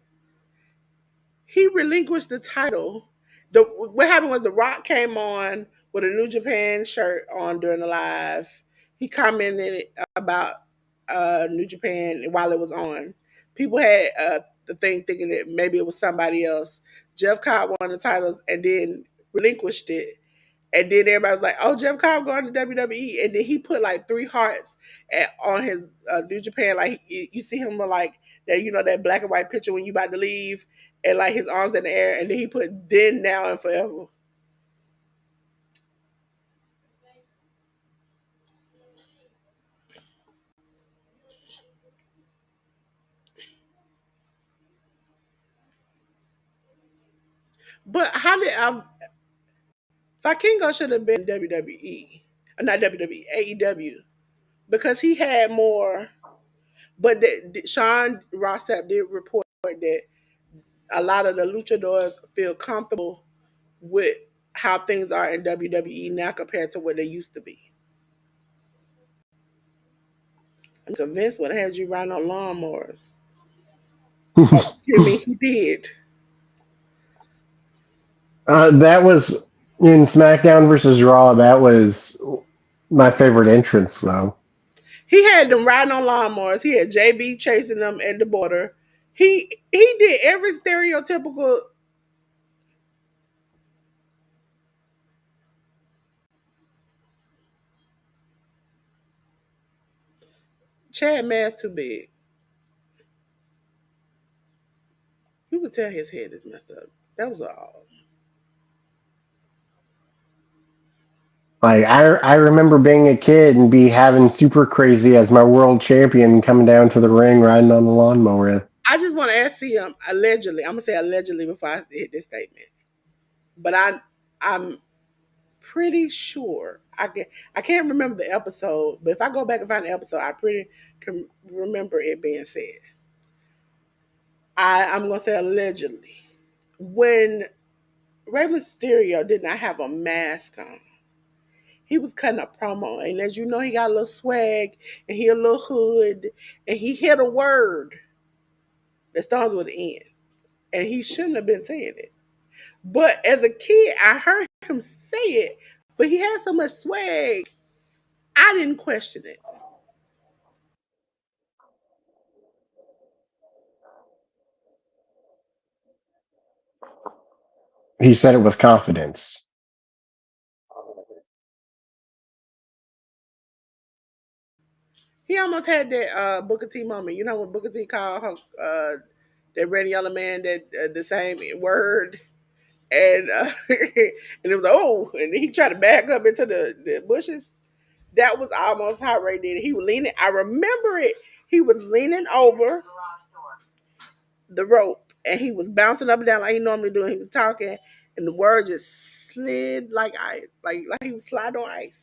He relinquished the title. What happened was The Rock came on with a New Japan shirt on during the live. He commented about New Japan while it was on. People had the thing thinking that maybe it was somebody else. Jeff Cobb won the titles and then relinquished it. And then everybody was like, "Oh, Jeff Cobb going to WWE," and then he put like three hearts on his New Japan. Like you see him like that, that black and white picture when you about to leave, and like his arms in the air, and then he put "then, now, and forever." But how did Vikingo should have been WWE, not WWE, AEW, because he had more. But Sean Rossap did report that a lot of the luchadors feel comfortable with how things are in WWE now compared to what they used to be. I'm convinced what had you riding on lawnmowers. Oh, excuse me, he did. That was in SmackDown versus Raw. That was my favorite entrance, though. He had them riding on lawnmowers. He had JB chasing them at the border. He did every stereotypical. Chad Mass too big. You could tell his head is messed up. That was all. Like I remember being a kid and be having super crazy as my world champion coming down to the ring riding on the lawnmower. I just want to ask him allegedly. I'm gonna say allegedly before I hit this statement. But I'm pretty sure I can't remember the episode, but if I go back and find the episode, I pretty can remember it being said. I'm gonna say allegedly. When Rey Mysterio did not have a mask on, he was cutting a promo, and as you know, he got a little swag and he a little hood, and he hit a word that starts with an N, and he shouldn't have been saying it. But as a kid, I heard him say it, but he had so much swag, I didn't question it. He said it with confidence. He almost had that Booker T moment. You know when Booker T called that Red Yellow Man that the same word and and it was like, oh, and he tried to back up into the bushes. That was almost how Ray did it. He was leaning. I remember it. He was leaning over the rope and he was bouncing up and down like he normally do. He was talking, and the word just slid like ice, like he was sliding on ice.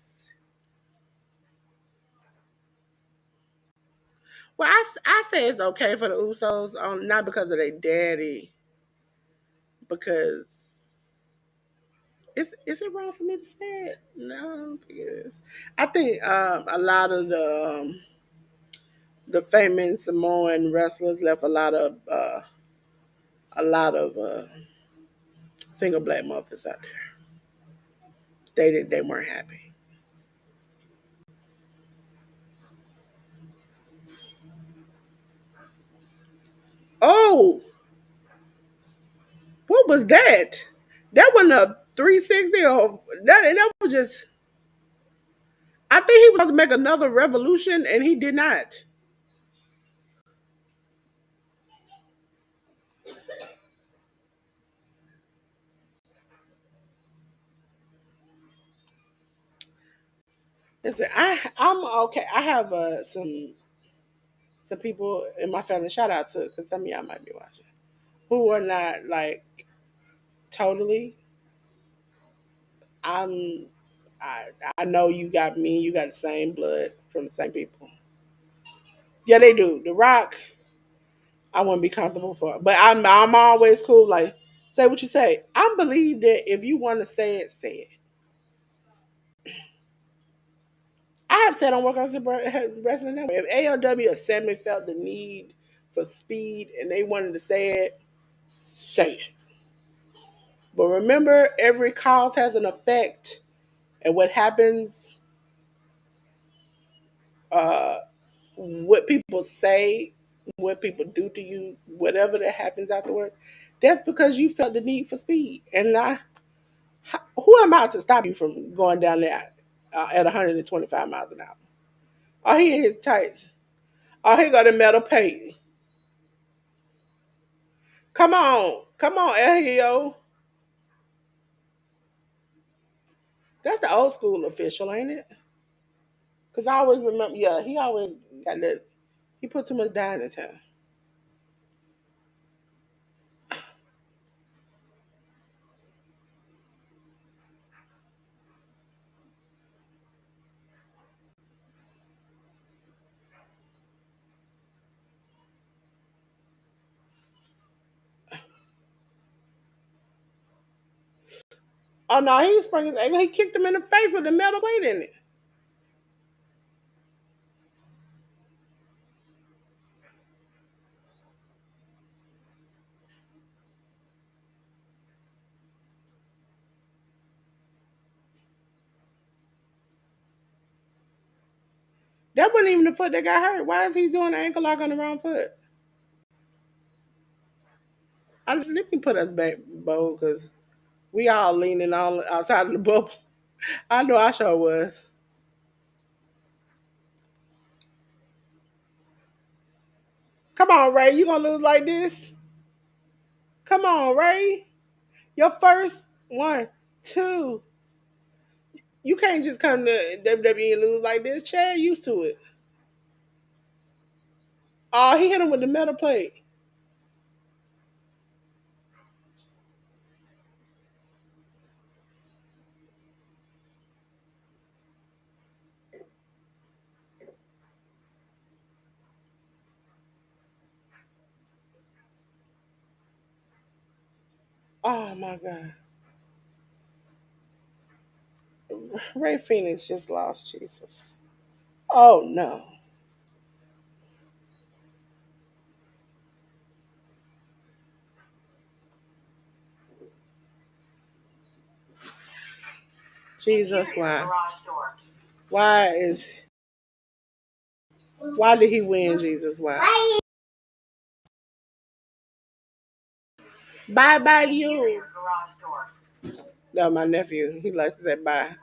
Well, I say it's okay for the Usos, not because of their daddy, because is it wrong for me to say it? No, I don't think it is. I think a lot of the famous Samoan wrestlers left a lot of single black mothers out there. They weren't happy. Oh, what was that? That wasn't a 360 or that was just. I think he was supposed to make another revolution and he did not. Listen, I'm okay. I have some people in my family. Shout out to because some of y'all might be watching who are not like totally. I'm. I I know you got me. You got the same blood from the same people. Yeah, they do. The Rock, I wouldn't be comfortable for, but I'm always cool. Like say what you say. I believe that if you want to say it, say it. I have said on Workhorse Wrestling Network. If ALW or Sammy felt the need for speed and they wanted to say it, say it. But remember, every cause has an effect, and what happens, uh, what people say, what people do to you, whatever that happens afterwards, that's because you felt the need for speed. And who am I to stop you from going down there at 125 miles an hour? Oh, he in his tights. Oh, he got a metal plate. Come on, Elio. That's the old school official, ain't it? Because I always remember, yeah, he always got that. He put too much dye in his hair. Oh no, he sprung his ankle. He kicked him in the face with a metal plate in it. That wasn't even the foot that got hurt. Why is he doing an ankle lock on the wrong foot? Let me put us back, Bo, because we all leaning on outside of the bubble. I know I sure was. Come on, Ray. You gonna lose like this? Come on, Ray. Your first one, two. You can't just come to WWE and lose like this. Chad used to it. Oh, he hit him with the metal plate. Oh my God. Ray Phoenix just lost Jesus. Oh no. Jesus, why? Why is why did he win, Jesus? Why? Bye bye to you. No, my nephew. He likes to say bye.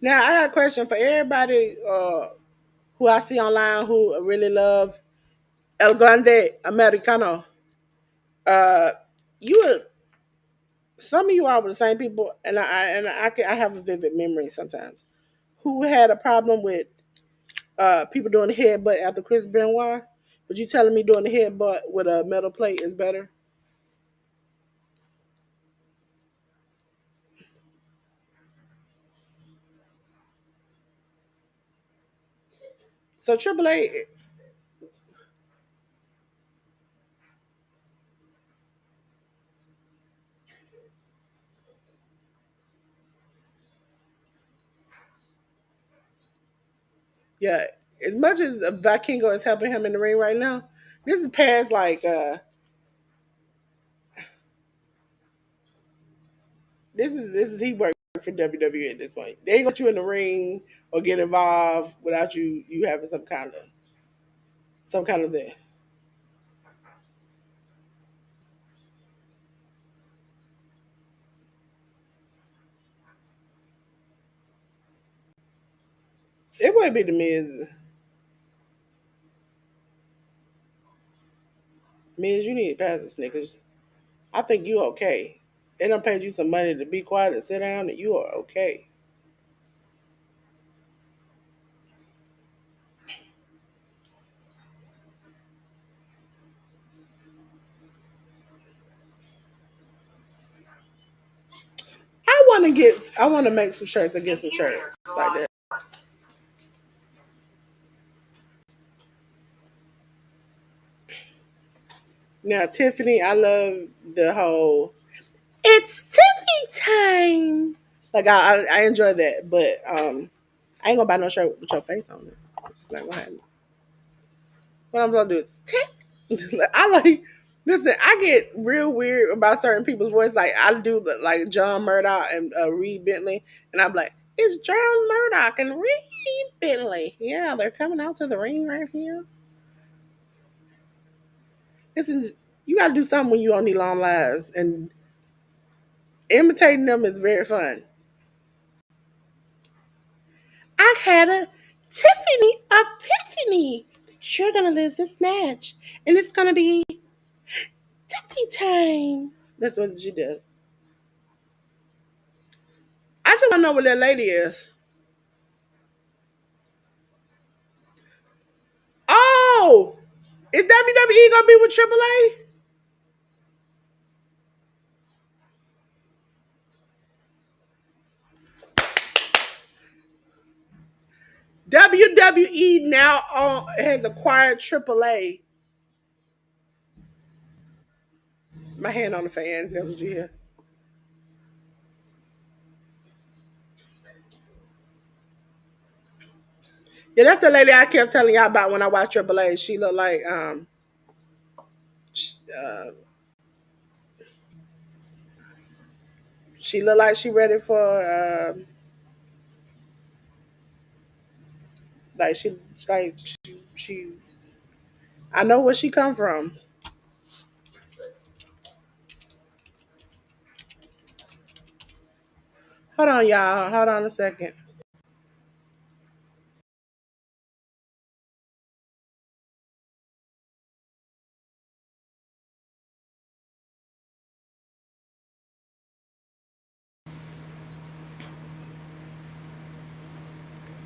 Now I got a question for everybody who I see online who really love El Grande Americano. Uh, you were some of you are the same people, and I have a vivid memory sometimes. Who had a problem with people doing the headbutt after Chris Benoit? But you telling me doing the headbutt with a metal plate is better? So Triple A, yeah. As much as Vikingo is helping him in the ring right now, this is past like this is he working for WWE at this point. They ain't got you in the ring or get involved without you having some kind of thing. It wouldn't be the Miz. Miz, you need to pass the Snickers. I think you okay. They done paid you some money to be quiet and sit down, and you are okay. I want to make some shirts and get some shirts like that. Now, Tiffany, I love the whole "It's Tiffany time." Like I enjoy that, but I ain't gonna buy no shirt with your face on it. It's not gonna happen. What I'm gonna do is Tiff. I like. Listen, I get real weird about certain people's voice. Like I do, like John Murdoch and Reed Bentley, and I'm like, it's John Murdoch and Reed Bentley. Yeah, they're coming out to the ring right here. Listen, you gotta do something when you on these long lives, and imitating them is very fun. I had a Tiffany epiphany. You're gonna lose this match, and it's gonna be Tiffany time. That's what she does. I just wanna know what that lady is. Oh, is WWE gonna be with AAA? WWE now has acquired AAA. My hand on the fan. That was you here. Yeah, that's the lady I kept telling y'all about when I watched AAA. She looked like sh- uh, she looked like she ready for like she I know where she come from. Hold on, y'all. Hold on a second.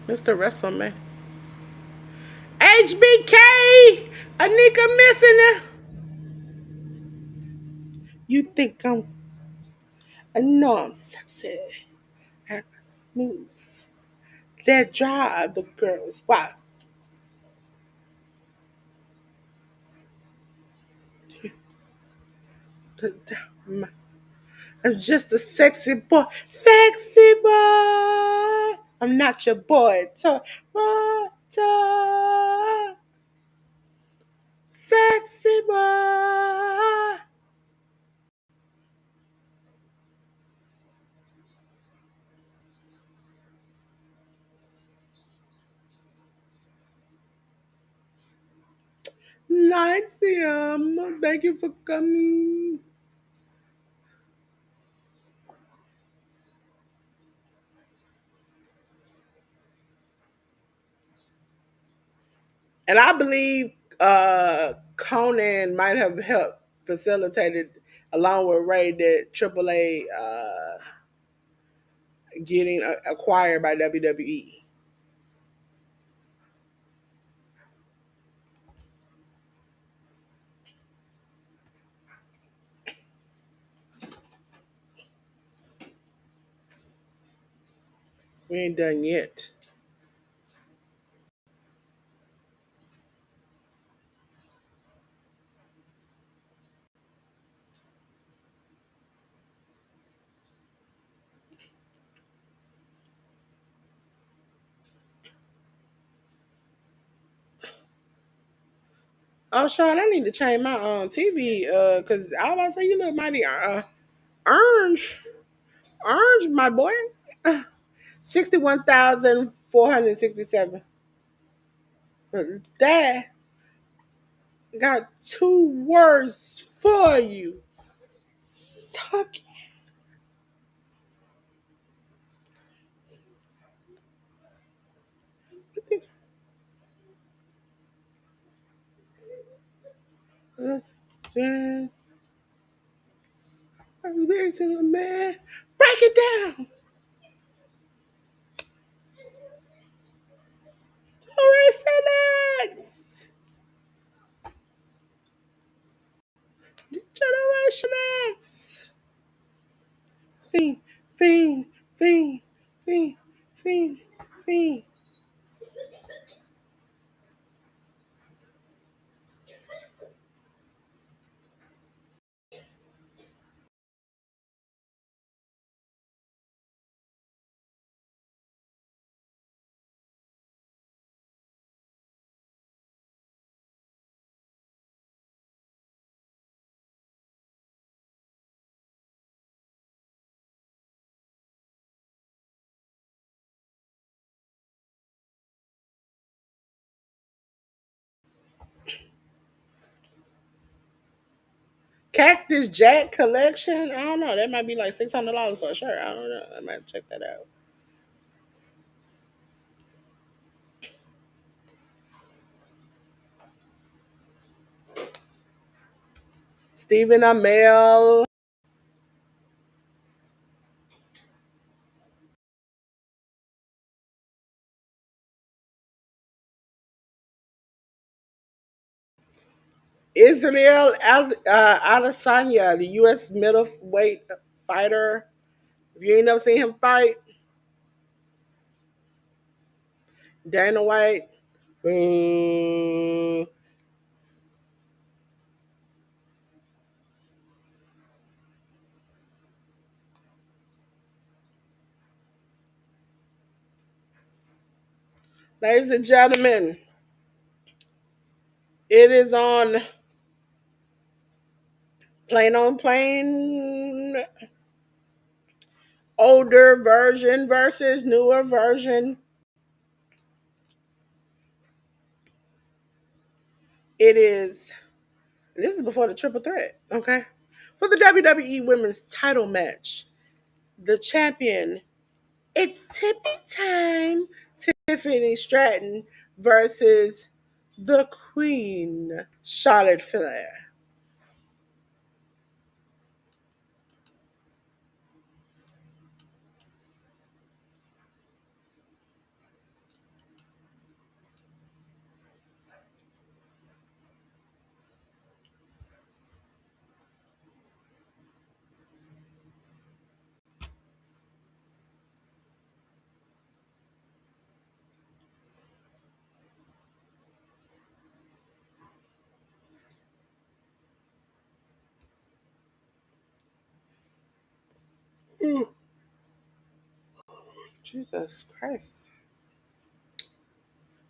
Mr. WrestleMan. HBK! A nigga missing it. You think I know I'm sexy. I moves that drive the girls. Why? I'm just a sexy boy. Sexy boy. I'm not your boy. Sexy boy. Nixium. Thank you for coming. And I believe Conan might have helped facilitated, along with Ray, that AAA getting acquired by WWE. We ain't done yet. Oh, Sean, I need to change my TV because I was about to say you look mighty orange, orange, my boy. 61,467. For that, got two words for you. Talk. Listen, I'm very to the man. Break it down. Generation X. Generation X. Fiend, fiend, fiend, fiend, fiend, fiend. Cactus Jack collection. I don't know. That might be like $600 for a shirt. I don't know. I might check that out. Stephen Amell. Israel Adesanya, the U.S. middleweight fighter. If you ain't never seen him fight, Dana White. Boo. Ladies and gentlemen, it is on Plain on Plain, older version versus newer version. It is, and this is before the triple threat, okay? For the WWE Women's title match, the champion, it's Tippy time, Tiffany Stratton versus the Queen, Charlotte Flair. Ooh, Jesus Christ.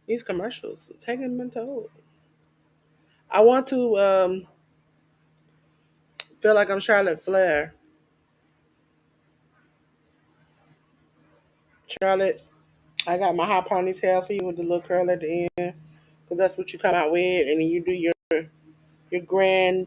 These commercials are taking me to. I want to feel like I'm Charlotte Flair. Charlotte, I got my high ponytail for you with the little curl at the end. Because that's what you come out with. And then you do your grand.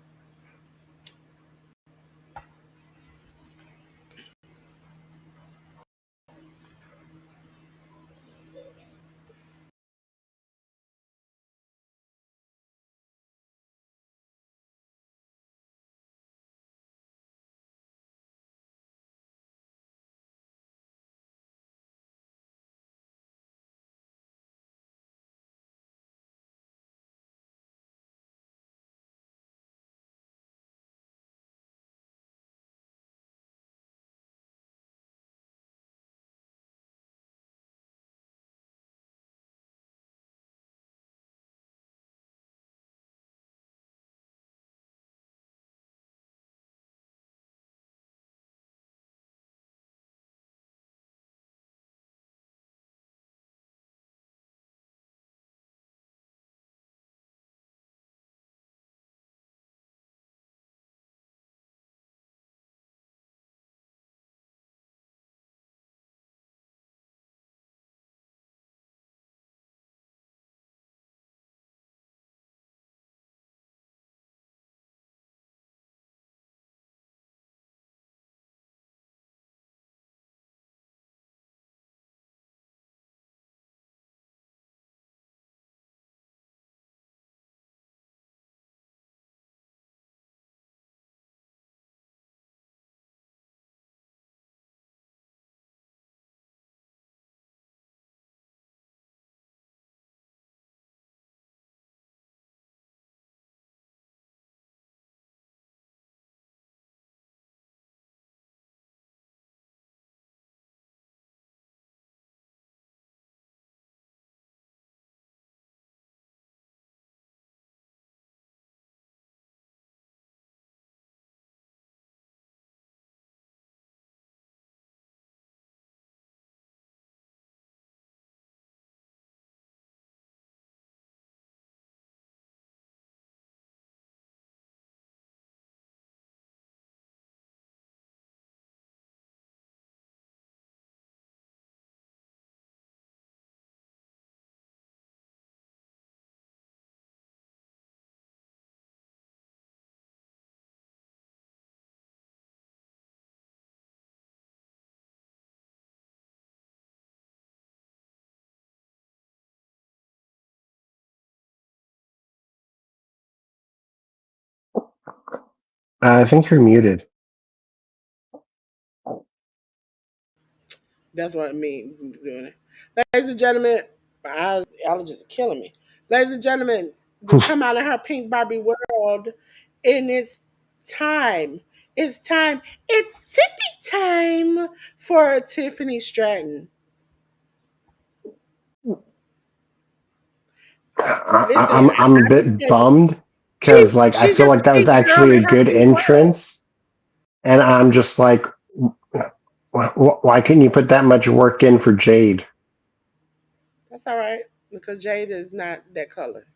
I think you're muted. That's what I mean doing it. Ladies and gentlemen, my eyes, allergies are killing me. Ladies and gentlemen, to come out of her pink Barbie world, and it's time. It's time. It's tippy time for Tiffany Stratton. Listen, I'm a I can bit tell you, bummed she because like I she feel just like a that was pink girl actually a in her good pink world. entrance, and I'm just like, why couldn't you put that much work in for Jade? That's all right because Jade is not that color,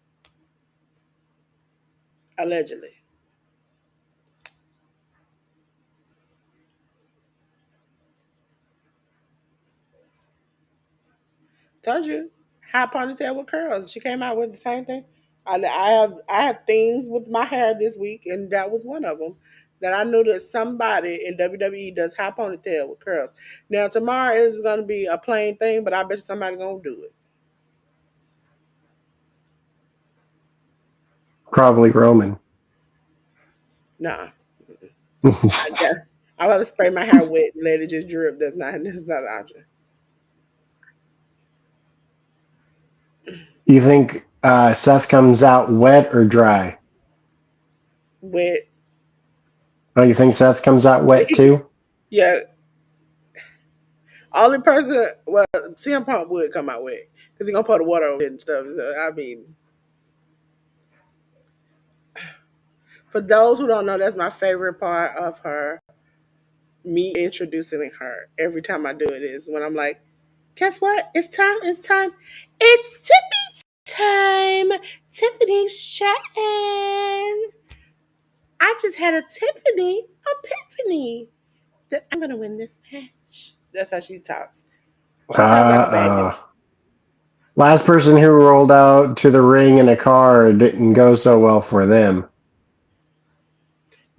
allegedly. Told you, high ponytail with curls. She came out with the same thing. I have themes with my hair this week, and that was one of them. That I knew that somebody in WWE does high ponytail with curls. Now tomorrow it is going to be a plain thing, but I bet you somebody gonna do it. Probably Roman. Nah, I got. I rather spray my hair wet and let it just drip. That's not an option. You think Seth comes out wet or dry? Wet. Oh, you think Seth comes out wet too? Yeah. Only person, well, CM Punk would come out wet because he gonna pour the water over it and stuff. So, I mean, for those who don't know, that's my favorite part of her. Me introducing her every time I do it is when I'm like, guess what? It's time. It's time. It's Tippy time. Tiffany's chatting. I just had a Tiffany epiphany that I'm gonna win this match. That's how she talks. She talks like a baby. Uh Last person who rolled out to the ring in a car didn't go so well for them.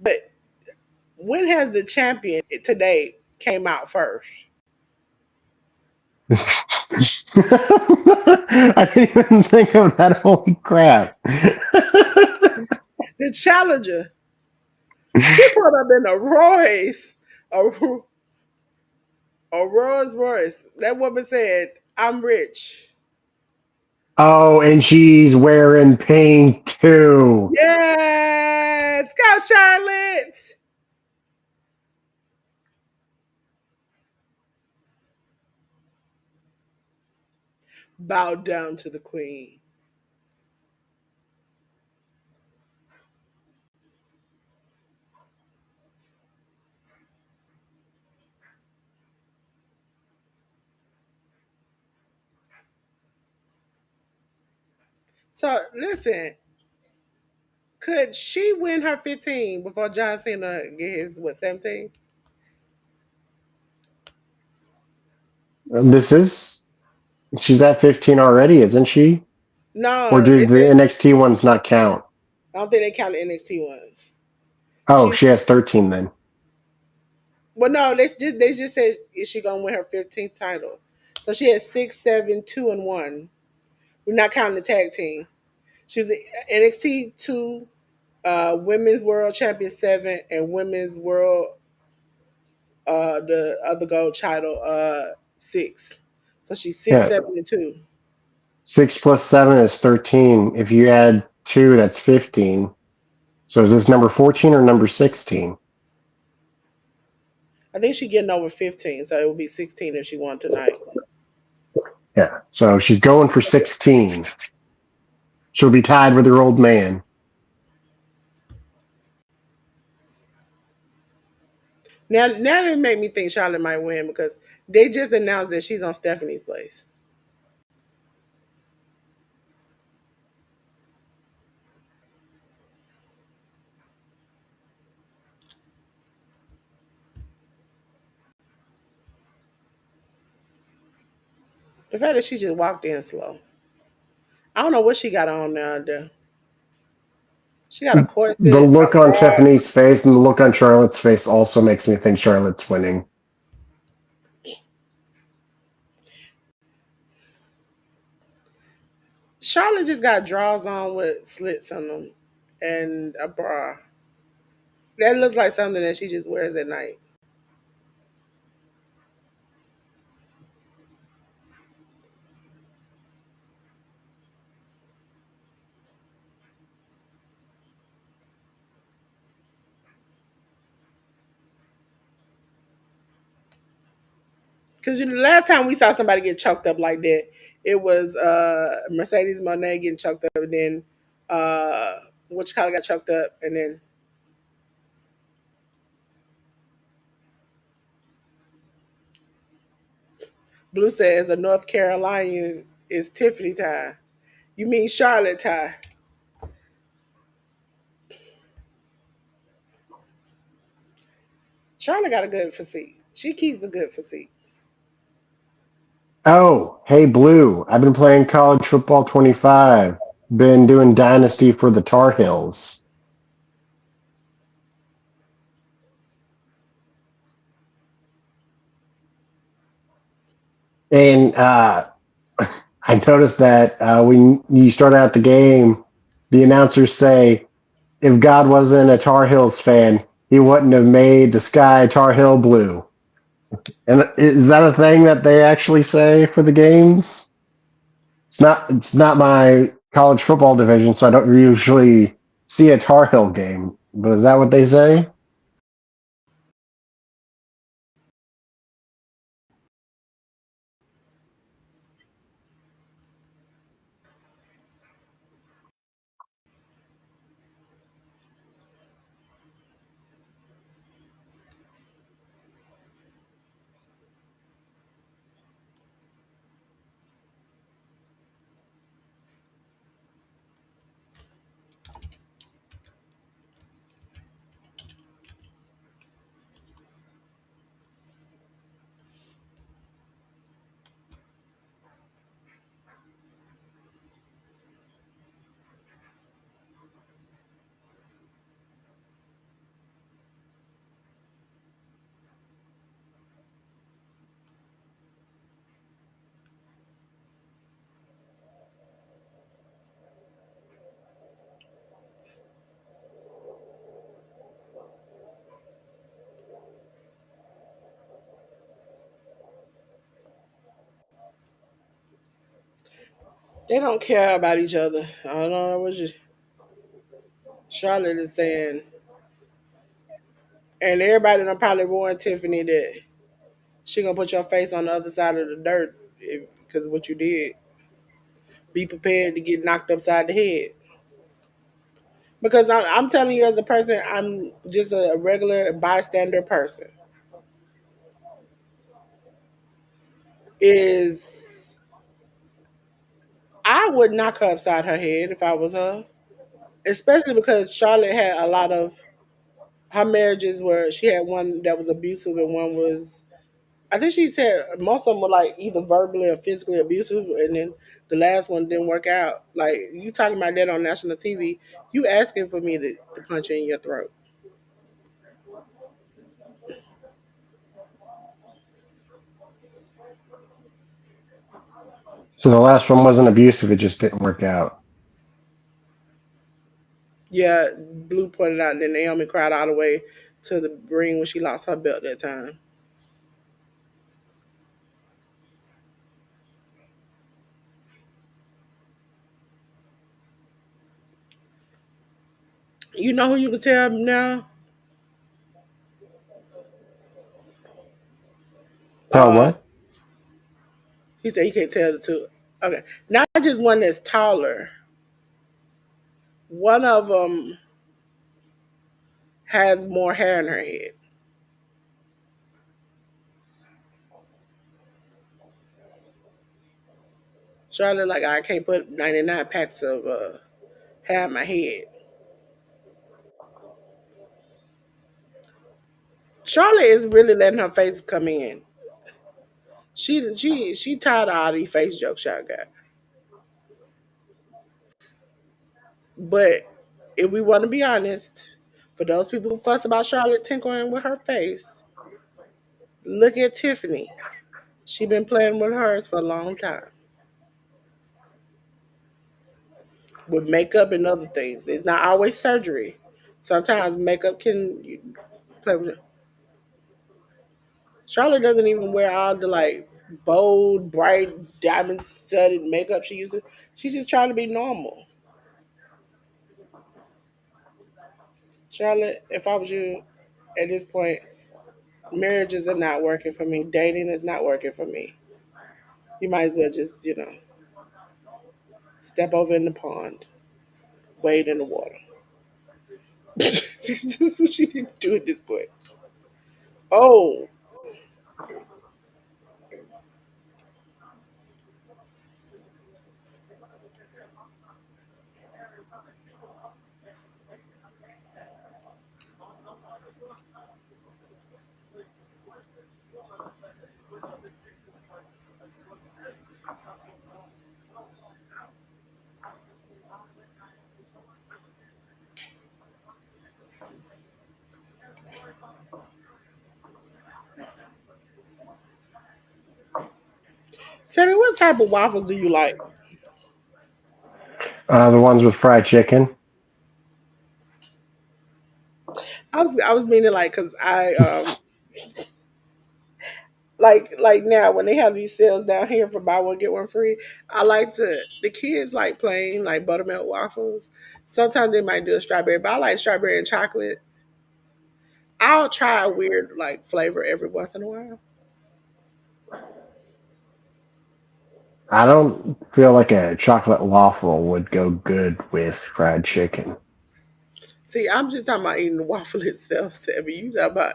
But when has the champion today came out first? I didn't even think of that. Holy crap. The challenger. She put up in a Royce, a, a Rolls Royce. That woman said, "I'm rich." Oh, and she's wearing pink too. Yes, go Charlotte. Bow down to the queen. So listen, could she win her 15 before John Cena get his 17? This is she's at 15 already, isn't she? Or No, do it the says NXT ones not count? I don't think they count the NXT ones. Oh, She she has 13 then. Well, no, they just said is she gonna win her 15th title? So she has 6, 7, 2, and 1. We're not counting the tag team. She was NXT 2, Women's World Champion 7, and Women's World the other gold title 6. So she's 6, Yeah. 7, and 2. 6 plus 7 is 13. If you add 2, that's 15. So is this number 14 or number 16? I think she's getting over 15, so it would be 16 if she won tonight. Yeah. So she's going for 16. She'll be tied with her old man. Now they make me think Charlotte might win because they just announced that she's on Stephanie's place. The fact that she just walked in slow. I don't know what she got on now. She got a The corset, a look on bra. Tiffany's face and the look on Charlotte's face also makes me think Charlotte's winning. Charlotte just got drawers on with slits on them and a bra. That looks like something that she just wears at night. Because the last time we saw somebody get choked up like that, it was Mercedes Monet getting choked up, and then uh, what you call it got choked up, and then Blue says a North Carolinian is Tiffany time. You mean Charlotte time? Charlotte got a good physique. She keeps a good physique. Oh, hey Blue. I've been playing college football 25. Been doing dynasty for the Tar Heels. And I noticed that when you start out the game, the announcers say, if God wasn't a Tar Heels fan, he wouldn't have made the sky Tar Heel blue. And is that a thing that they actually say for the games? It's not my college football division, so I don't usually see a Tar Heel game. But is that what they say? They don't care about each other. I don't know what you. Charlotte is saying, and everybody done probably warned Tiffany that she gonna put your face on the other side of the dirt because of what you did. Be prepared to get knocked upside the head. Because I'm telling you, as a person, I'm just a regular bystander person. Is I would knock her upside her head if I was her, especially because Charlotte had a lot of her marriages where she had one that was abusive and one was. I think she said most of them were like either verbally or physically abusive, and then the last one didn't work out. Like you talking about that on national TV, you asking for me to punch you in your throat. So the last one wasn't abusive; it just didn't work out. Yeah, Blue pointed out, and then Naomi cried all the way to the ring when she lost her belt that time. You know who you can tell now? Tell Uh, what? he said he can't tell the two. Okay, not just one that's taller. One of them has more hair in her head. Charlotte, like I can't put 99 packs of hair in my head. Charlotte is really letting her face come in. She tired of all these face jokes y'all got. But if we want to be honest, for those people who fuss about Charlotte tinkering with her face, look at Tiffany. She been playing with hers for a long time with makeup and other things. It's not always surgery. Sometimes makeup can play with it. Charlotte doesn't even wear all the like bold, bright, diamond studded makeup she used to. She's just trying to be normal. Charlotte, if I was you at this point, marriages are not working for me. Dating is not working for me. You might as well just, step over in the pond, wade in the water. That's what you need to do at this point. Oh, Sammy, what type of waffles do you like? The ones with fried chicken. I was meaning like because I like now when they have these sales down here for buy one get one free, I like to the kids like plain like buttermilk waffles. Sometimes they might do a strawberry, but I like strawberry and chocolate. I'll try a weird like flavor every once in a while. I don't feel like a chocolate waffle would go good with fried chicken. See, I'm just talking about eating the waffle itself, Sammy. You talking about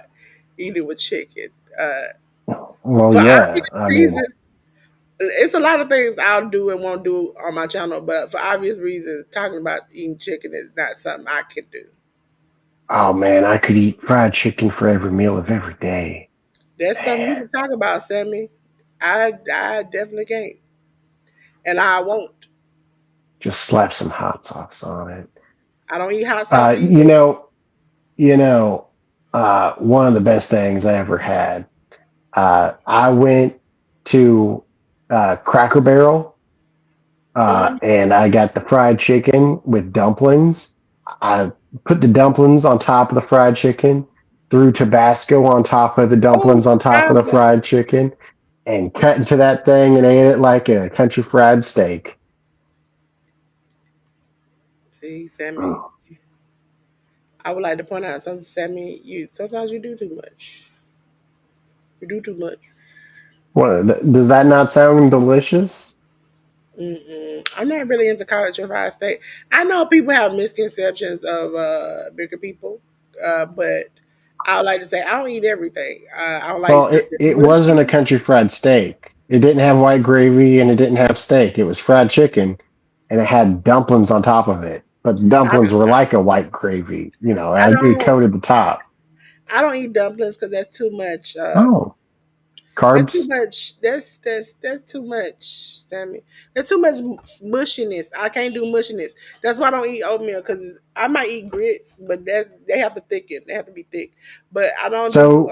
eating it with chicken. Well, For yeah. obvious I mean, reasons, it's a lot of things I'll do and won't do on my channel, but for obvious reasons, talking about eating chicken is not something I can do. oh man, I could eat fried chicken for every meal of every day. That's something you can talk about, Sammy. I definitely can't, and I won't. Just slap some hot sauce on it. I don't eat hot sauce Uh, either. you know, you know, one of the best things I ever had. I went to Cracker Barrel Mm. and I got the fried chicken with dumplings. I put the dumplings on top of the fried chicken, threw Tabasco on top of the Oh, dumplings on top of the scramble. fried chicken, and cut into that thing and ate it like a country fried steak. See, Sammy, Mm. I would like to point out, Sammy, you sometimes you do too much. You do too much. What, does that not sound delicious? Mm-mm. I'm not really into college or Ohio State. I know people have misconceptions of bigger people, but I would like to say I don't eat everything. I don't like Well, stuff that's it wasn't a mushy. country fried steak. It didn't have white gravy and it didn't have steak. It was fried chicken and it had dumplings on top of it. But the I dumplings don't. were like a white gravy, I it don't. coated the top. I don't eat dumplings because that's too much. Oh, That's too carbs? much. That's too much, Sammy. That's too much mushiness. I can't do mushiness. That's why I don't eat oatmeal because I might eat grits, but that they have to thicken. They have to be thick. But I don't do. So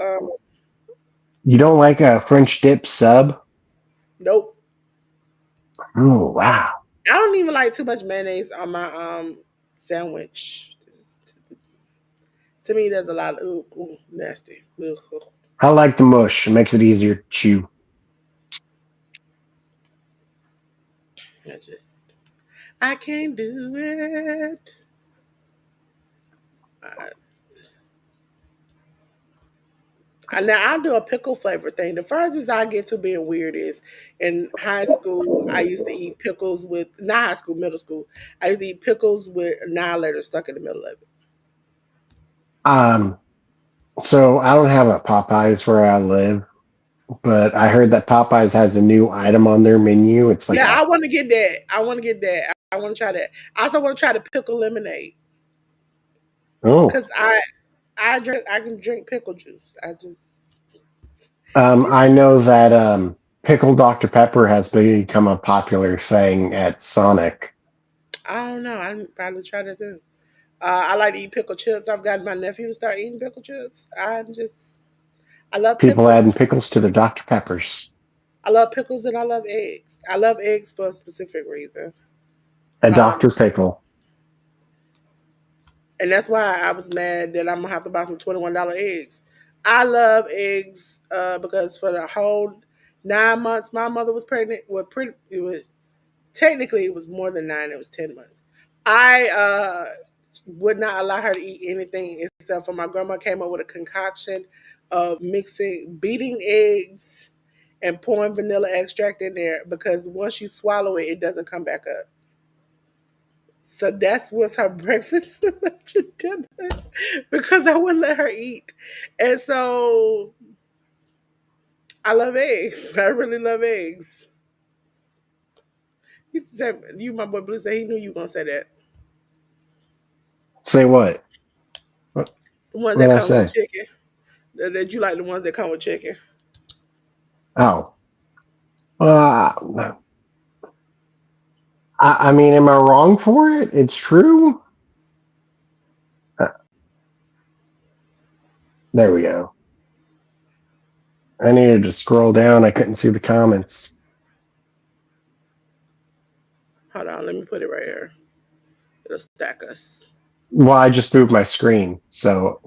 you don't like a French dip sub? Nope. Oh, wow. I don't even like too much mayonnaise on my sandwich. To me, there's a lot of nasty. Ugh, ugh. I like the mush. It makes it easier to chew. I can't do it. I, now I do a pickle flavor thing. The furthest I get to being weird is in high school. I used to eat pickles with not high school, middle school. I used to eat pickles with annihilator stuck in the middle of it. Um, so I don't have a Popeyes where I live, but I heard that Popeyes has a new item on their menu. It's like Yeah, a I want to get that. I want to get that. I want to try that. I also want to try the pickle lemonade oh. because I can drink pickle juice. I just I know that pickled Dr. Pepper has become a popular thing at Sonic. I don't know. I probably try that too. I like to eat pickle chips. I've gotten my nephew to start eating pickle chips. I love People pickles. adding pickles to their Dr. Peppers. I love pickles and I love eggs. I love eggs for a specific reason. A Um, Dr. Pickle. And that's why I was mad that I'm gonna have to buy some $21 eggs. I love eggs because for the whole 9 months my mother was pregnant. It was technically it was more than 9. It was 10 months. I would not allow her to eat anything except for my grandma came up with a concoction of beating eggs and pouring vanilla extract in there because once you swallow it, it doesn't come back up. So that's what's her breakfast lunch and dinner because I wouldn't let her eat. And so I love eggs. I really love eggs. He said, you, my boy Blue said he knew you were going to say that. Say what? What The ones did that I come with say? chicken. That you like the ones that come with chicken. Oh. Uh, I mean, am I wrong for it? It's true. Uh, there we go. I needed to scroll down. I couldn't see the comments. Hold on, let me put it right here. It'll stack us. Well, I just moved my screen. So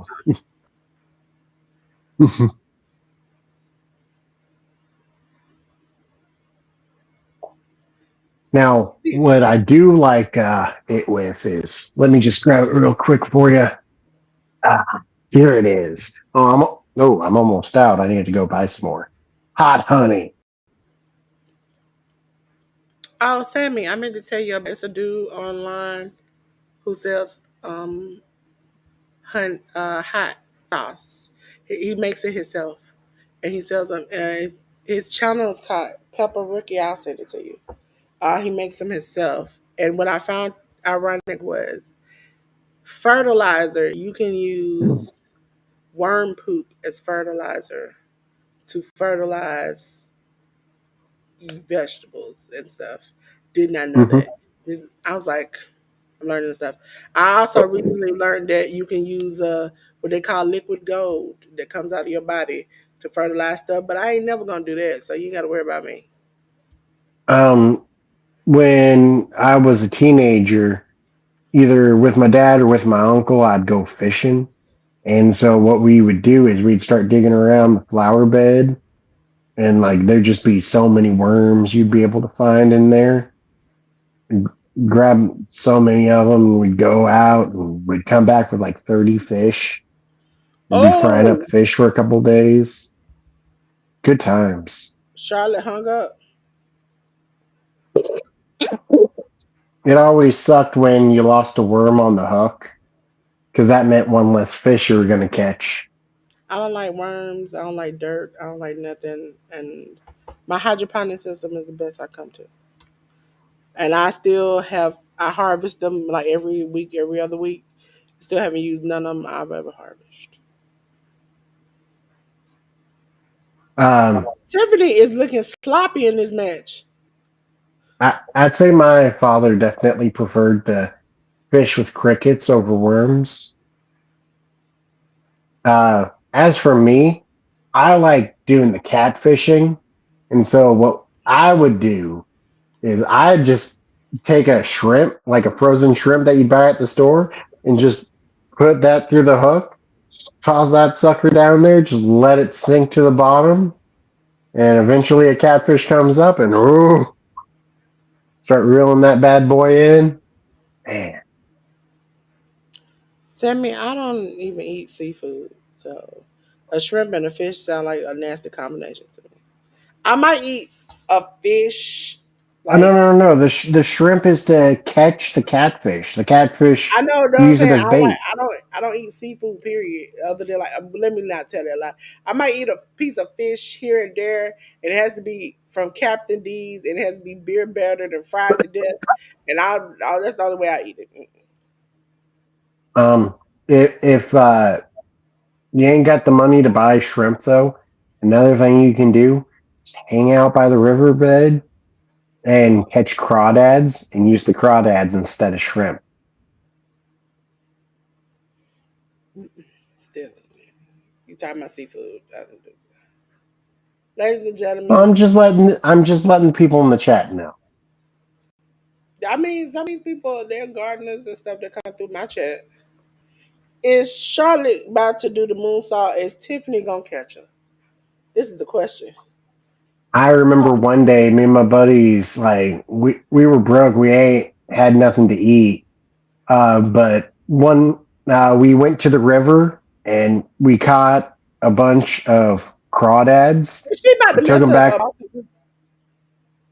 now, what I do like it with is, let me just grab it real quick for you. Here it is. I'm almost out. I need to go buy some more hot honey. Oh, Sammy, I meant to tell you, it's a dude online who sells hot sauce. He makes it himself, and he sells them. His channel is called Pepper Rookie. I'll send it to you. He makes them himself. And what I found ironic was fertilizer. You can use worm poop as fertilizer to fertilize vegetables and stuff. Did not know Mm-hmm. that. I was like, I'm learning stuff. I also recently learned that you can use what they call liquid gold that comes out of your body to fertilize stuff, but I ain't never gonna do that, so you ain't gotta worry about me. Um, when I was a teenager, either with my dad or with my uncle, I'd go fishing. And so what we would do is we'd start digging around the flower bed, and like there'd just be so many worms you'd be able to find in there. Grab so many of them. We'd go out and we'd come back with like 30 fish. We'd be frying up Oh, fish for a couple days. Good times. Charlotte hung up. It always sucked when you lost a worm on the hook because that meant one less fish you were going to catch. I don't like worms. I don't like dirt. I don't like nothing. And my hydroponic system is the best I come to. And I harvest them like every week, every other week. Still haven't used none of them I've ever harvested. Um, Tiffany is looking sloppy in this match. I'd say my father definitely preferred to fish with crickets over worms. As for me, I like doing the catfishing. And so what I would do is I'd just take a shrimp, like a frozen shrimp that you buy at the store, and just put that through the hook, toss that sucker down there, just let it sink to the bottom, and eventually a catfish comes up and ooh, start reeling that bad boy in. Man, Sammy, I don't even eat seafood. So a shrimp and a fish sound like a nasty combination to me. I might eat a fish, oh, no, like no, no, no. The shrimp is to catch the catfish. The catfish, I know what you I'm use it saying. as bait. I don't eat seafood. Period. Other than like, let me not tell that lie. I might eat a piece of fish here and there. And it has to be from Captain D's. And it has to be beer battered and fried to death. And that's the only way I eat it. Um, if you ain't got the money to buy shrimp, though, another thing you can do is hang out by the riverbed and catch crawdads and use the crawdads instead of shrimp. Still, you talking about seafood? I don't do that. Ladies and Well, gentlemen, I'm just letting people in the chat know. I mean, some of these people they're gardeners and stuff that come through my chat. Is Charlotte about to do the moonsault? Is Tiffany gonna catch her? This is the question. I remember one day, me and my buddies, like we were broke, we ain't had nothing to eat. But one, we went to the river and we caught a bunch of crawdads. Is she about We to took mess them up? back.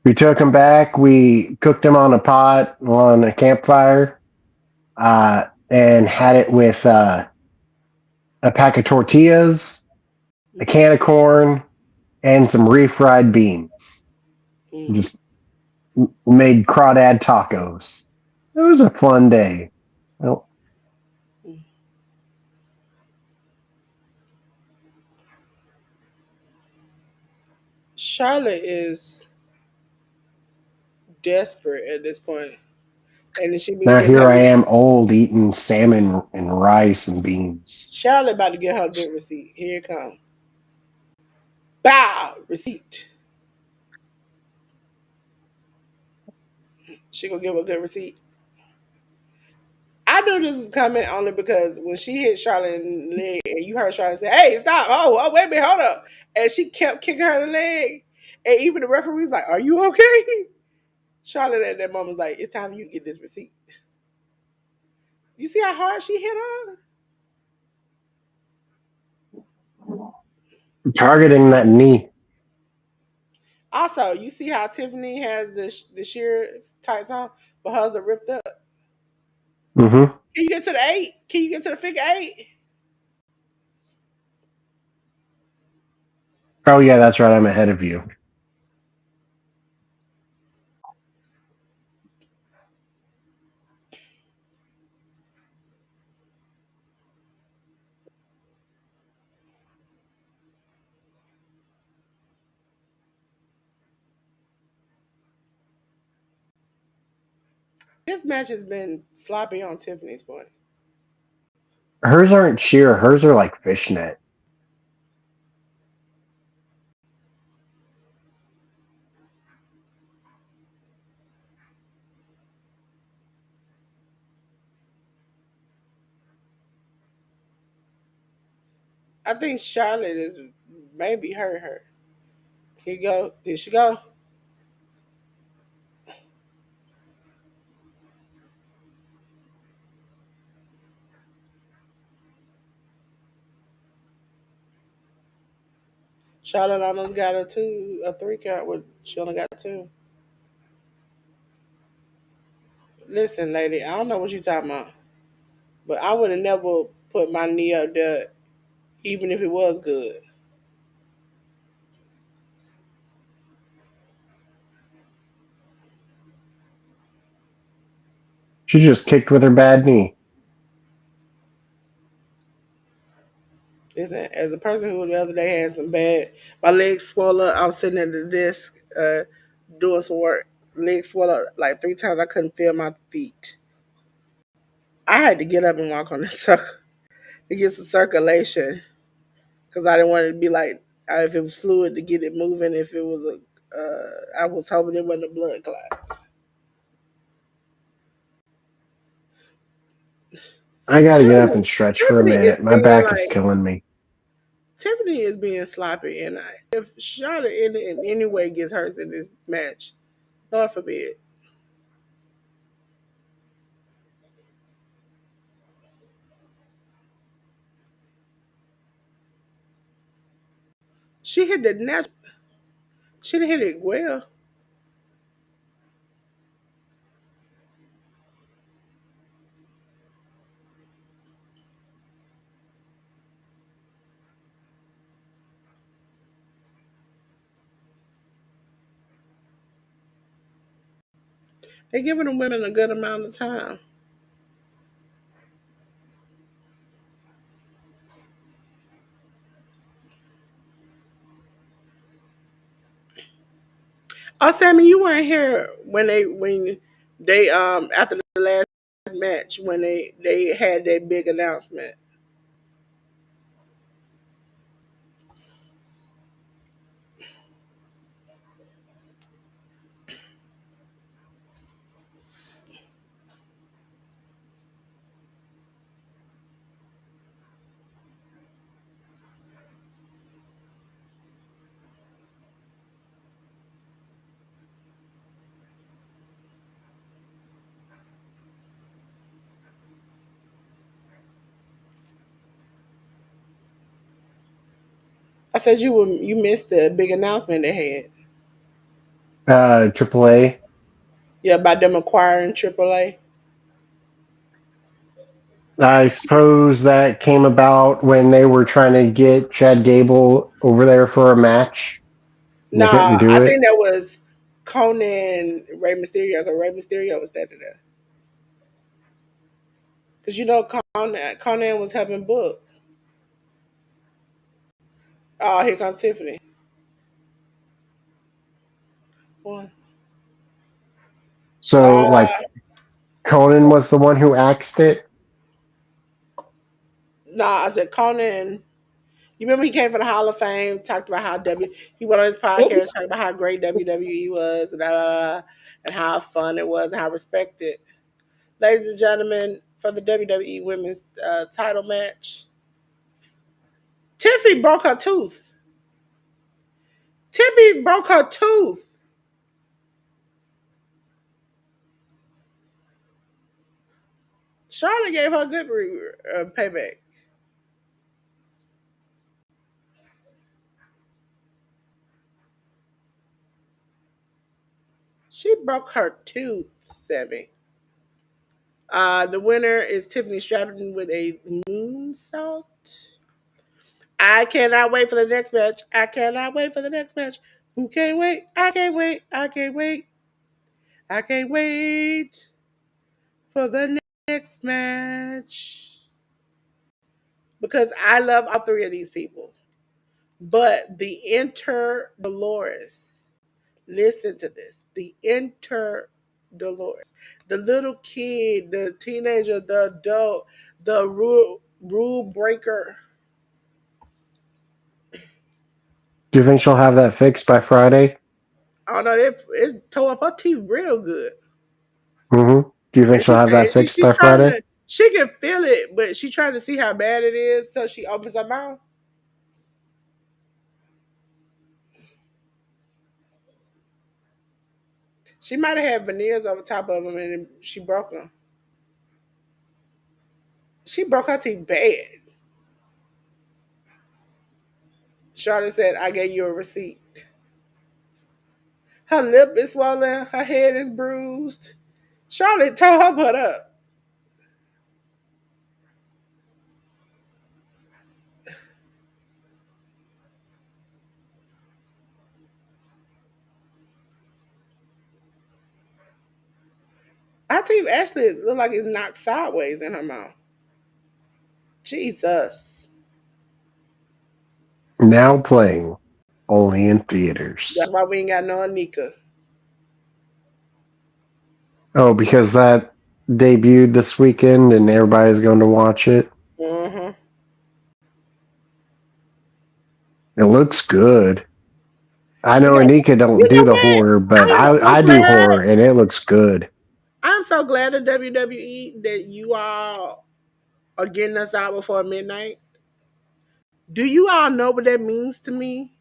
We took them back. We cooked them on a pot on a campfire, and had it with a pack of tortillas, a can of corn, and some refried beans. Mm. Just made crawdad tacos. It was a fun day. Well, Charlotte is desperate at this point, and then she now be in here her. I am, old, eating salmon and rice and beans. Charlotte about to get her good receipt. Here it come. Bow receipt. She gonna give her a good receipt. I knew this was coming only because when she hit Charlotte in the leg and you heard Charlotte say, "Hey, stop! Oh, wait a minute, hold up!" and she kept kicking her in the leg, and even the referee's like, "Are you okay?" Charlotte at that moment was like, "It's time for you to get this receipt." You see how hard she hit her? Targeting that knee. Also, you see how Tiffany has the sheer tights on, but hers are ripped up. Mm-hmm. Can you get to the eight? Can you get to the figure eight? Oh yeah, that's right. I'm ahead of you. This match has been sloppy on Tiffany's part. Hers aren't sheer. Hers are like fishnet. I think Charlotte is maybe hurt her. Here you go. Here she go. Charlotte almost got a three count, but she only got two. Listen, lady, I don't know what you talking about, but I would have never put my knee up there, even if it was good. She just kicked with her bad knee. Listen, as a person who the other day had some bad, my legs swelled up. I was sitting at the desk doing some work. Legs swelled up like 3 times. I couldn't feel my feet. I had to get up and walk on the circle to get some circulation because I didn't want it to be like if it was fluid to get it moving. If it was I was hoping it wasn't a blood clot. I gotta get up Tiffany, and stretch for a Tiffany is minute. My being back is like killing me. Tiffany is being sloppy, and if Charlotte in any way gets hurt in this match, God forbid, she hit the natural. She didn't hit it well. They're giving the women a good amount of time. Oh, Sammy, you weren't here when they after the last match when they had that big announcement. I said you missed the big announcement they had. AAA. Yeah, about them acquiring AAA. I suppose that came about when they were trying to get Chad Gable over there for a match, and they couldn't Nah, do I it. think that was Conan Rey Mysterio. Cause Rey Mysterio was standing there. Cause you know Conan was helping book. Oh, here comes Tiffany. One. So, like, Conan was the one who axed it. Nah, I said Conan. You remember he came from the Hall of Fame, talked about how he went on his podcast, talked about how great WWE was and how fun it was and how respected. Ladies and gentlemen, for the WWE Women's title match, Tiffany broke her tooth. Tiffany broke her tooth. Charlotte gave her a good payback. She broke her tooth, Sammy. The winner is Tiffany Stratton with a moonsault. I cannot wait for the next match. I cannot wait for the next match. Who can't wait? I can't wait. I can't wait. I can't wait for the next match. Because I love all three of these people. But the Inter Dolores, listen to this. The Inter Dolores, the little kid, the teenager, the adult, the rule breaker. Do you think she'll have that fixed by Friday? Oh no, it tore up her teeth real good. Do you think And she'll have that fixed she's by trying Friday? to, she can feel it, but she trying to see how bad it is, so she opens her mouth. She might have had veneers over top of them, and she broke them. She broke her teeth bad. Charlotte said, "I gave you a receipt." Her lip is swollen. Her head is bruised. Charlotte tore her butt up. Her teeth actually look like it's knocked sideways in her mouth. Jesus. Now playing only in That's theaters. why we ain't got no Anika. Oh, because that debuted this weekend and everybody's going to watch it. Mm-hmm. It looks good. I know Yeah. Anika don't You do know the what? horror, but I'm so I do glad. horror and it looks good. I'm so glad at WWE that you all are getting us out before midnight. Do you all know what that means to me?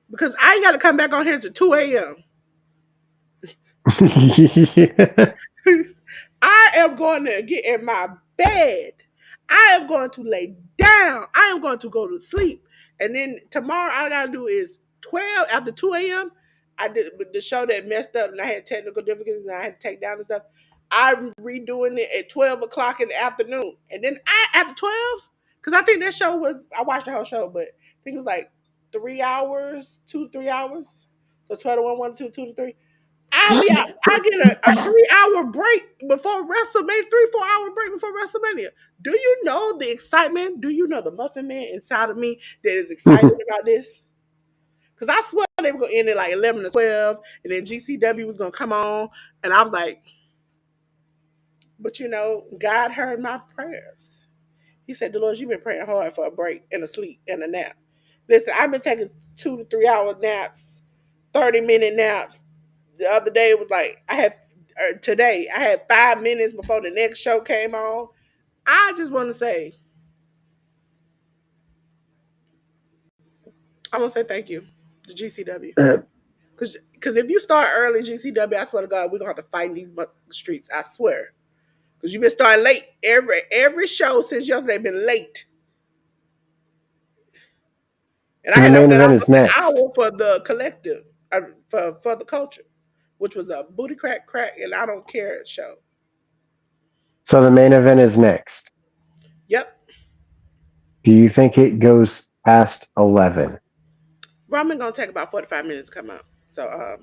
Because I ain't got to come back on here to 2 a.m. I am going to get in my bed. I am going to lay down. I am going to go to sleep. And then tomorrow, all I got to do is 12 after 2 a.m. I did the show that messed up and I had technical difficulties and I had to take down and stuff. I'm redoing it at 12 o'clock in the afternoon. And then after 12, because I think that show was, I watched the whole show, but I think it was like 3 hours, 2, 3 hours. So 12 to 1, 1 to 2, 2 to 3. I'll be out. I get a 3 hour break before WrestleMania, 3, 4 hour break before WrestleMania. Do you know the excitement? Do you know the Muffin Man inside of me that is excited about this? Because I swear they were going to end at like 11 to 12, and then GCW was going to come on. And I was like, but you know, God heard my prayers. He said, Delores, you've been praying hard for a break and a sleep and a nap. Listen, I've been taking 2 to 3 hour naps, 30-minute naps. The other day it was like today I had 5 minutes before the next show came on. I just want to say, I want to say thank you to GCW. Because if you start early, GCW, I swear to God, we're going to have to fight in these streets. I swear. Because you've been starting late. Every show since yesterday been late. And I So the had to main wait event almost is an next. hour for the collective, for the culture, which was a booty crack, and I don't care show. So the main event is next. Yep. Do you think it goes past 11? Roman gonna take about 45 minutes to come out. So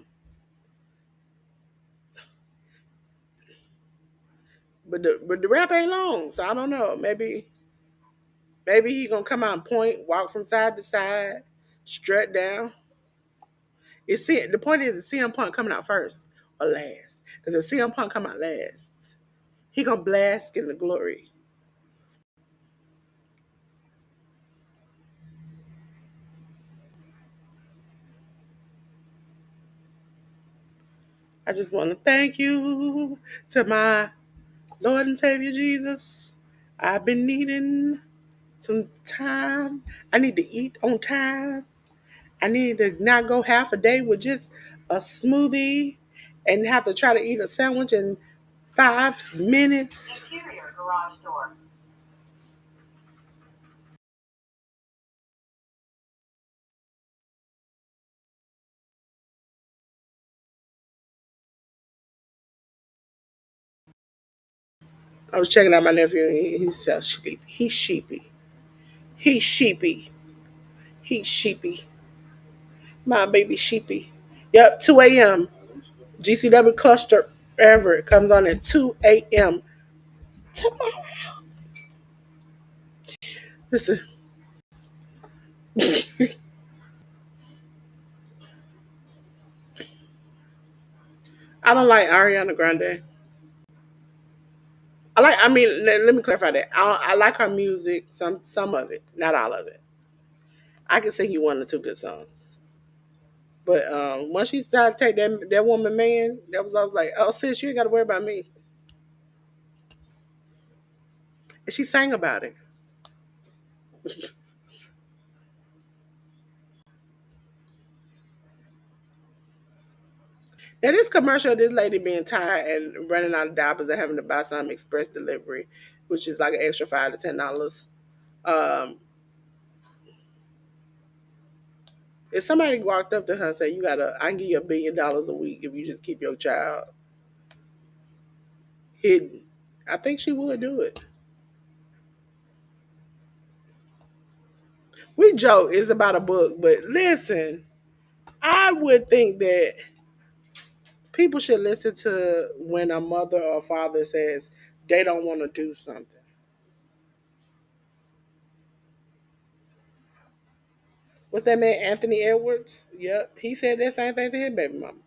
but the rap ain't long, so I don't know. Maybe he gonna come out and point, walk from side to side, strut down. The point is CM Punk coming out first or last. Because if CM Punk come out last, he gonna blast in the glory. I just want to thank you to my Lord and Savior Jesus. I've been needing some time. I need to eat on time. I need to not go half a day with just a smoothie and have to try to eat a sandwich in 5 minutes. Interior garage door. I was checking out my nephew and he's so sleepy. He's sheepy. He's sheepy. He's sheepy. My baby sheepy. Yep, 2 a.m. GCW cluster ever comes on at 2 a.m. tomorrow. Listen, I don't like Ariana Grande. I mean, let me clarify that. I like her music, some of it, not all of it. I can sing you one or two good songs. But once she decided to take that woman man, I was like, oh sis, you ain't gotta worry about me. And she sang about it. Now this commercial, this lady being tired and running out of diapers and having to buy some express delivery, which is like an extra $5 to $10. Um, if somebody walked up to her and said, I can give you $1 billion a week if you just keep your child hidden, I think she would do it. We joke it's about a book, but listen, I would think that people should listen to when a mother or father says they don't want to do something. What's that man, Anthony Edwards? Yep, he said that same thing to his baby mama.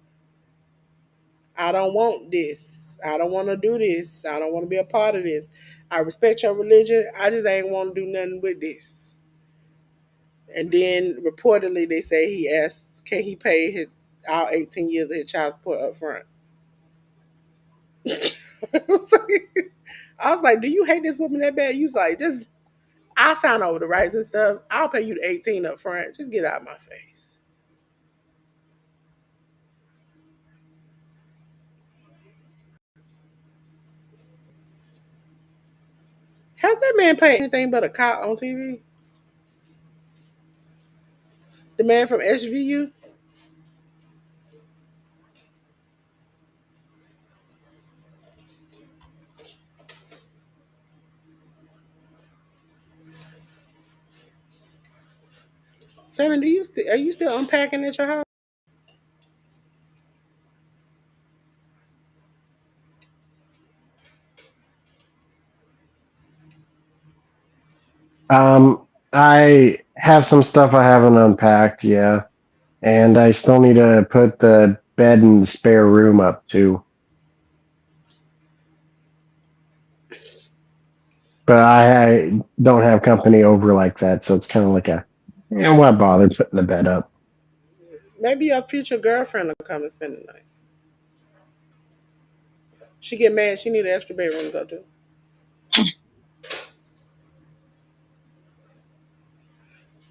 I don't want this. I don't want to do this. I don't want to be a part of this. I respect your religion. I just ain't want to do nothing with this. And then reportedly they say he asked, can he pay his all 18 years of his child support up front? I was like, do you hate this woman that bad? You was like, just I'll sign over the rights and stuff. I'll pay you the 18 up front. Just get out of my face. Has that man paid anything but a cop on TV? The man from SVU? Sammy, are you still unpacking at your house? I have some stuff I haven't unpacked, yeah, and I still need to put the bed in the spare room up too. But I don't have company over like that, so it's kind of like why bother putting the bed up? Maybe your future girlfriend will come and spend the night. She get mad. She need an extra bedroom to go to.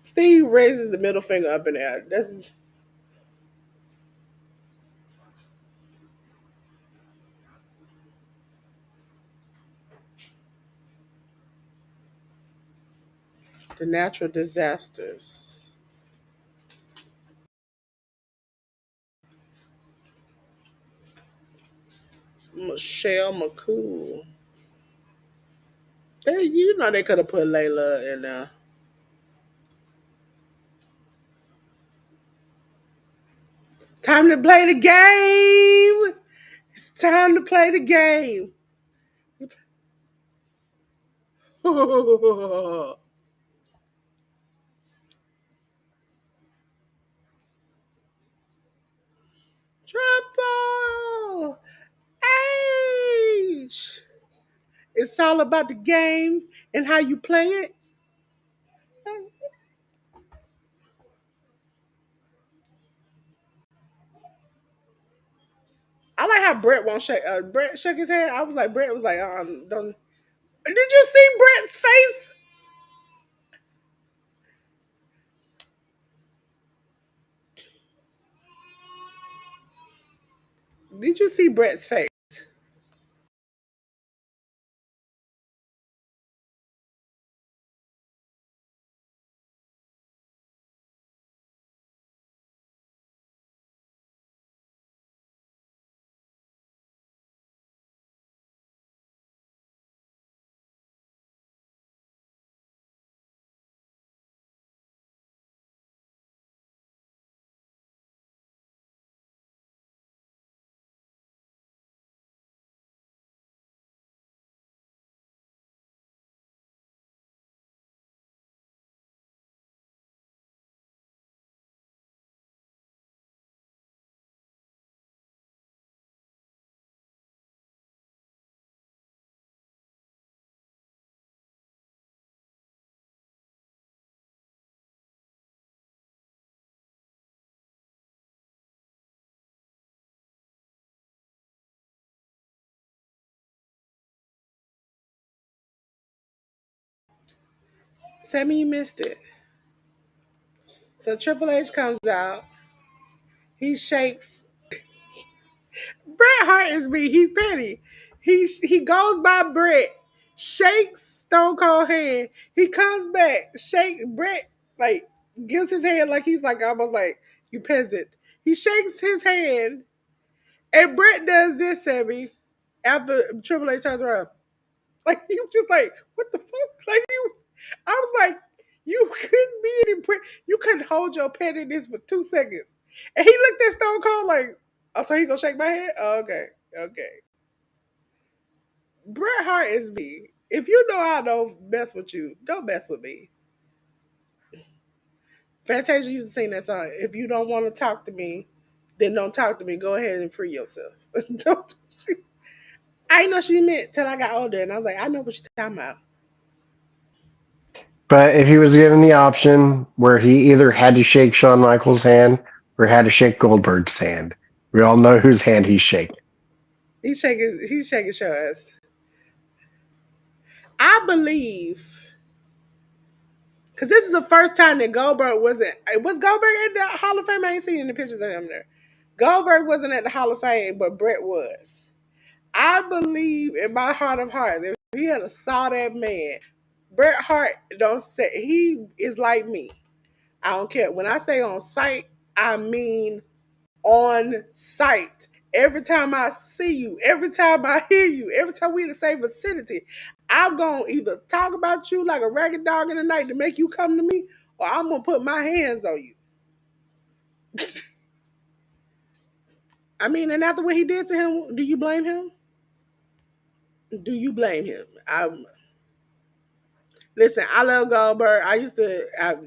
Steve raises the middle finger up in the air. That's the natural disasters. Michelle McCool. They could have put Layla in there. Time to play the game. It's time to play the game. Triple H. It's all about the game and how you play it. I like how Brett won't shake. Brett shook his head. I was like, Brett was like, don't. Did you see Brett's face? Did you see Brett's face? Sammy, you missed it. So Triple H comes out. He shakes. Bret Hart is me. He's petty. He goes by Bret, shakes Stone Cold hand. He comes back, shake Bret, like gives his hand like he's like almost like you peasant. He shakes his hand, and Bret does this, Sammy. After Triple H turns around, like he was just like, what the fuck? Like I was like, you couldn't be any, you couldn't hold your pettiness for 2 seconds. And he looked at Stone Cold like, oh, so he gonna shake my hand? Oh, okay, okay. Bret Hart is me. If you know I don't mess with you, don't mess with me. Fantasia used to sing that song. If you don't want to talk to me, then don't talk to me. Go ahead and free yourself. Don't. I didn't know she meant till I got older, and I was like, I know what she's talking about. But if he was given the option where he either had to shake Shawn Michaels' hand or had to shake Goldberg's hand, we all know whose hand he's shaking. He's shaking show us. I believe because this is the first time that Goldberg wasn't. Was Goldberg in the Hall of Fame? I ain't seen any pictures of him there. Goldberg wasn't at the Hall of Fame, but Bret was. I believe in my heart of hearts, if he had saw that man, Bret Hart don't say he is like me. I don't care. When I say on sight, I mean on sight. Every time I see you, every time I hear you, every time we in the same vicinity, I'm gonna either talk about you like a ragged dog in the night to make you come to me, or I'm gonna put my hands on you. I mean, and after what he did to him, do you blame him? Do you blame him? Listen, I love Goldberg.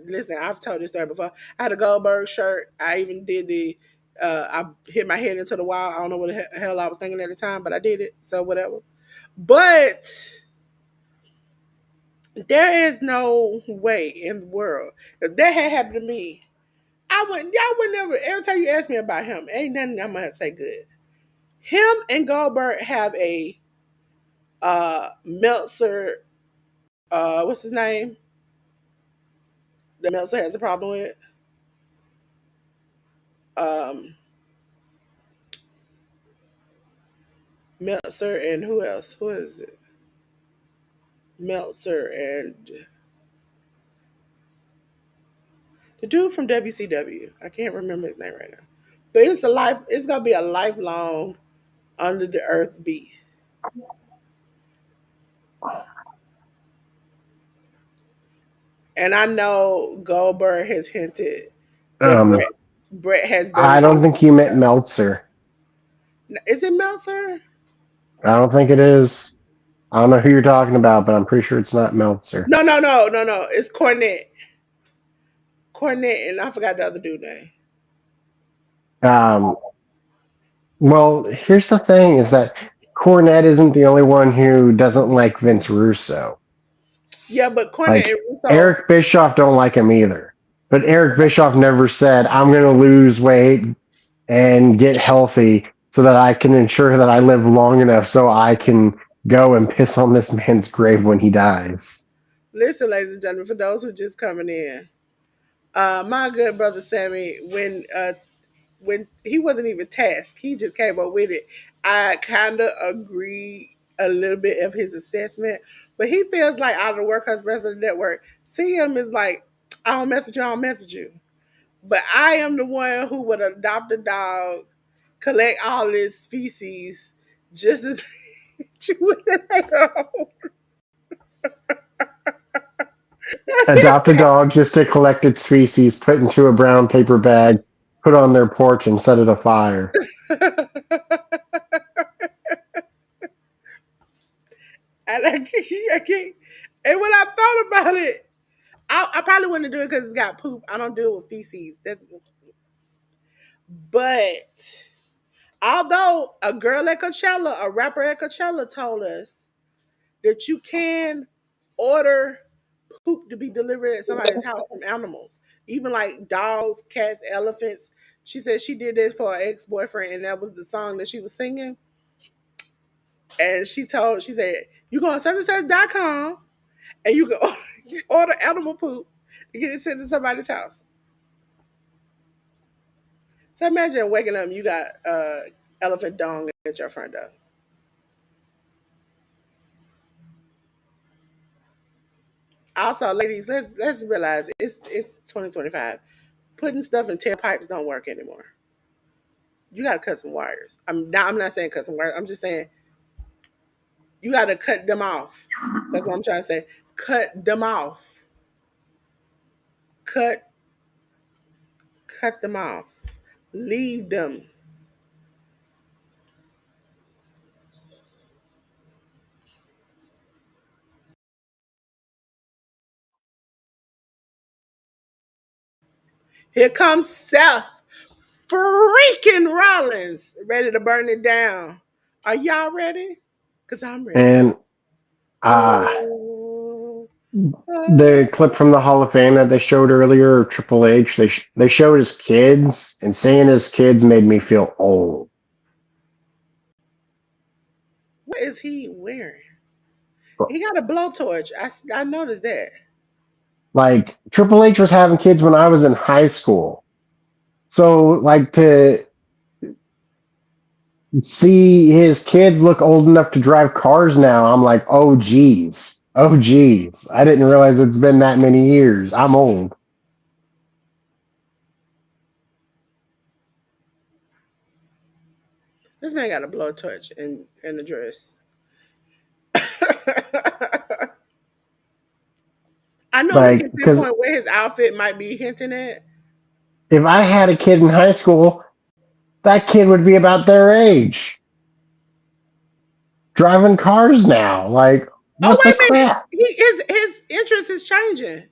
Listen, I've told this story before. I had a Goldberg shirt. I even did I hit my head into the wall. I don't know what the hell I was thinking at the time, but I did it. So whatever. But there is no way in the world if that had happened to me. Y'all would never, every time you ask me about him, ain't nothing I'm going to say good. Him and Goldberg have a Meltzer, what's his name? That Meltzer has a problem with. Um, Meltzer and who else? Who is it? Meltzer and the dude from WCW. I can't remember his name right now. But it's gonna be a lifelong under the earth be? And I know Goldberg has hinted that Um, Brett has better I don't think you meant Meltzer. Is it Meltzer? I don't think it is. I don't know who you're talking about, but I'm pretty sure it's not Meltzer. No, no, no, no, no. It's Cornette. Cornette, and I forgot the other dude name. Um, well, here's the thing: is that Cornette isn't the only one who doesn't like Vince Russo. Yeah, but Cornette and Like Russo. Eric Bischoff don't like him either. But Eric Bischoff never said, "I'm going to lose weight and get healthy so that I can ensure that I live long enough so I can go and piss on this man's grave when he dies." Listen, ladies and gentlemen, for those who just coming in, my good brother Sammy, when he wasn't even tasked, he just came up with it. I kind of agree a little bit of his assessment, but he feels like out of the Workhorse Wrestling Network, CM is like, I don't mess with you, I don't mess with you. But I am the one who would adopt a dog, collect all this feces, just as you would. Adopt a dog just to collect its feces, put into a brown paper bag, put on their porch, and set it afire. And I can't. And when I thought about it, I probably wouldn't do it because it's got poop. I don't deal with feces. But although a girl at Coachella, a rapper at Coachella told us that you can order poop to be delivered at somebody's house from animals, even like dogs, cats, elephants. She said she did this for her ex-boyfriend, and that was the song that she was singing. And she said, you go on such and such.com and you can order animal poop to get it sent to somebody's house. So imagine waking up and you got elephant dung at your front door. Also, ladies, let's realize it's 2025. Putting stuff in tailpipes don't work anymore. You gotta cut some wires. I'm not saying cut some wires. I'm just saying you gotta cut them off. That's what I'm trying to say. Cut them off. Cut cut them off. Leave them. Here comes Seth freaking Rollins, ready to burn it down. Are y'all ready? Cause I'm ready. And Oh, the clip from the Hall of Fame that they showed earlier, Triple H, they showed his kids, and seeing his kids made me feel old. what is he wearing? He got a blowtorch. I noticed that. Like Triple H was having kids when I was in high school, so like to see his kids look old enough to drive cars now, I'm like, oh geez, oh geez, I didn't realize it's been that many years. I'm old. This man got a blowtorch in the dress. I know we Like can because pinpoint where his outfit might be hinting at. if I had a kid in high school, that kid would be about their age, driving cars now. Like Oh what the wait a minute, crap? his interest is changing.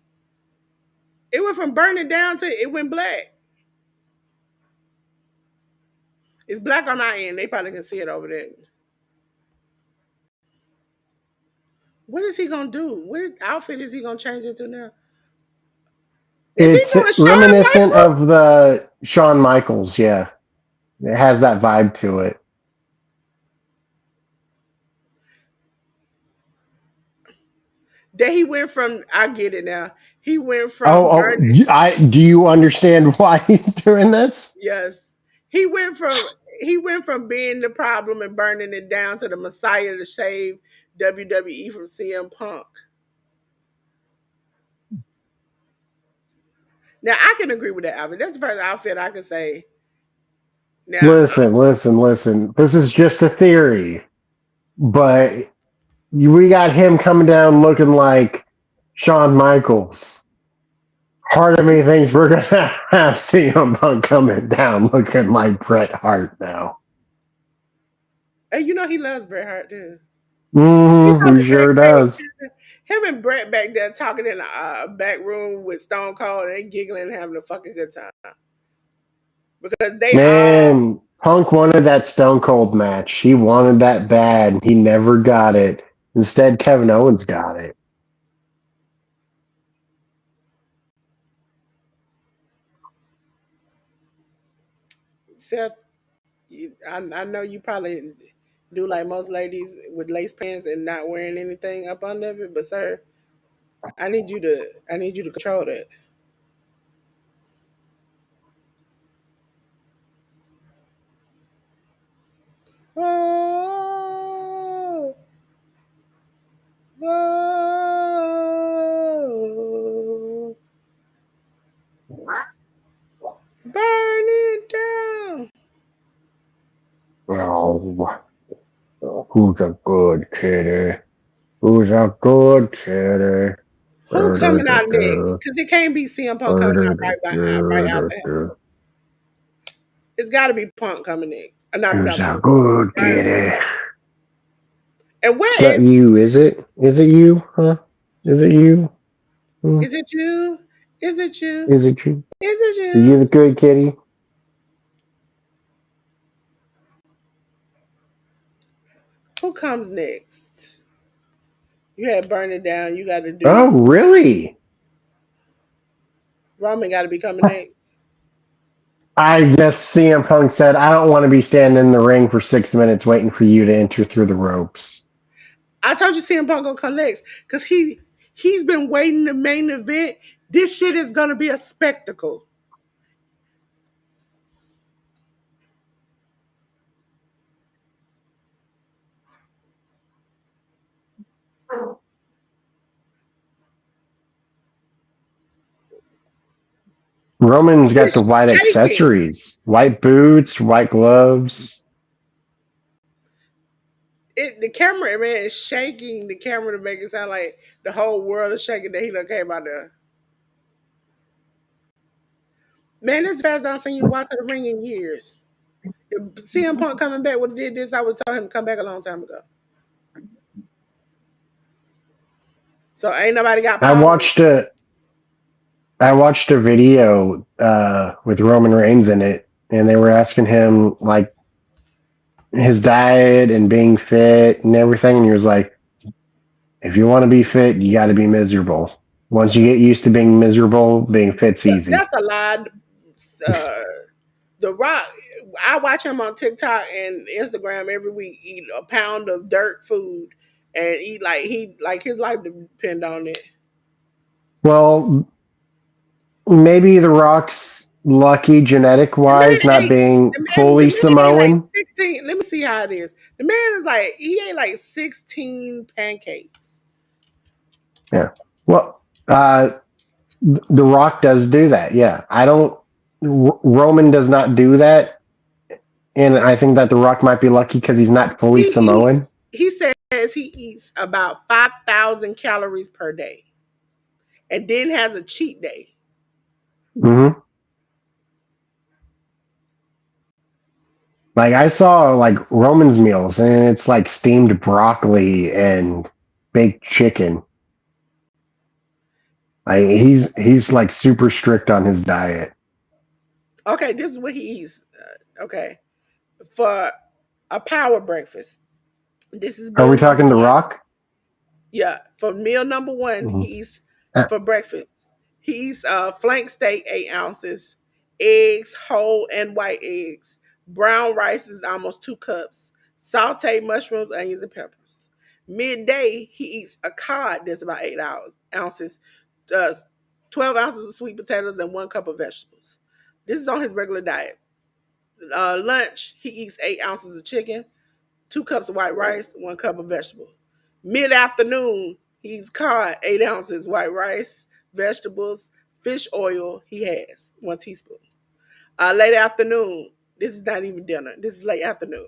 It went from burning down to it went black. It's black on our end. They probably can see it over there. What is he gonna do? What outfit is he gonna change into now? Is he It's doing Shawn reminiscent Michaels? of the Shawn Michaels. Yeah, it has that vibe to it. That he went from. I get it now. He went from Oh, burning. I do you understand why he's doing this? Yes, he went from being the problem and burning it down to the Messiah to save WWE from CM Punk. Now I can agree with that outfit. That's the first outfit I can say Now, listen. This is just a theory, but we got him coming down looking like Shawn Michaels. Part of me thinks we're gonna have CM Punk coming down looking like Bret Hart now. and you know he loves Bret Hart too. You Mm-hmm, know he the sure backstage, does. him and Bret back there talking in a back room with Stone Cold and they giggling and having a fucking good time because they all Man, Punk wanted that Stone Cold match. He wanted that bad. He never got it. Instead, Kevin Owens got it. Seth. I know you probably do like most ladies with lace pants and not wearing anything up under it, but sir, I need you to control that. Oh, oh, burn it down. Oh, who's a good kitty? Who's a good kitty? Who coming out next? Because it can't be CM Punk coming out right after him. It's got to be Punk coming next. Who's Not a Punk. good Right. kitty? And It's where not is? you, is it? Is it you? Huh? Is it you? Hmm? Is it you? Is it you? Is it you? Is it Are you you? the good kitty? Who comes next? You had burn it down. You got to do. Oh, really? Roman got to be coming next. I guess CM Punk said, I don't want to be standing in the ring for 6 minutes waiting for you to enter through the ropes. I told you CM Punk gonna come next because he's been waiting the main event. This shit is gonna be a spectacle. Roman's got the It's white shaking. accessories, white boots, white gloves. The camera man is shaking the camera to make it sound like the whole world is shaking that he done came out there. Man, this fast I don't seen you watch the ring in years. If CM Punk coming back would have did this, I would tell him to come back a long time ago. So ain't nobody got I power. watched a I watched a video with Roman Reigns in it, and they were asking him like his diet and being fit and everything, and he was like, "If you want to be fit, you got to be miserable. Once you get used to being miserable, being fit's easy." That's a lie. Uh, The Rock, I watch him on TikTok and Instagram every week eat a pound of dirt food and eat like his life depend on it. Well, maybe The Rock's lucky genetic The wise, man not ate being the fully man ate like Samoan. 16. Let me see how it is. The man is like he ate like 16 pancakes. Yeah. Well, The Rock does do that. Yeah. I don't. Roman does not do that, and I think that The Rock might be lucky because he's not fully Samoan. He says he eats about 5,000 calories per day and then has a cheat day. Hmm. Like I saw like Roman's meals, and it's like steamed broccoli and baked chicken. Like he's like super strict on his diet. Okay, this is what he eats. Okay. For a power breakfast. This is Are we meal number talking The one. Rock? Yeah, for meal number one, Mhm. he eats for breakfast. He eats flank steak 8 ounces, eggs, whole and white eggs. Brown rice is almost 2 cups. Sauteed mushrooms, onions, and peppers. Midday, he eats a cod that's about 8 ounces, uh, 12 ounces of sweet potatoes, and 1 cup of vegetables. This is on his regular diet. Lunch, he eats 8 ounces of chicken, 2 cups of white rice, 1 cup of vegetable. Mid afternoon, he's cod, 8 ounces, white rice, vegetables, fish oil. He has 1 teaspoon. Late afternoon, This is not even dinner. This is late afternoon.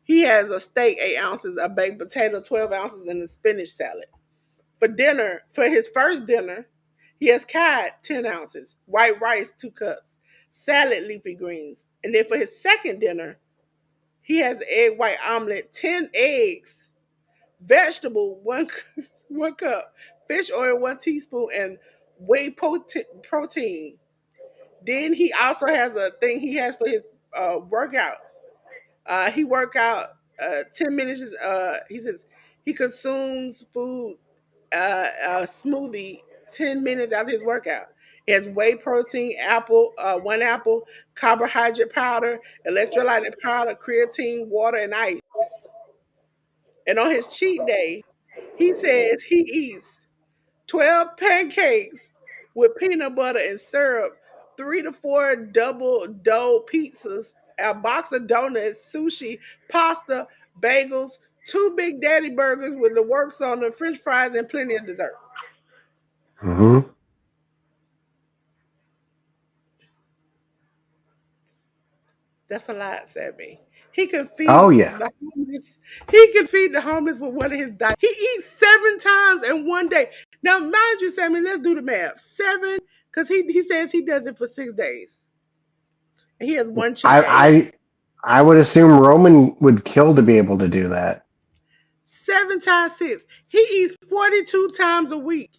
He has a steak, 8 ounces, a baked potato, 12 ounces, and a spinach salad. For dinner, for his first dinner, he has cod, 10 ounces, white rice, 2 cups, salad, leafy greens. And then for his second dinner, he has egg white omelet, 10 eggs, vegetable, one, 1 cup, fish oil, 1 teaspoon, and whey protein. Then he also has a thing he has for his workouts. He work out 10 minutes. He says he consumes food, a smoothie 10 minutes after his workout. It has whey protein, apple, 1 apple, carbohydrate powder, electrolyte powder, creatine, water, and ice. And on his cheat day, he says he eats 12 pancakes with peanut butter and syrup, 3 to 4 double dough pizzas, a box of donuts, sushi, pasta, bagels, 2 Big Daddy burgers with the works on the French fries, and plenty of desserts. Hmm. That's a lot, Sammy. He can Oh feed yeah. the homeless. He can feed the homeless with one of his diets. He eats 7 times in one day. Now, mind you, Sammy, let's do the math. Seven, because he says he does it for 6 days. And he has one cheat I day. Like I I would assume Roman would kill to be able to do that. 7 times 6. He eats 42 times a week.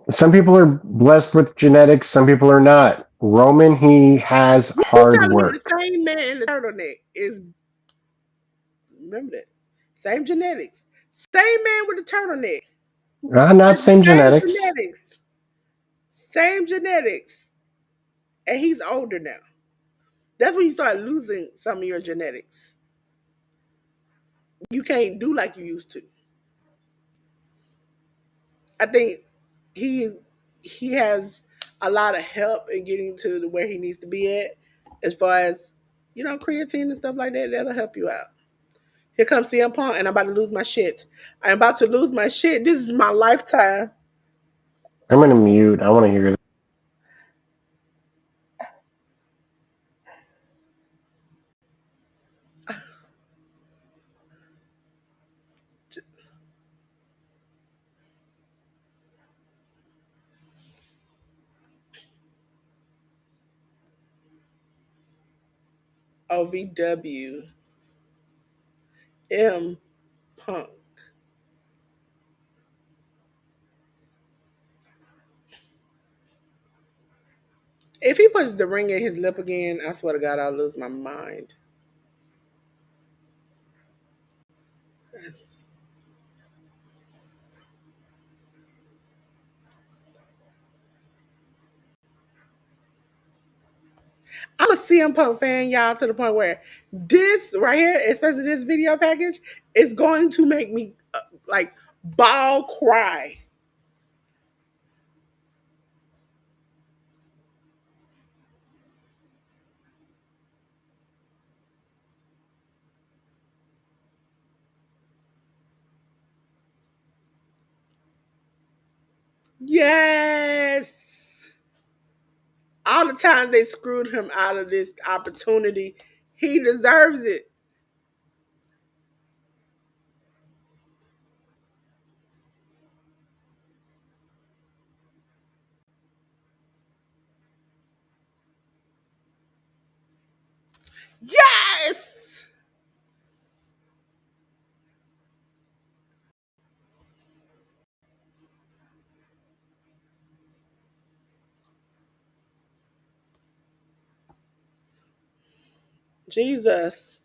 Some people are blessed with genetics, some people are not. Roman, he has You hard telling me the work. same man in the turtleneck is, remember that? Same genetics. Same man with the turtleneck. Not Has the same same genetics. genetics. Same genetics. And he's older now. That's when you start losing some of your genetics. You can't do like you used to. I think he he has a lot of help in getting to where he needs to be at, as far as creatine and stuff like that. That'll help you out. Here comes CM Punk, and I'm about to lose my shit. I'm about to lose my shit. This is my lifetime. I'm gonna mute. I want to hear. OVW M Punk. If he puts the ring in his lip again, I swear to God, I'll lose my mind. I'm a CM Punk fan, y'all, to the point where this right here, especially this video package, is going to make me like bawl cry. Yes. All the time they screwed him out of this opportunity, he deserves it. Yes. Jesus.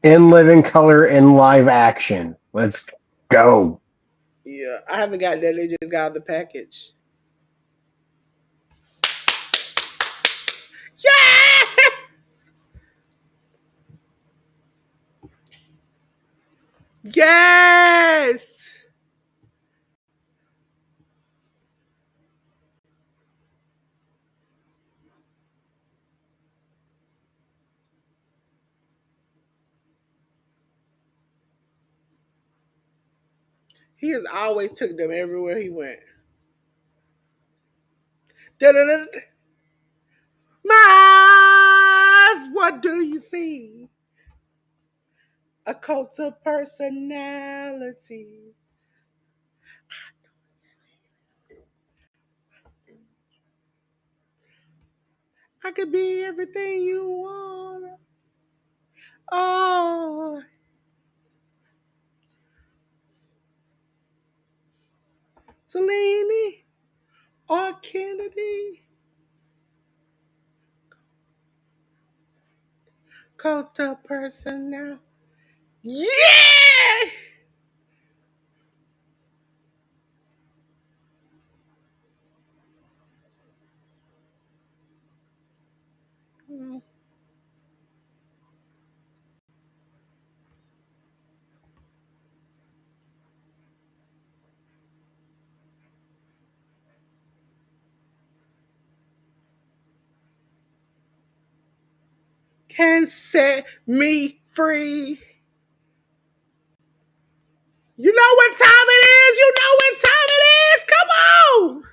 In living color, in live action. Let's go. Yeah, I haven't got that. They just got the package. Yes. Yes. He has always took them everywhere he went. Da-da-da-da. My eyes, what do you see? A cult of personality. I could be everything you want. Oh, Cellini or Kennedy. Cult of personality. Yeah! Can set me free. You know what time it is? You know what time it is? Come on!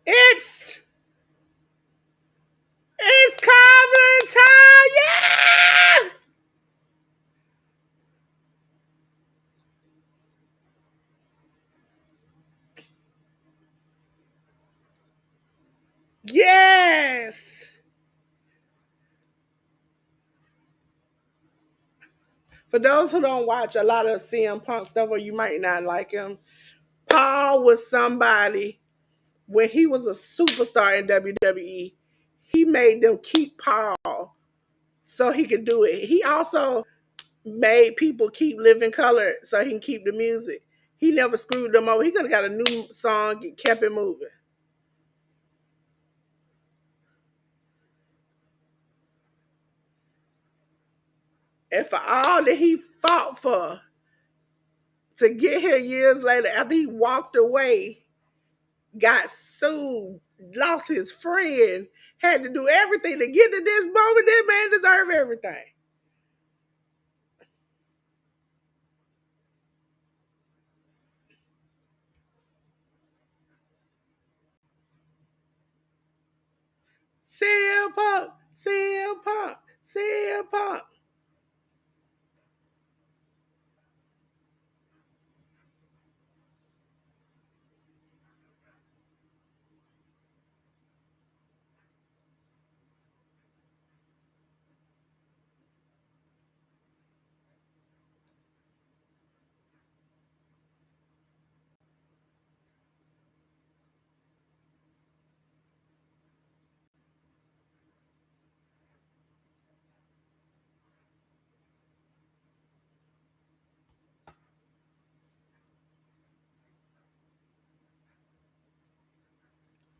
It's Cobbling time! Yeah! Yes! For those who don't watch a lot of CM Punk stuff, or you might not like him, Paul was somebody when he was a superstar in WWE. He made them keep Paul so he could do it. He also made people keep Living Color so he can keep the music. He never screwed them over. He could have got a new song, kept it moving. And for all that he fought for to get here years later after he walked away, got sued, lost his friend, had to do everything to get to this moment. This man deserved everything. CM Punk, CM Punk, CM Punk.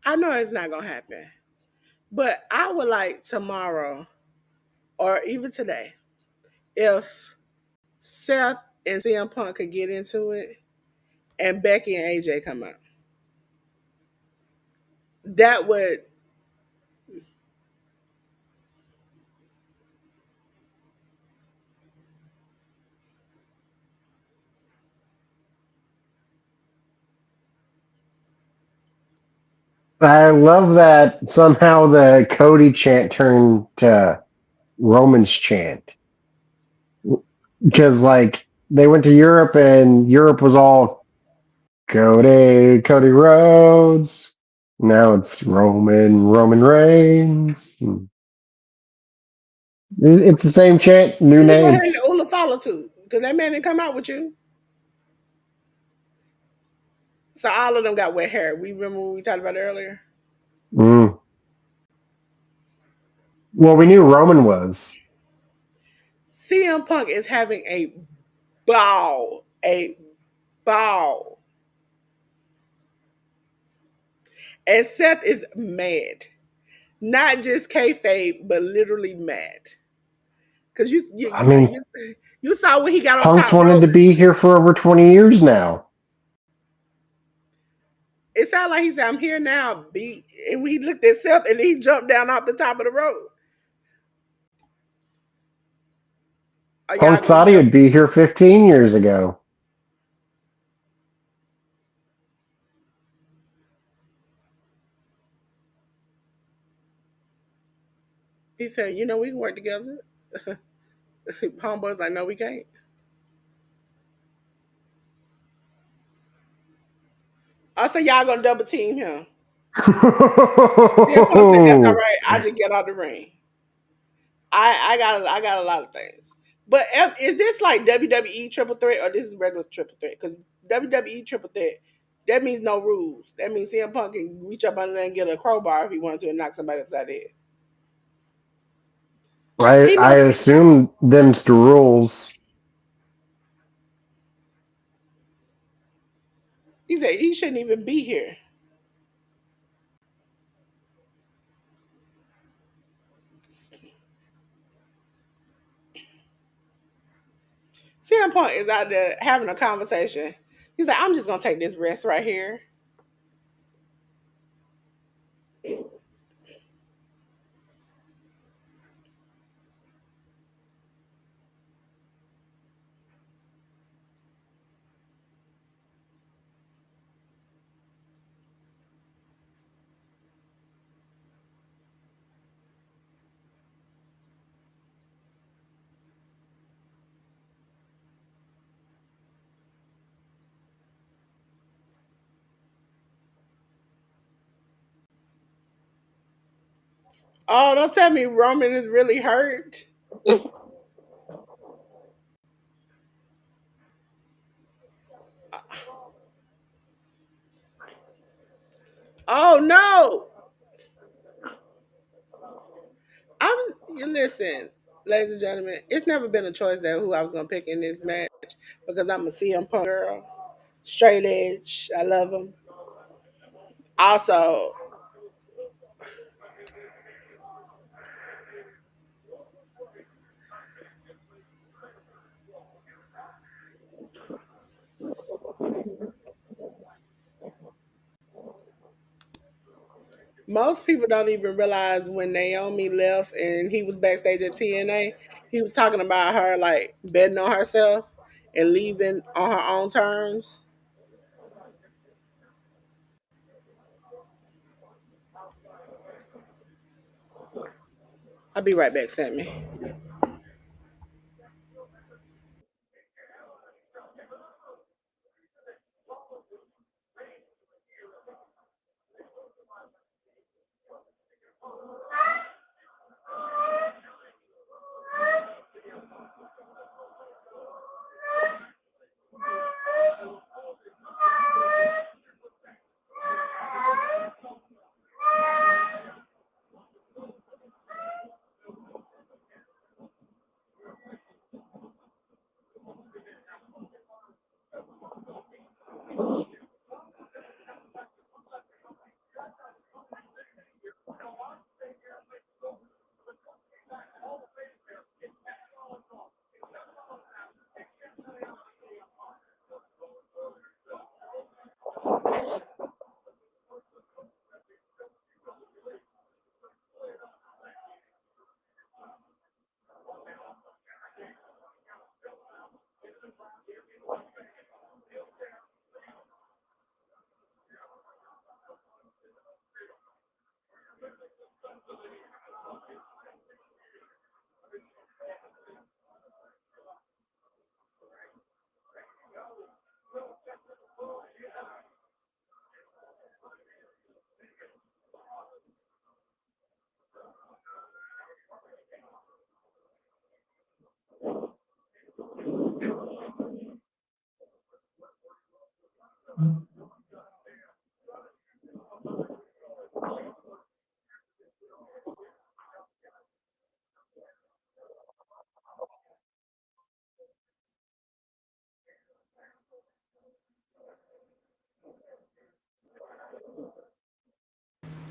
I know it's not gonna happen, but I would like tomorrow or even today if Seth and CM Punk could get into it and Becky and AJ come out. That would. I love that somehow the Cody chant turned to Roman's chant because like they went to Europe and Europe was all Cody Rhodes. Now it's Roman Reigns. It's the same chant, new You go name. ahead and Ula follow too, because that man didn't come out with you. So all of them got wet hair. We remember what we talked about earlier. Mm. Well, we knew Roman was. CM Punk is having a ball, a ball, and Seth is mad, not just kayfabe, but literally mad. Because I mean, you saw when he got on Punk's top wanted rope. to be here for over 20 years now. It sounded like he said, "I'm here now." B, and he looked at Seth, and he jumped down off the top of the rope. Are y'all Punk gonna thought he would be here 15 years ago. He said, you know, we can work together. Homeboy's like, no, we can't. I said, y'all gonna double team him. CM Punk said, that's all right. I just get out the ring. I got a lot of things. But is this like WWE triple threat or this is regular triple threat? Because WWE triple threat, that means no rules. That means CM Punk can reach up under there and get a crowbar if he wanted to and knock somebody upside the head. He I know. assume them's the rules. He said he shouldn't even be here. CM Punk is out there having a conversation. He's like, I'm just gonna take this rest right here. Oh, don't tell me Roman is really hurt. Oh no. You listen, ladies and gentlemen, it's never been a choice that who I was gonna pick in this match because I'm a CM Punk girl. Straight edge. I love him. Also, most people don't even realize when Naomi left and he was backstage at TNA, he was talking about her like betting on herself and leaving on her own terms. I'll be right back, Sammy.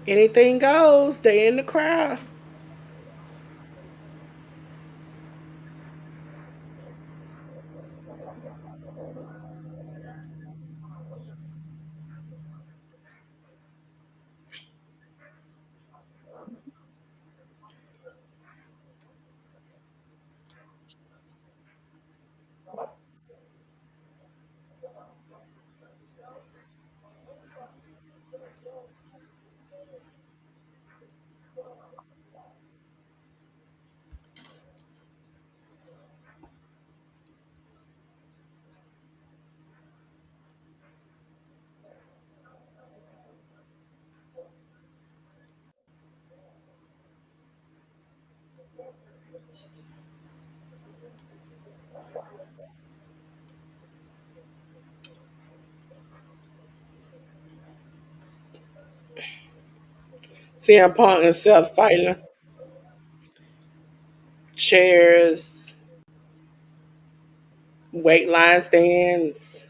Anything goes. They in the crowd. CM Punk and Seth fighting chairs, weight line stands.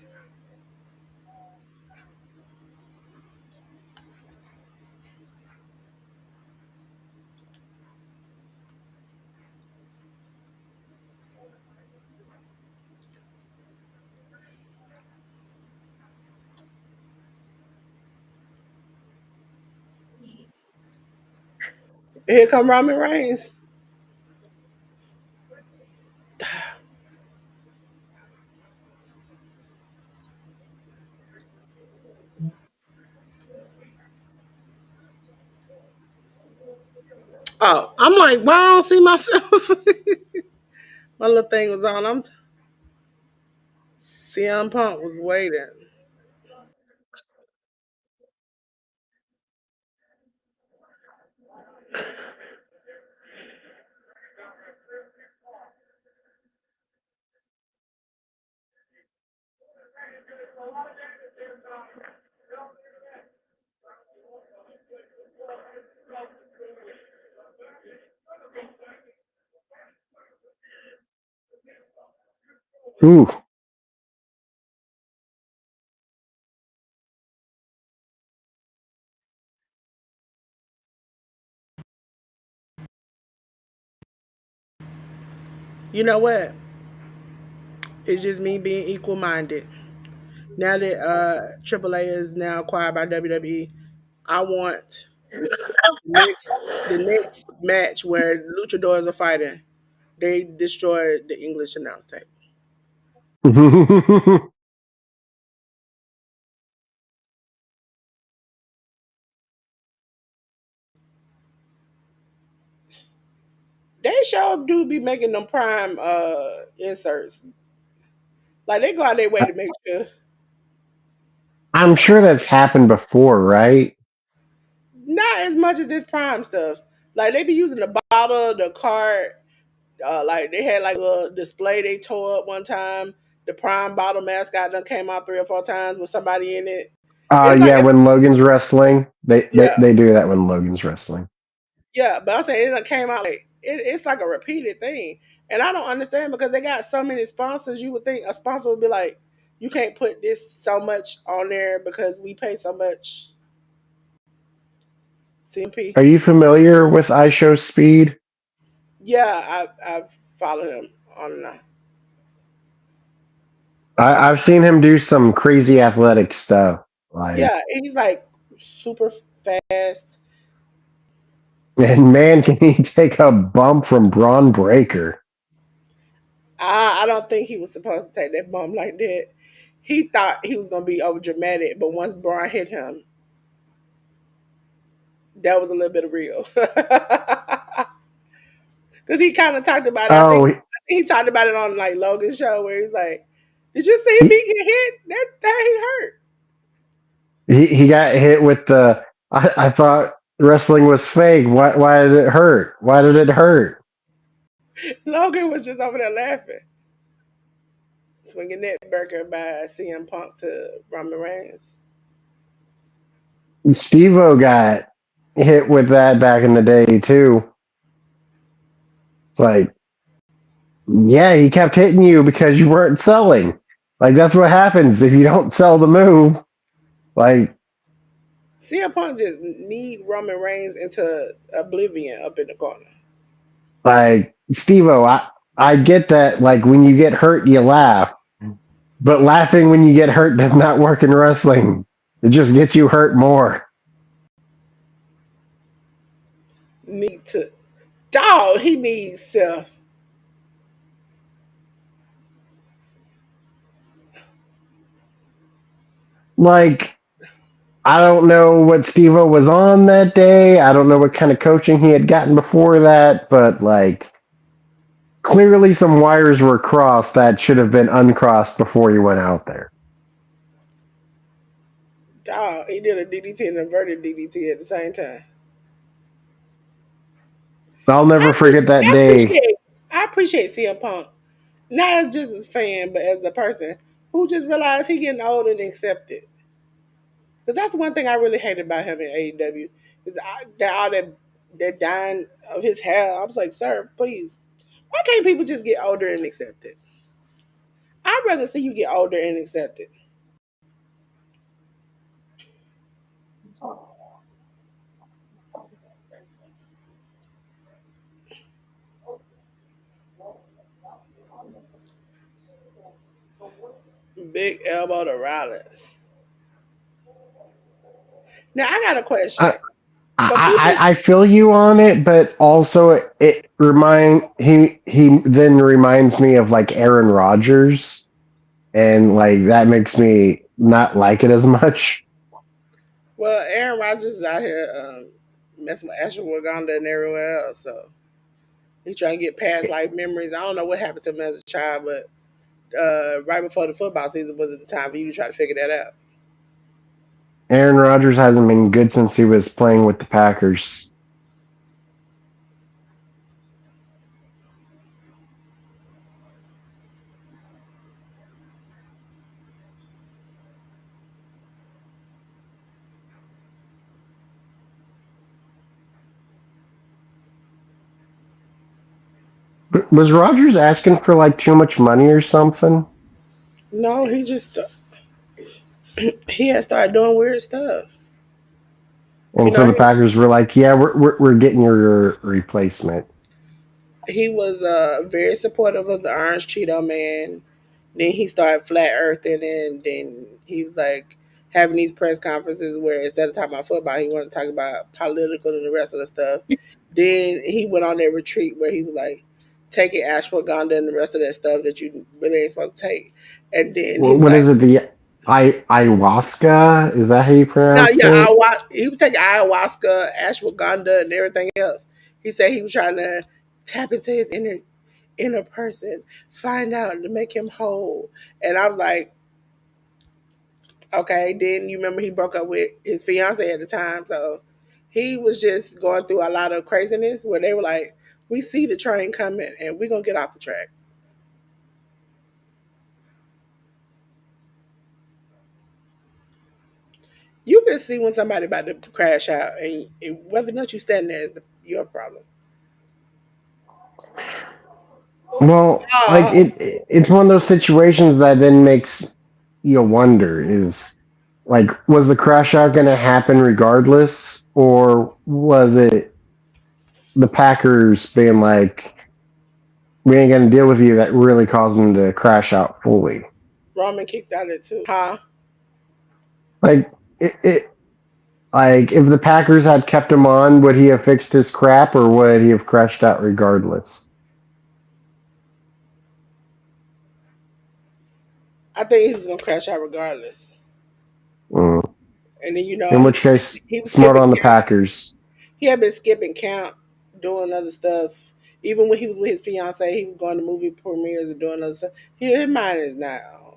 Here come Roman Reigns. Oh, I'm like, why I don't see myself? My little thing was on. CM Punk was waiting. Ooh. You know what? It's just me being equal minded. Now that AAA is now acquired by WWE, I want the next match where luchadors are fighting. They destroy the English announce table. They sure do be making them prime inserts. Like they go out their way to make sure. I'm sure that's happened before, right? Not as much as this prime stuff. Like they be using the bottle, the cart. Like they had like a little display they tore up one time. The prime bottle mascot done came out 3 or 4 times with somebody in it. It's like Yeah, when Logan's wrestling, yeah, they do that when Logan's wrestling. yeah. But I'm saying it done came out like it's like a repeated thing, and I don't understand because they got so many sponsors. You would think a sponsor would be like, you can't put this so much on there because we pay so much. CMP. Are you familiar with iShow Speed? Yeah, I follow him on and on. I've seen him do some crazy athletic stuff. Like, Yeah, he's like super fast. and man, can he take a bump from Braun Breaker? I don't think he was supposed to take that bump like that. He thought he was gonna be over dramatic, but once Braun hit him, that was a little bit of real. Because he kind of talked about it. Oh, He talked about it on like Logan's show where he's like, "Did you see he me get hit? That he hurt." he got hit with the. I thought wrestling was fake. Why did it hurt? Why did it hurt? Logan was just over there laughing, swinging that burger by CM Punk to Roman Reigns. Steve-O got hit with that back in the day too. It's like, yeah, he kept hitting you because you weren't selling. Like that's what happens if you don't sell the move. Like CM Punk just need Roman Reigns into oblivion up in the corner. Steve-O, I get that. Like when you get hurt, you laugh, but laughing when you get hurt does not work in wrestling. It just gets you hurt more. Need to dog. He needs Like I don't know what Steve-O was on that day. I don't know what kind of coaching he had gotten before that, but like clearly some wires were crossed that should have been uncrossed before he went out there. dog. He did a DDT and inverted DDT at the same time. I'll I never forget appreciate, that I day. appreciate, I appreciate CM Punk, not as just as a fan, but as a person who just realized he getting old and accepted. Because that's one thing I really hated about him in AEW is that all that dying of his hair. I was like, sir, please, why can't people just get older and accept it? I'd rather see you get older and accept it. Big elbow to Rollins. Now I got a question. I, For people, I feel you on it, but also he then reminds me of like Aaron Rodgers, and like that makes me not like it as much. well, Aaron Rodgers is out here messing with Asher Waganda and everywhere else, so he trying to get past life memories. I don't know what happened to him as a child, but right before the football season was the time for you to try to figure that out. Aaron Rodgers hasn't been good since he was playing with the Packers. Was Rodgers asking for like too much money or something? No, he just he had started doing weird stuff. You And know, so the Packers were like, "Yeah, we're getting your replacement." he was very supportive of the Orange Cheeto Man. Then he started flat earthing, and then he was like having these press conferences where instead of talking about football, he wanted to talk about political and the rest of the stuff. Then he went on that retreat where he was like taking ashwagandha and the rest of that stuff that you really ain't supposed to take. And then he was What like, is it? The ayahuasca? Is that how you no, pronounce yeah, it? he was taking ayahuasca, ashwagandha, and everything else. He said he was trying to tap into his inner person, find out to make him whole. And I was like, okay. Then you remember he broke up with his fiance at the time, so he was just going through a lot of craziness where they were like, "We see the train coming, and we're gonna get off the track." You can see when somebody about to crash out, and whether or not you stand there is your problem. Well, like Oh, it's one of those situations that then makes you wonder is like was the crash out going to happen regardless, or was it the Packers being like, we ain't going to deal with you, that really caused them to crash out fully? Roman kicked out of it too. Huh? Like it like if the Packers had kept him on, would he have fixed his crap, or would he have crashed out regardless? I think he was gonna crash out regardless. Mm. And then In which case, he was smart skipping on the count. Packers. He had been skipping count, doing other stuff. Even when he was with his fiance, he was going to movie premieres and doing other stuff. His mind is not on.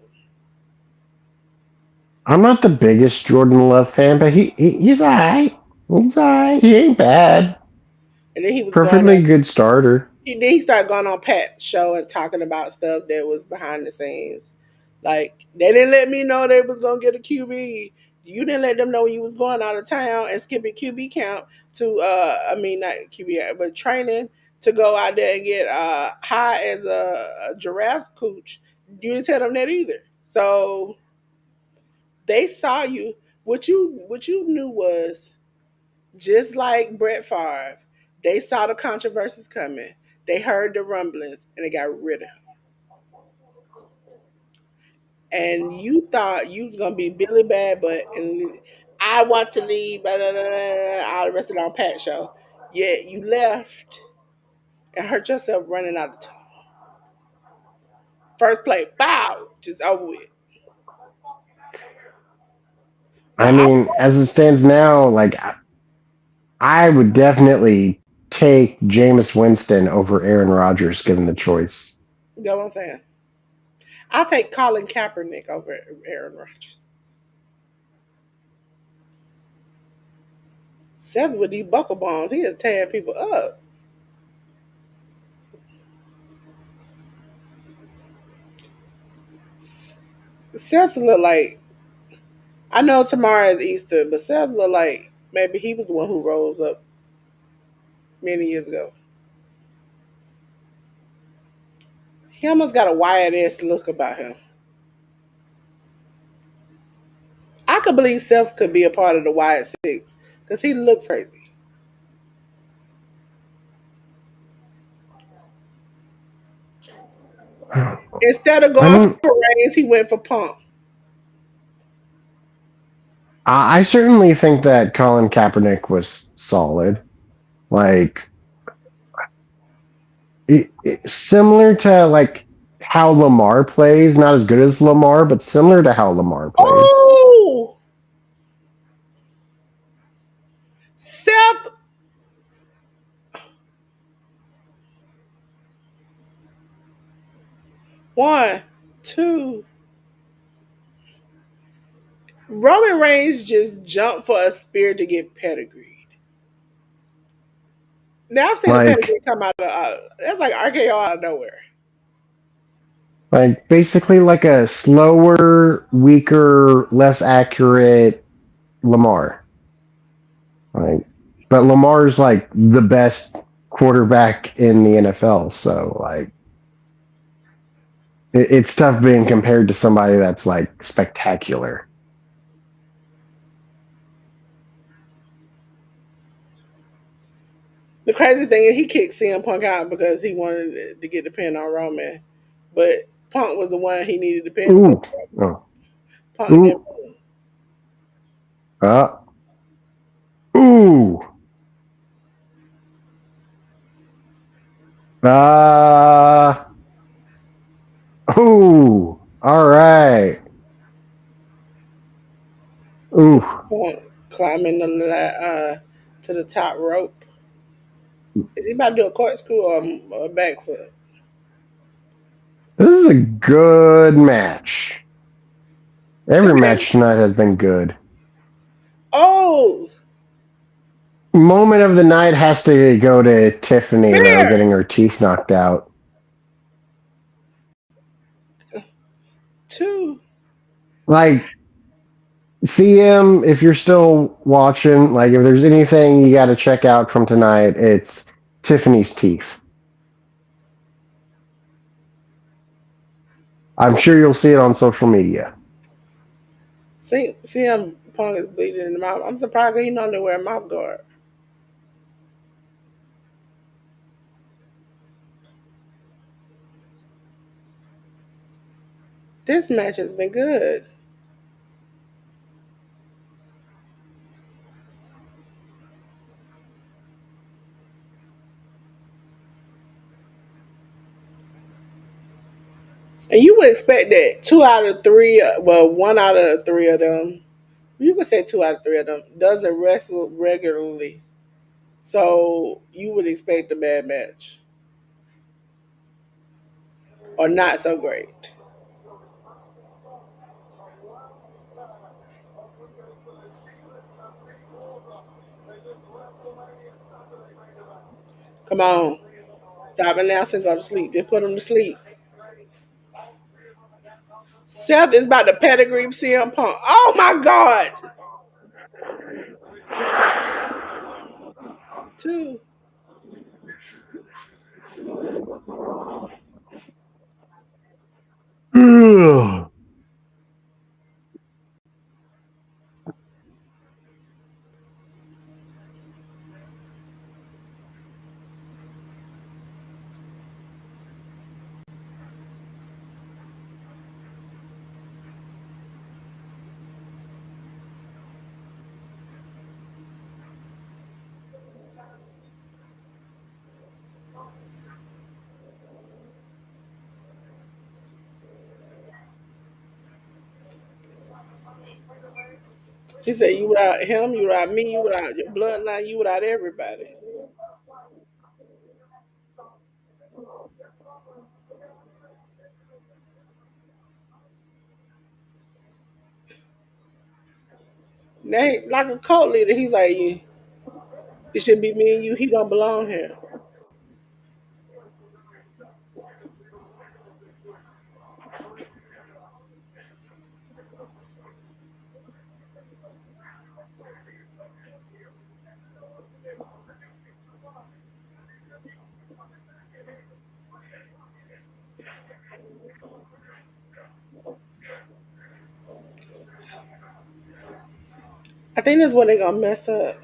I'm not the biggest Jordan Love fan, but he's alright. He's alright. He ain't bad. And then he was going Perfectly on. good starter. He started going on Pat's show and talking about stuff that was behind the scenes. Like they didn't let me know they was gonna get a QB. You didn't let them know you was going out of town and skipping QB count to I mean not QB but training to go out there and get high as a giraffe cooch. You didn't tell them that either. So they saw you. What you knew was just like Brett Favre, they saw the controversies coming. They heard the rumblings and they got rid of him. And you thought you was gonna be Billy Bad, but and I want to leave, blah, blah, blah, blah, all the rest of it on Pat show. Yeah, you left and hurt yourself running out of time. First play, bow, just over with. I Now I mean, as it stands now, like I would definitely take Jameis Winston over Aaron Rodgers given the choice. you know what I'm saying. I'll take Colin Kaepernick over Aaron Rodgers. Seth with these buckle bombs, he is tearing people up. Seth look like, I know tomorrow is Easter, but Seth look like maybe he was the one who rose up many years ago. He almost got a Wyatt-esque look about him. I could believe Seth could be a part of the Wyatt Six because he looks crazy. Instead of I going don't. for Reigns, he went for Punk. I certainly think that Colin Kaepernick was solid. Like similar to like how Lamar plays, not as good as Lamar, but similar to how Lamar plays. Oh, Seth. One, two. Roman Reigns just jumped for a spear to get pedigreed. Now I've seen the Like pedigree come out of that's like RKO out of nowhere. basically like a slower, weaker, less accurate Lamar. Like, but Lamar's like the best quarterback in the NFL, so like it's tough being compared to somebody that's like spectacular. The crazy thing is he kicked CM Punk out because he wanted to get the pin on Roman, but Punk was the one he needed the pin because Ooh, oh, Punk ooh, didn't. uh, ooh, uh, ooh. All right. CM Ooh, Punk climbing to the top rope. Is he about to do a corkscrew or a backflip? this is a good match. This Every man, match tonight has been good. oh, Moment of the night has to go to Tiffany though, spear getting her teeth knocked out. two. Like CM, if you're still watching, like if there's anything you got to check out from tonight, it's Tiffany's teeth. I'm sure you'll see it on social media. CM Punk is bleeding in the mouth. I'm surprised he don't wear a mouth guard. This match has been good. And you would expect that two out of three, well, one out of three of them, you could say two out of three of them, doesn't wrestle regularly. So you would expect a bad match or not so great. Come on. Stop announcing, go to sleep. Just put them to sleep. Seth is about to pedigree CM Punk. Oh my God. Two. Ugh. He said, you without him, you without me, you without your bloodline, you without everybody. They like a cult leader. He's like, it should be me and you. He don't belong here. I think that's what they're gonna mess up.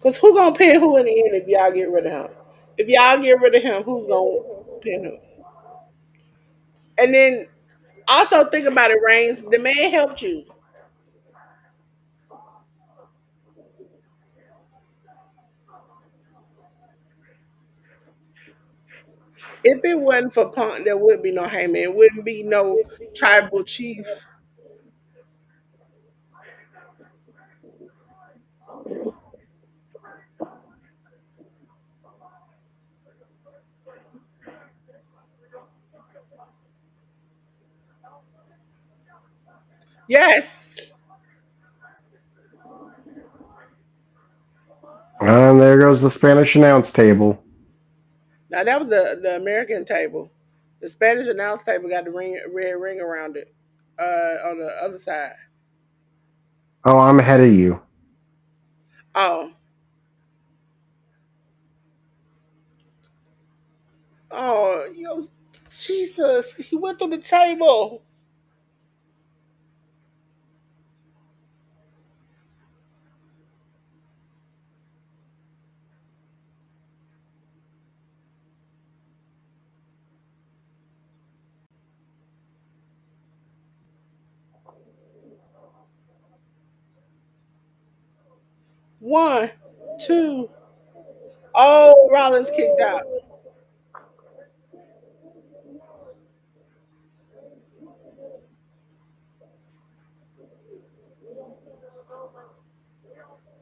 Cause who gonna pin who in the end if y'all get rid of him? If y'all get rid of him, who's gonna pin who? And then also think about it, Reigns. The man helped you. If it wasn't for Punk, there would be no Heyman. It wouldn't be no tribal chief. Yes. And there goes the Spanish announce table. Now that was the American table. The Spanish announce table got the red ring around it. On the other side. Oh, I'm ahead of you. Oh. Oh, yo, Jesus. He went through the table. One, two. Oh, Rollins kicked out.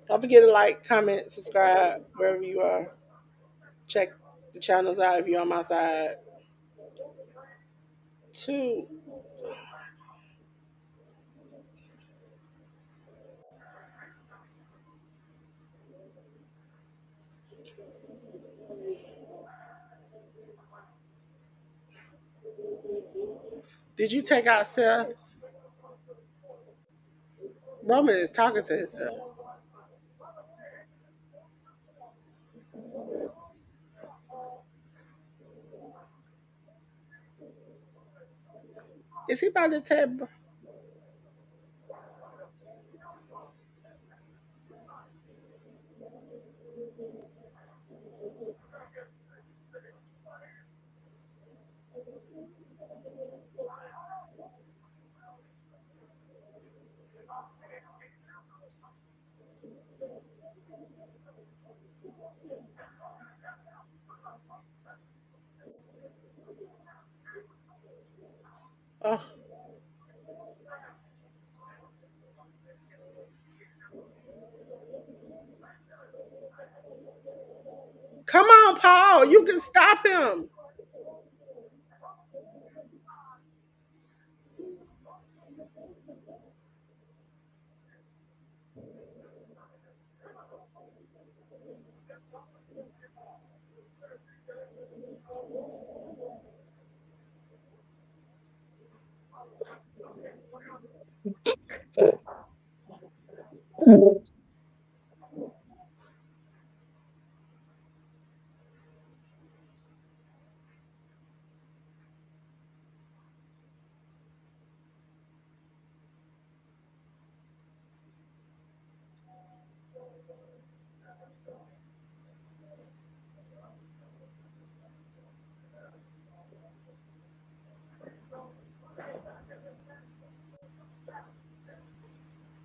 Don't forget to like, comment, subscribe wherever you are. Check the channels out if you're on my side. Two. Did you take out Seth? Roman is talking to himself. Is he about to tell? Oh, come on, Paul. You can stop him.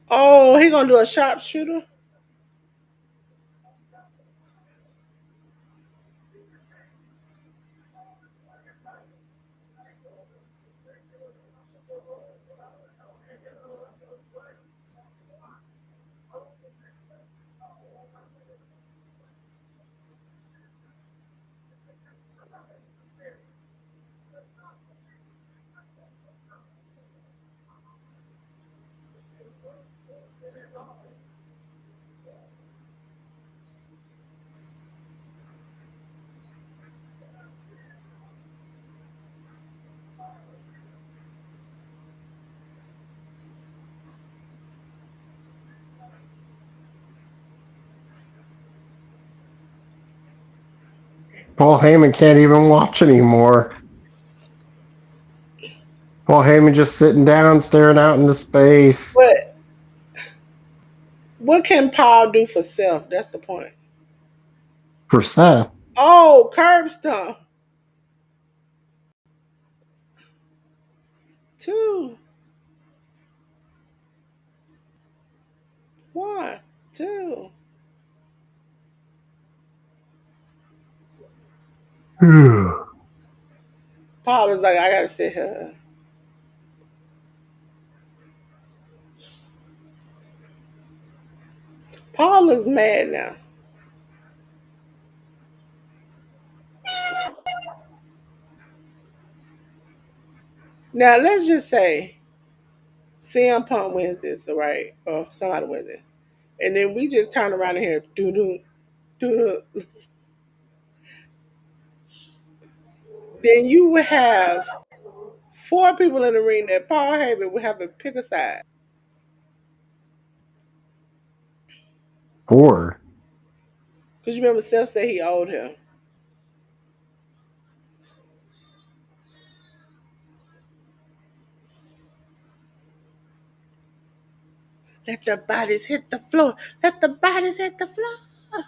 Oh, he gonna do a sharpshooter. Paul Heyman can't even watch anymore. Paul Heyman just sitting down, staring out into space. What? What can Paul do for self? That's the point. For Seth. Oh, curb stomp. 2, 1, 2. Paul is like, I gotta sit here. Paul looks mad now. Now let's just say CM Punk wins this, all right? Or somebody wins it. And then we just turn around here, do do do do. Then you would have 4 people in the ring that Paul Heyman would have to pick a side. 4. Because you remember Seth said he owed him. Let the bodies hit the floor. Let the bodies hit the floor.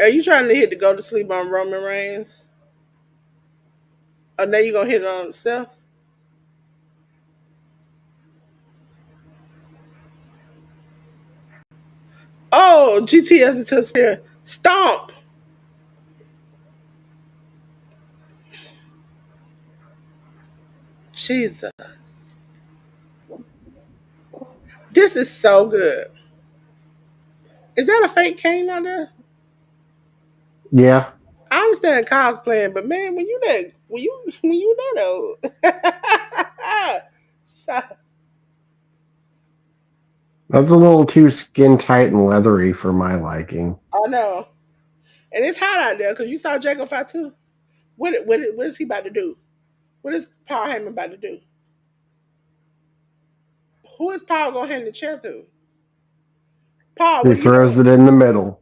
Are you trying to hit to go to sleep on Roman Reigns? Or now you going to hit it on Seth? Oh, GTS into here. Stomp. Jesus. This is so good. Is that a fake cane out there? Yeah. I understand cosplaying, but man, when you that old. So, That's a little too skin tight and leathery for my liking. I know. And it's hot out there because you saw Jacob Fatu. What is he about to do? What is Paul Heyman about to do? Who is Paul gonna hand the chair to? Paul, He what are you throws doing? it in the middle.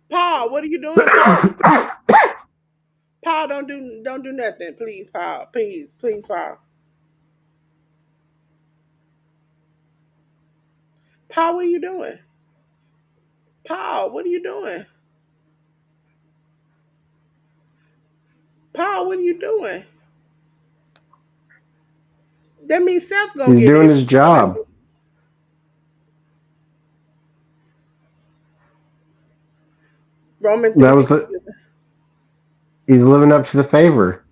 Paul, what are you doing, Paul? Paul, don't do nothing, please, Paul. Please, Paul. Paul, what are you doing? Paul, what are you doing? Paul, what are you doing? That means Seth gonna He's get doing it. his job. Roman That thinks was he. the. He's living up to the favor.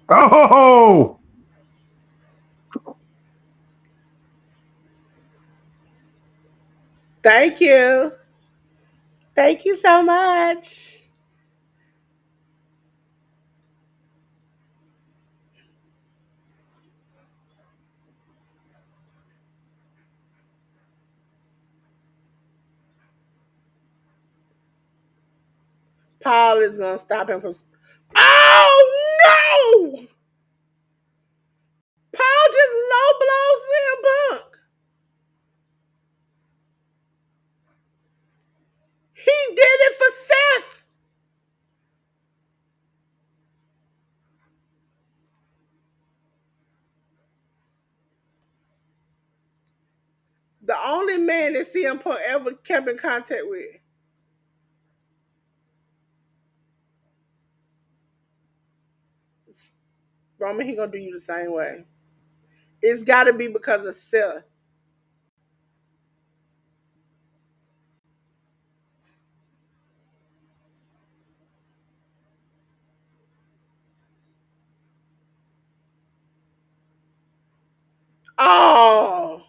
Oh! Thank you. Thank you so much. Paul is gonna stop him from. Oh no! Paul just low blows CM Punk. He did it for Seth. The only man that CM Punk ever kept in contact with. Roman, he gonna do you the same way. It's gotta be because of Seth. Oh,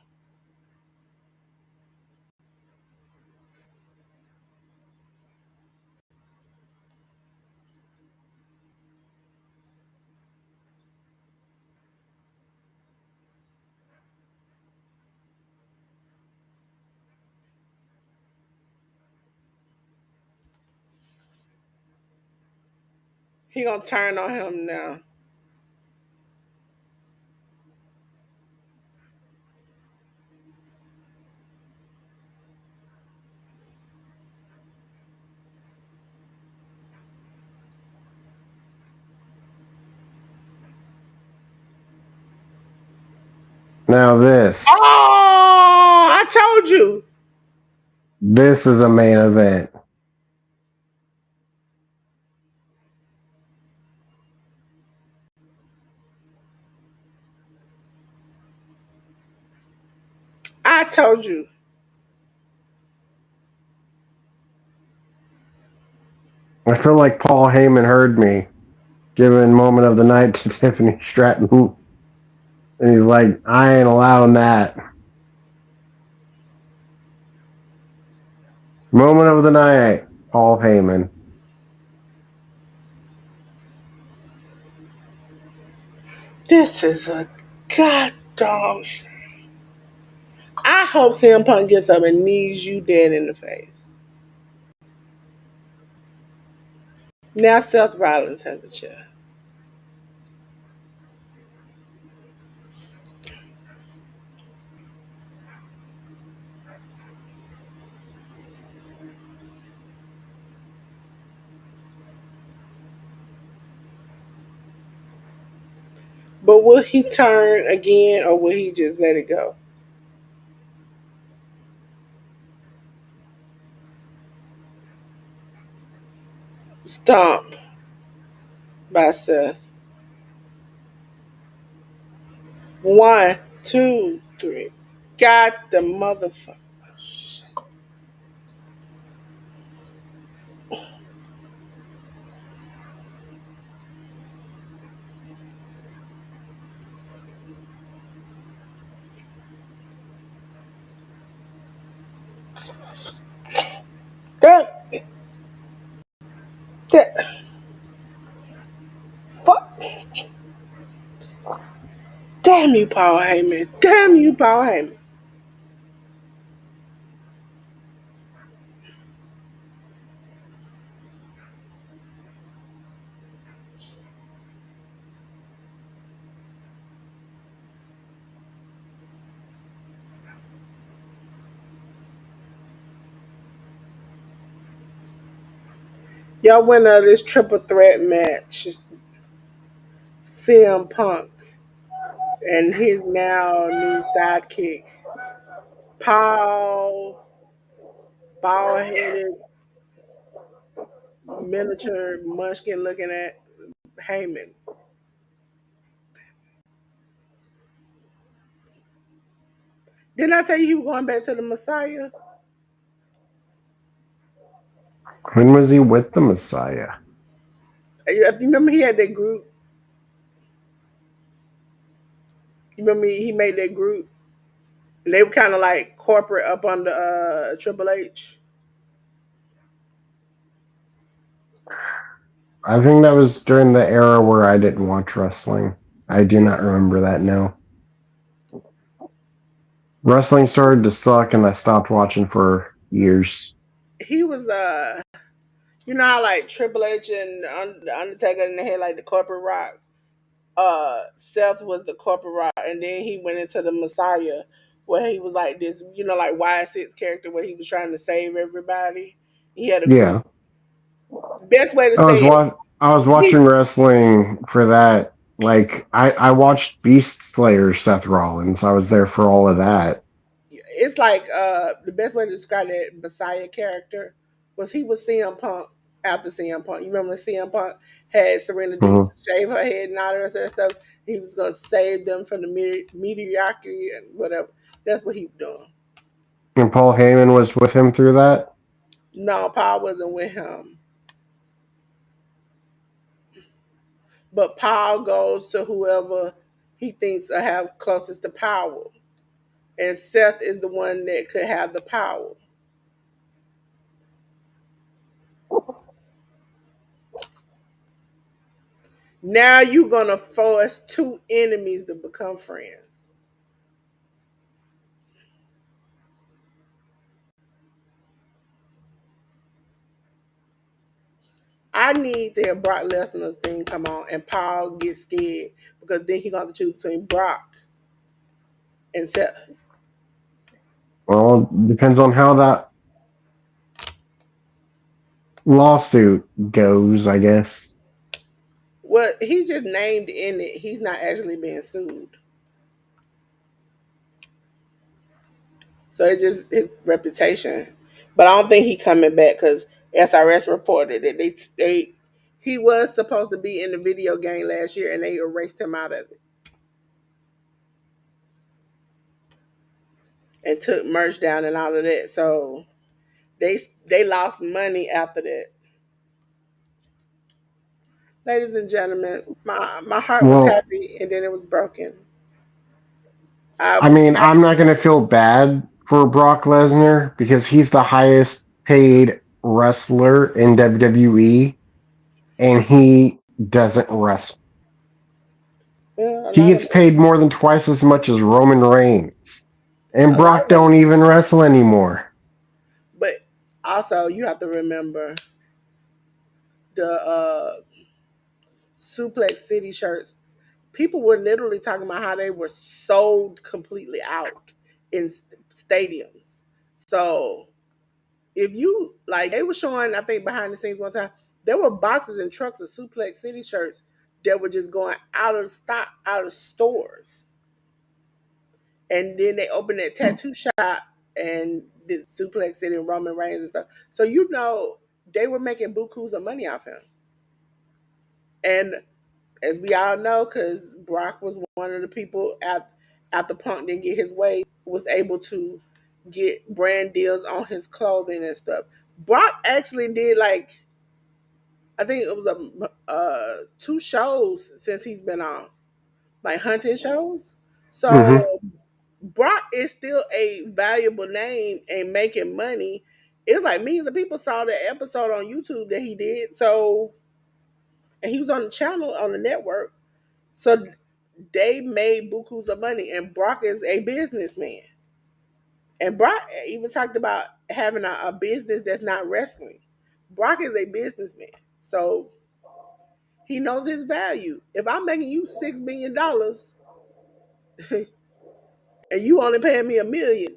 he gonna turn on him now. Now this. Oh, I told you. This is a main event. I told you. I feel like Paul Heyman heard me giving moment of the night to Tiffany Stratton. And he's like, I ain't allowing that. Moment of the night, Paul Heyman. This is a god dog shit. I hope CM Punk gets up and knees you dead in the face. Now Seth Rollins has a chair. But will he turn again or will he just let it go? Stomp by Seth. 1, 2, 3. Got the motherfucker. Shit. That, that, fuck. Damn you, Paul Heyman. Damn you, Paul Heyman. Y'all winner of this triple threat match, CM Punk, and his now new sidekick, Paul, bald headed, miniature munchkin looking at Heyman. Didn't I tell you he was going back to the Messiah? When was he with the Messiah? If you remember, he had that group. You remember he made that group? And they were kind of like corporate up under Triple H. I think that was during the era where I didn't watch wrestling. I do Yeah. not remember that, no. Wrestling started to suck and I stopped watching for years. He was you know how like Triple H and the Undertaker and they had like the corporate rock. Seth was the corporate rock, and then he went into the Messiah, where he was like this, like Y6 character, where he was trying to save everybody. He had a Yeah. group. Best way to say it, I was watching wrestling for that. Like I watched Beast Slayer Seth Rollins. I was there for all of that. it's like the best way to describe that Messiah character was he was CM Punk after CM Punk. You remember when CM Punk had Serena Mm-hmm. Deeb shave her head and all the rest of that stuff? He was gonna save them from the mediocrity and whatever. That's what he was doing. And Paul Heyman was with him through that. No, Paul wasn't with him. But Paul goes to whoever he thinks will have closest to power. And Seth is the one that could have the power. Now you're going to force two enemies to become friends. I need to hear Brock Lesnar's thing come on and Paul gets scared because then he's going to choose between Brock and Seth. Well, depends on how that lawsuit goes, I guess. Well, he just named in it. He's not actually being sued. So it just his reputation. But I don't think he coming back because SRS reported that they he was supposed to be in the video game last year and they erased him out of it and took merch down and all of that. So they lost money after that. Ladies and gentlemen, my heart was Well, happy and then it was broken. I I was mean, I'm not going to feel bad for Brock Lesnar because he's the highest paid wrestler in WWE and he doesn't wrestle. yeah, He gets paid more than twice as much as Roman Reigns. And a lot Brock of them, don't even wrestle anymore. but also you have to remember the Suplex City shirts. People were literally talking about how they were sold completely out in stadiums. So if you like, they were showing, I think behind the scenes one time, there were boxes and trucks of Suplex City shirts that were just going out of stock, out of stores. And then they opened that tattoo shop and did Suplex City and Roman Reigns and stuff. So they were making bukus of money off him. And as we all know, because Brock was one of the people after Punk didn't get his way, was able to get brand deals on his clothing and stuff. Brock actually did I think it was two shows since he's been on, like hunting shows. Hmm. So Brock is still a valuable name and making money. It's like millions of people saw that episode on YouTube that he did. So, and he was on the channel on the network. So they made bukus of money, and Brock is a businessman. And Brock even talked about having a business that's not wrestling. Brock is a businessman, so he knows his value. If I'm making you $6 million and you only paying me $1 million,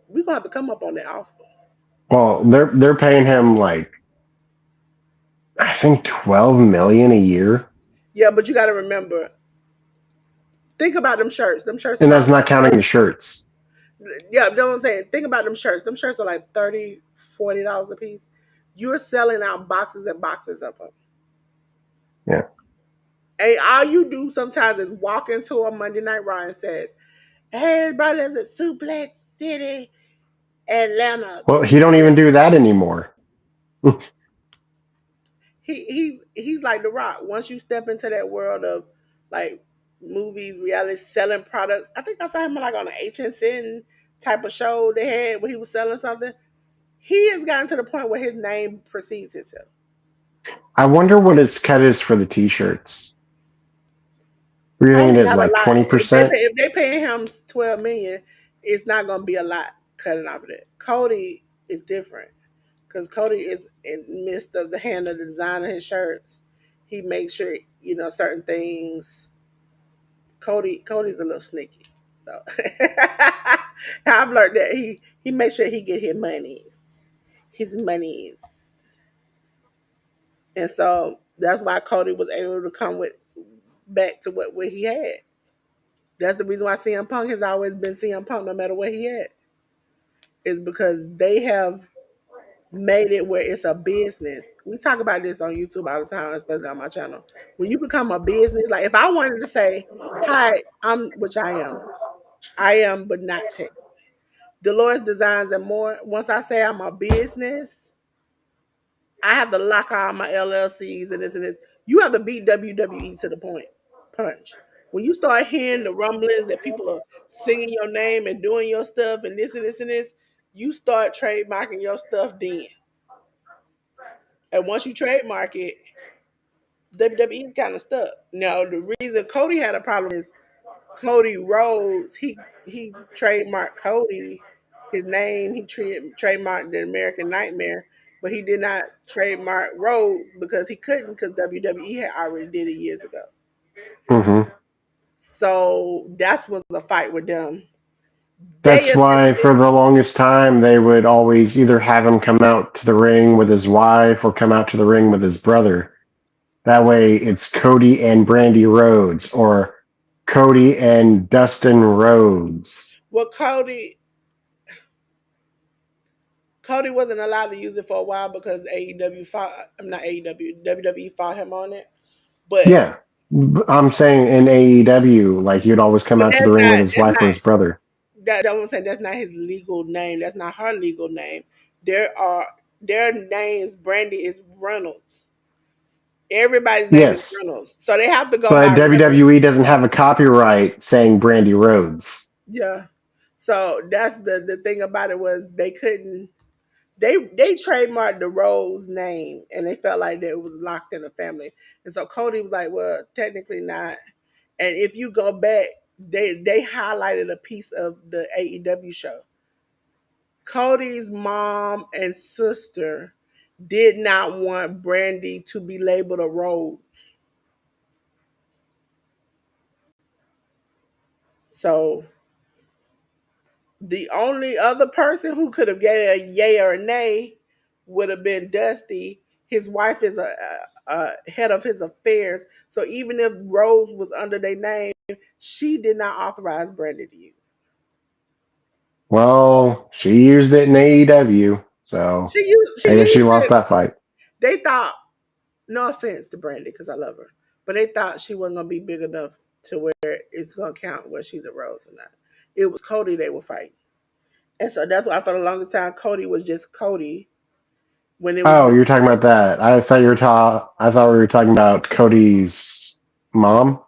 we're gonna have to come up on that offer. Well, they're paying him like I think 12 million a year, Yeah, but you got to remember, think about them shirts. Them shirts are and that's about not counting the shirts. yeah, you know what I'm saying? Think about them shirts. Them shirts are like $30, $40 a piece. You're selling out boxes and boxes of them. Yeah. And all you do sometimes is walk into a Monday Night Raw and says, "Hey, everybody, it's at Suplex City, Atlanta." Well, he don't even do that anymore. He's like The Rock. Once you step into that world of like movies, reality, selling products, I think I saw him like on an HSN type of show they had where he was selling something. He has gotten to the point where his name precedes himself. I wonder what his cut is for the t-shirts. What do you think it Probably is, not a like lot. If they 20%? pay, if they paying him 12 million, it's not gonna be a lot cutting off of that. Cody is different because Cody is in the midst of the hand of the design of his shirts. He makes sure certain things. Cody's a little sneaky, so I've learned that he makes sure he get his monies, and so that's why Cody was able to come with back to what he had. That's the reason why CM Punk has always been CM Punk, no matter what he had, is because they have made it where it's a business. We talk about this on YouTube all the time, especially on my channel. When you become a business, like if I wanted to say, "Hi, which I am, but not tech." Delores Designs and More. Once I say I'm a business, I have to lock all my LLCs and this and this. You have to beat WWE to the point punch. When you start hearing the rumblings that people are singing your name and doing your stuff and this and this and this, you start trademarking your stuff then. And once you trademark it, WWE is kind of stuck. Now, the reason Cody had a problem is Cody Rhodes, he trademarked Cody, his name, he trademarked the American Nightmare, but he did not trademark Rhodes because he couldn't because WWE had already did it years ago. Hmm. So that was a fight with them. They That's why, for essentially the longest time, they would always either have him come out to the ring with his wife or come out to the ring with his brother. That way, it's Cody and Brandy Rhodes or Cody and Dustin Rhodes. well Cody Cody wasn't allowed to use it for a while because AEW fought. I'm not AEW. WWE fought him on it. But Yeah. I'm saying in AEW, like he'd always come but out to the that's ring with not his wife or his brother. that I'm saying that's not his legal name. That's not her legal name. There are their names. Brandy is Reynolds. Everybody's name is Yes. Reynolds, so they have to go But by Reynolds. WWE doesn't have a copyright saying Brandy Rhodes. Yeah. So that's the thing about it was they couldn't they trademarked the Rose name and they felt like that it was locked in the family. And so Cody was like, well, technically not. And if you go back, they highlighted a piece of the AEW show. Cody's mom and sister did not want Brandy to be labeled a Rose. So the only other person who could have gave a yay or a nay would have been Dusty. His wife is a head of his affairs. So even if Rose was under their name, she did not authorize Brandy to use. Well, she used it in AEW, so She I guess she used lost it. that fight. They thought, no offense to Brandy because I love her, but they thought she wasn't gonna be big enough to where it's gonna count whether she's a Rose or not. It was Cody they were fighting. And so that's why for the longest time Cody was just Cody when it was Oh, the you're talking about that. I thought we were talking about Cody's mom.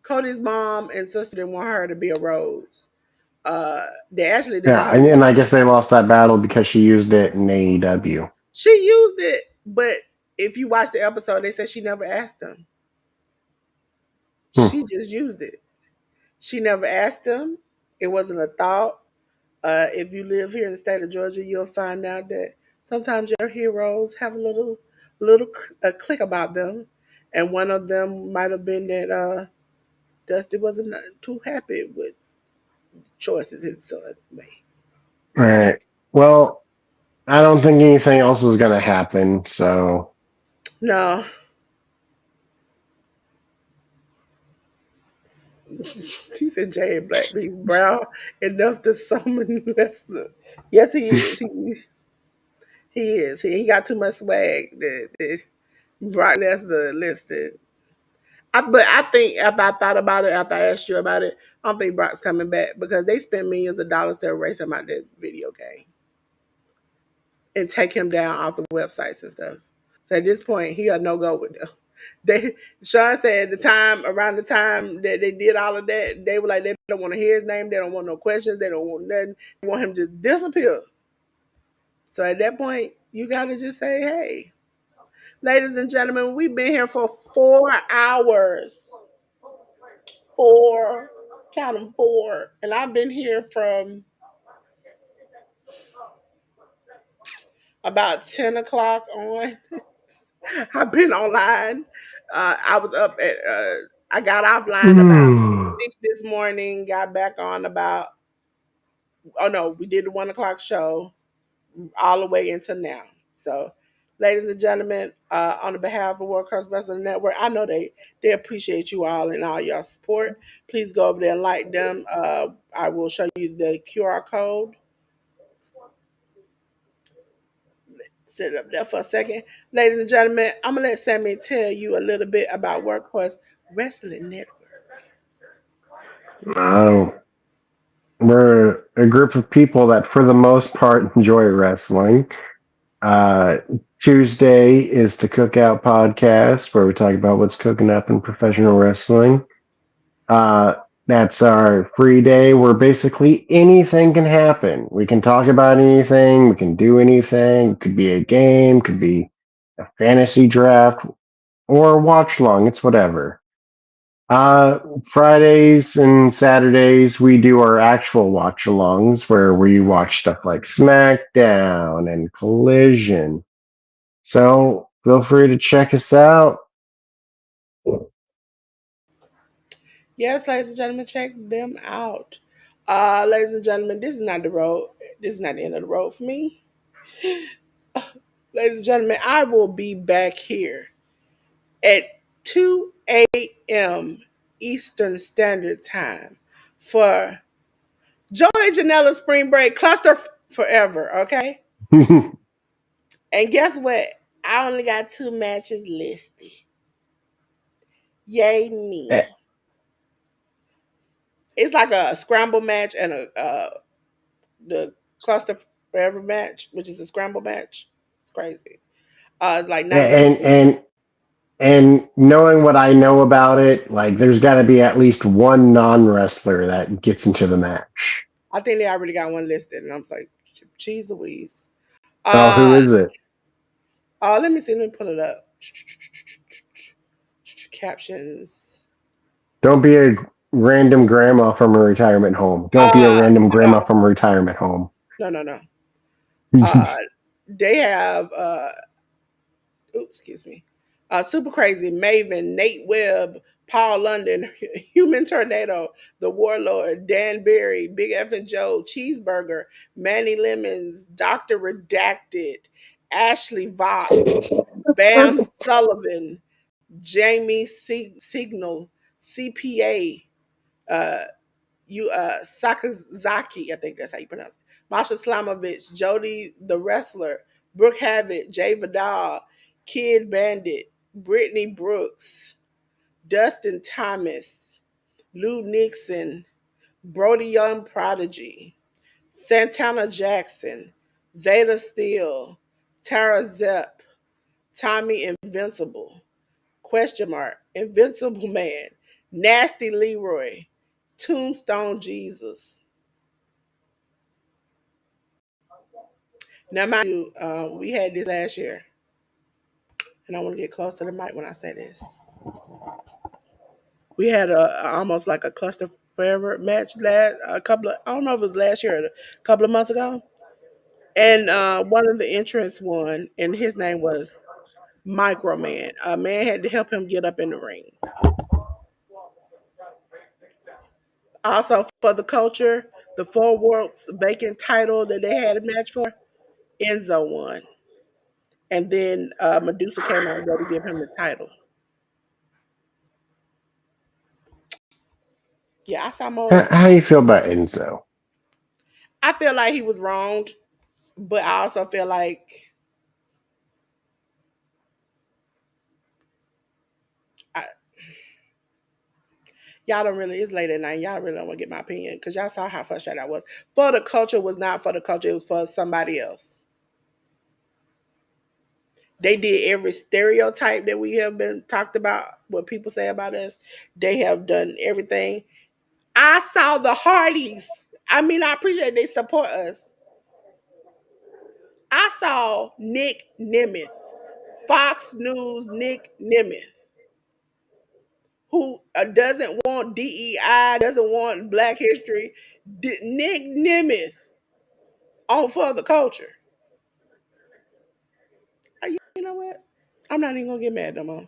Cody's mom and sister didn't want her to be a Rose. They actually didn't want Yeah, her to be. and I guess they lost that battle because she used it in AEW. She used it, but if you watch the episode, they said she never asked them. Hmm. She just used it. She never asked them. It wasn't a thought. If you live here in the state of Georgia, you'll find out that sometimes your heroes have a little a click about them, and one of them might have been that Dusty wasn't too happy with choices his sons made. All right. Well, I don't think anything else is going to happen. So, No, he said Jay and Black he's brown enough to summon Lester. Yes, he is. He is. He got too much swag that Brock Lesnar listed. But I think after I thought about it, after I asked you about it, I don't think Brock's coming back because they spend millions of dollars to erase him out that video game and take him down off the websites and stuff. So at this point, he a no go with them. They Sean said around the time that they did all of that, they were like they don't want to hear his name, they don't want no questions, they don't want nothing, they want him to just disappear. So at that point, you gotta just say, hey, ladies and gentlemen, we've been here for 4 hours. Four, count them four. And I've been here from about 10 o'clock on. I've been online. I was up at, I got offline about hmm. 6 this morning, got back on about, oh no, we did the 1 o'clock show all the way into now. So, ladies and gentlemen, on the behalf of Workhorse Wrestling Network, I know they appreciate you all and all your support. Please go over there and like them. I will show you the QR code. Sit up there for a second. Ladies and gentlemen, I'm going to let Sammy tell you a little bit about Workhorse Wrestling Network. Oh, we're a group of people that, for the most part, enjoy wrestling. Uh, Tuesday is the Cookout Podcast, where we talk about what's cooking up in professional wrestling. Uh, that's our free day where basically anything can happen. We can talk about anything, we can do anything. It could be a game, could be a fantasy draft, or a watch long. It's whatever. Fridays and Saturdays, we do our actual watch alongs where we watch stuff like SmackDown and Collision. So feel free to check us out. Yes, ladies and gentlemen, check them out. Ladies and gentlemen, this is not the road. This is not the end of the road for me. Ladies and gentlemen, I will be back here at 2 a.m. Eastern Standard Time for Joey Janela Spring Break Cluster forever. Okay. And guess what? I only got 2 matches listed. Yay Eh, me! It's like a scramble match and a the cluster forever match, which is a scramble match. It's crazy. It's like 90 minutes. and and knowing what I know about it, like there's got to be at least one non-wrestler that gets into the match. I think they already got one listed, and I'm like, cheese Louise. Oh, who Uh, is it? let me see. Let me pull it up. Captions. Don't be a random grandma from a retirement home. Don't be a random grandma No, from a retirement home. no, no, no. Uh, they have. Oops, excuse me. Super Crazy, Maven, Nate Webb, Paul London, Human Tornado, The Warlord, Dan Berry, Big F and Joe, Cheeseburger, Manny Lemons, Dr. Redacted, Ashley Vox, Bam Sullivan, Jamie Signal, CPA, uh, Sakazaki, I think that's how you pronounce it. Masha Slamovich, Jody the Wrestler, Brooke Havoc, Jay Vidal, Kid Bandit, Brittany Brooks, Dustin Thomas, Lou Nixon, Brody Young Prodigy, Santana Jackson, Zeta Steele, Tara Zepp, Tommy Invincible, question mark, Invincible Man, Nasty Leroy, Tombstone Jesus. Now, mind you, we had this last year, and I want to get close to the mic when I say this. We had a almost like a cluster forever match last a couple of I don't know if it was last year or a couple of months ago, and one of the entrants won, and his name was Micro Man. A man had to help him get up in the ring. Also, for the culture, the Four Worlds vacant title that they had a match for, Enzo won, and then Medusa came out there to give him the title. Yeah, I saw more. How you feel about Enzo? I feel like he was wronged, but I also feel like I, y'all don't really. It's late at night. Y'all really don't want to get my opinion because y'all saw how frustrated I was. For the culture was not for the culture. It was for somebody else. They did every stereotype that we have been talked about. What people say about us, they have done everything. I saw the Hardys. I mean, I appreciate they support us. I saw Nick Nemeth, Fox News Nick Nemeth, who doesn't want DEI, doesn't want Black History. Nick Nemeth on for the culture. You know what? I'm not even gonna get mad no more.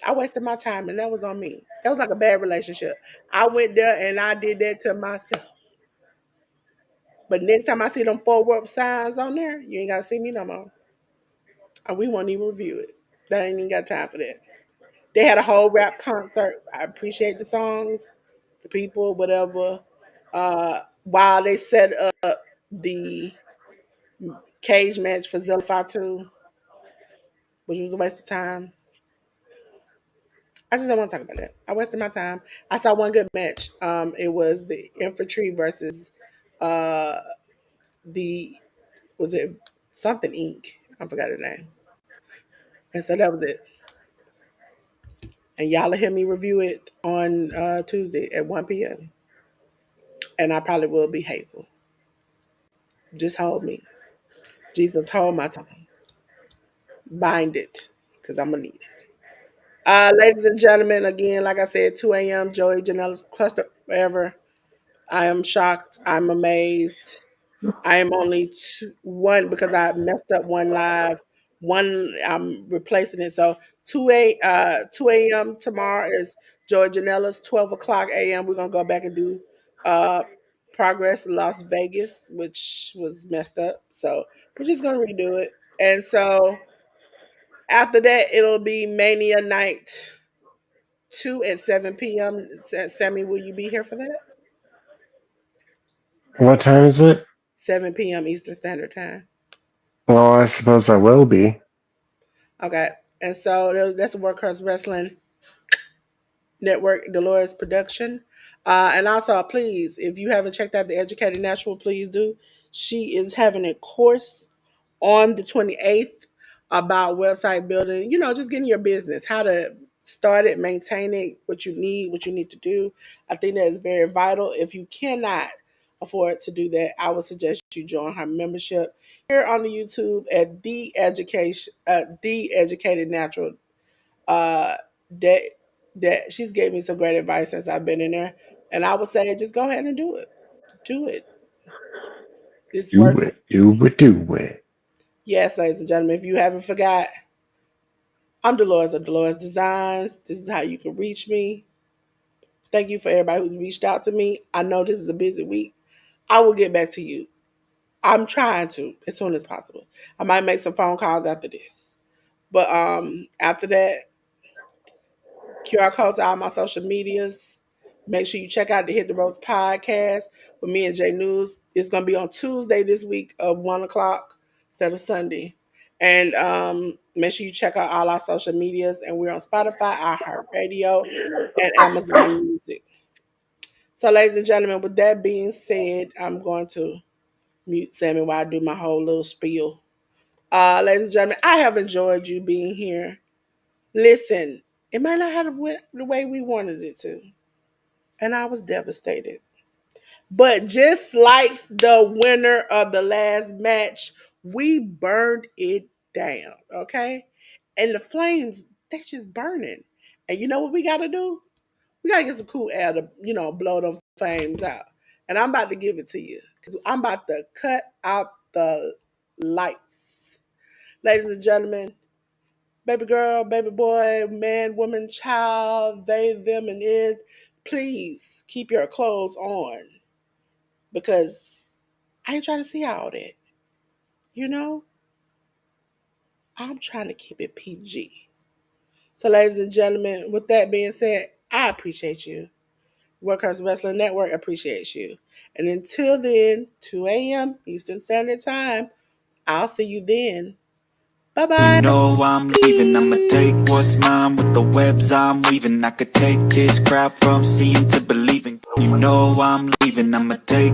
I wasted my time, and that was on me. That was like a bad relationship. I went there and I did that to myself. But next time I see them forward signs on there, you ain't gotta see me no more. And we won't even review it. That ain't even got time for that. They had a whole rap concert. I appreciate the songs, the people, whatever. While they set up the cage match for Zilla Fatu, which was a waste of time. I just don't want to talk about that. I wasted my time. I saw one good match. It was the infantry versus uh the was it something Inc. I forgot the name. And so that was it. And y'all will hear me review it on Tuesday at 1 p.m. And I probably will be hateful. Just hold me. Jesus, hold my tongue. Bind it, because I'm going to need it. Ladies and gentlemen, again, like I said, 2 a.m., Joey Janela's Cluster Forever. I am shocked. I'm amazed. I am only one because I messed up one live. One I'm replacing it. So 2 a.m. tomorrow is Joy Janella's 12 o'clock a.m. We're gonna go back and do uh Progress in Las Vegas, which was messed up. So we're just gonna redo it. And so after that it'll be Mania Night 2 at 7 p.m. Sammy, will you be here for that? What time is it? 7 p.m. Eastern Standard Time. Well, I suppose I will be. Okay. And so that's the Workhorse Wrestling Network Delores production. And also, please, if you haven't checked out the Educated Natural, please do. She is having a course on the 28th about website building, just getting your business, how to start it, maintain it, what you need to do. I think that is very vital. If you cannot afford to do that, I would suggest you join her membership here on the YouTube at The Educated Natural. That she's gave me some great advice since I've been in there, and I would say just go ahead and do it. Do it. It's Do worth it. it. Do it. Do it. Yes, ladies and gentlemen, if you haven't forgot, I'm Delores of Delores Designs. This is how you can reach me. Thank you for everybody who's reached out to me. I know this is a busy week. I will get back to you. I'm trying to as soon as possible. I might make some phone calls after this. But after that, QR codes to all my social medias. Make sure you check out the Hit the Ropes podcast with me and Jay News. It's going to be on Tuesday this week of 1 o'clock instead of Sunday. And make sure you check out all our social medias. And we're on Spotify, iHeartRadio, and Amazon Music. So, ladies and gentlemen, with that being said, I'm going to mute Sammy while I do my whole little spiel. Ladies and gentlemen, I have enjoyed you being here. Listen, it might not have went the way we wanted it to. And I was devastated. But just like the winner of the last match, we burned it down, okay? And the flames, they just burning. And you know what we got to do? We got to get some cool air to, blow them flames out. And I'm about to give it to you. Because I'm about to cut out the lights. Ladies and gentlemen, baby girl, baby boy, man, woman, child, they, them, and it, please keep your clothes on because I ain't trying to see all that. I'm trying to keep it PG. So, ladies and gentlemen, with that being said, I appreciate you. Workhorse Wrestling Network appreciates you. And until then, 2 a.m. Eastern Standard Time, I'll see you then. Bye-bye. You know I'm leaving, I'ma take what's mine with the webs I'm weaving. I could take this crowd from seeing to believing. You know I'm leaving, I'ma take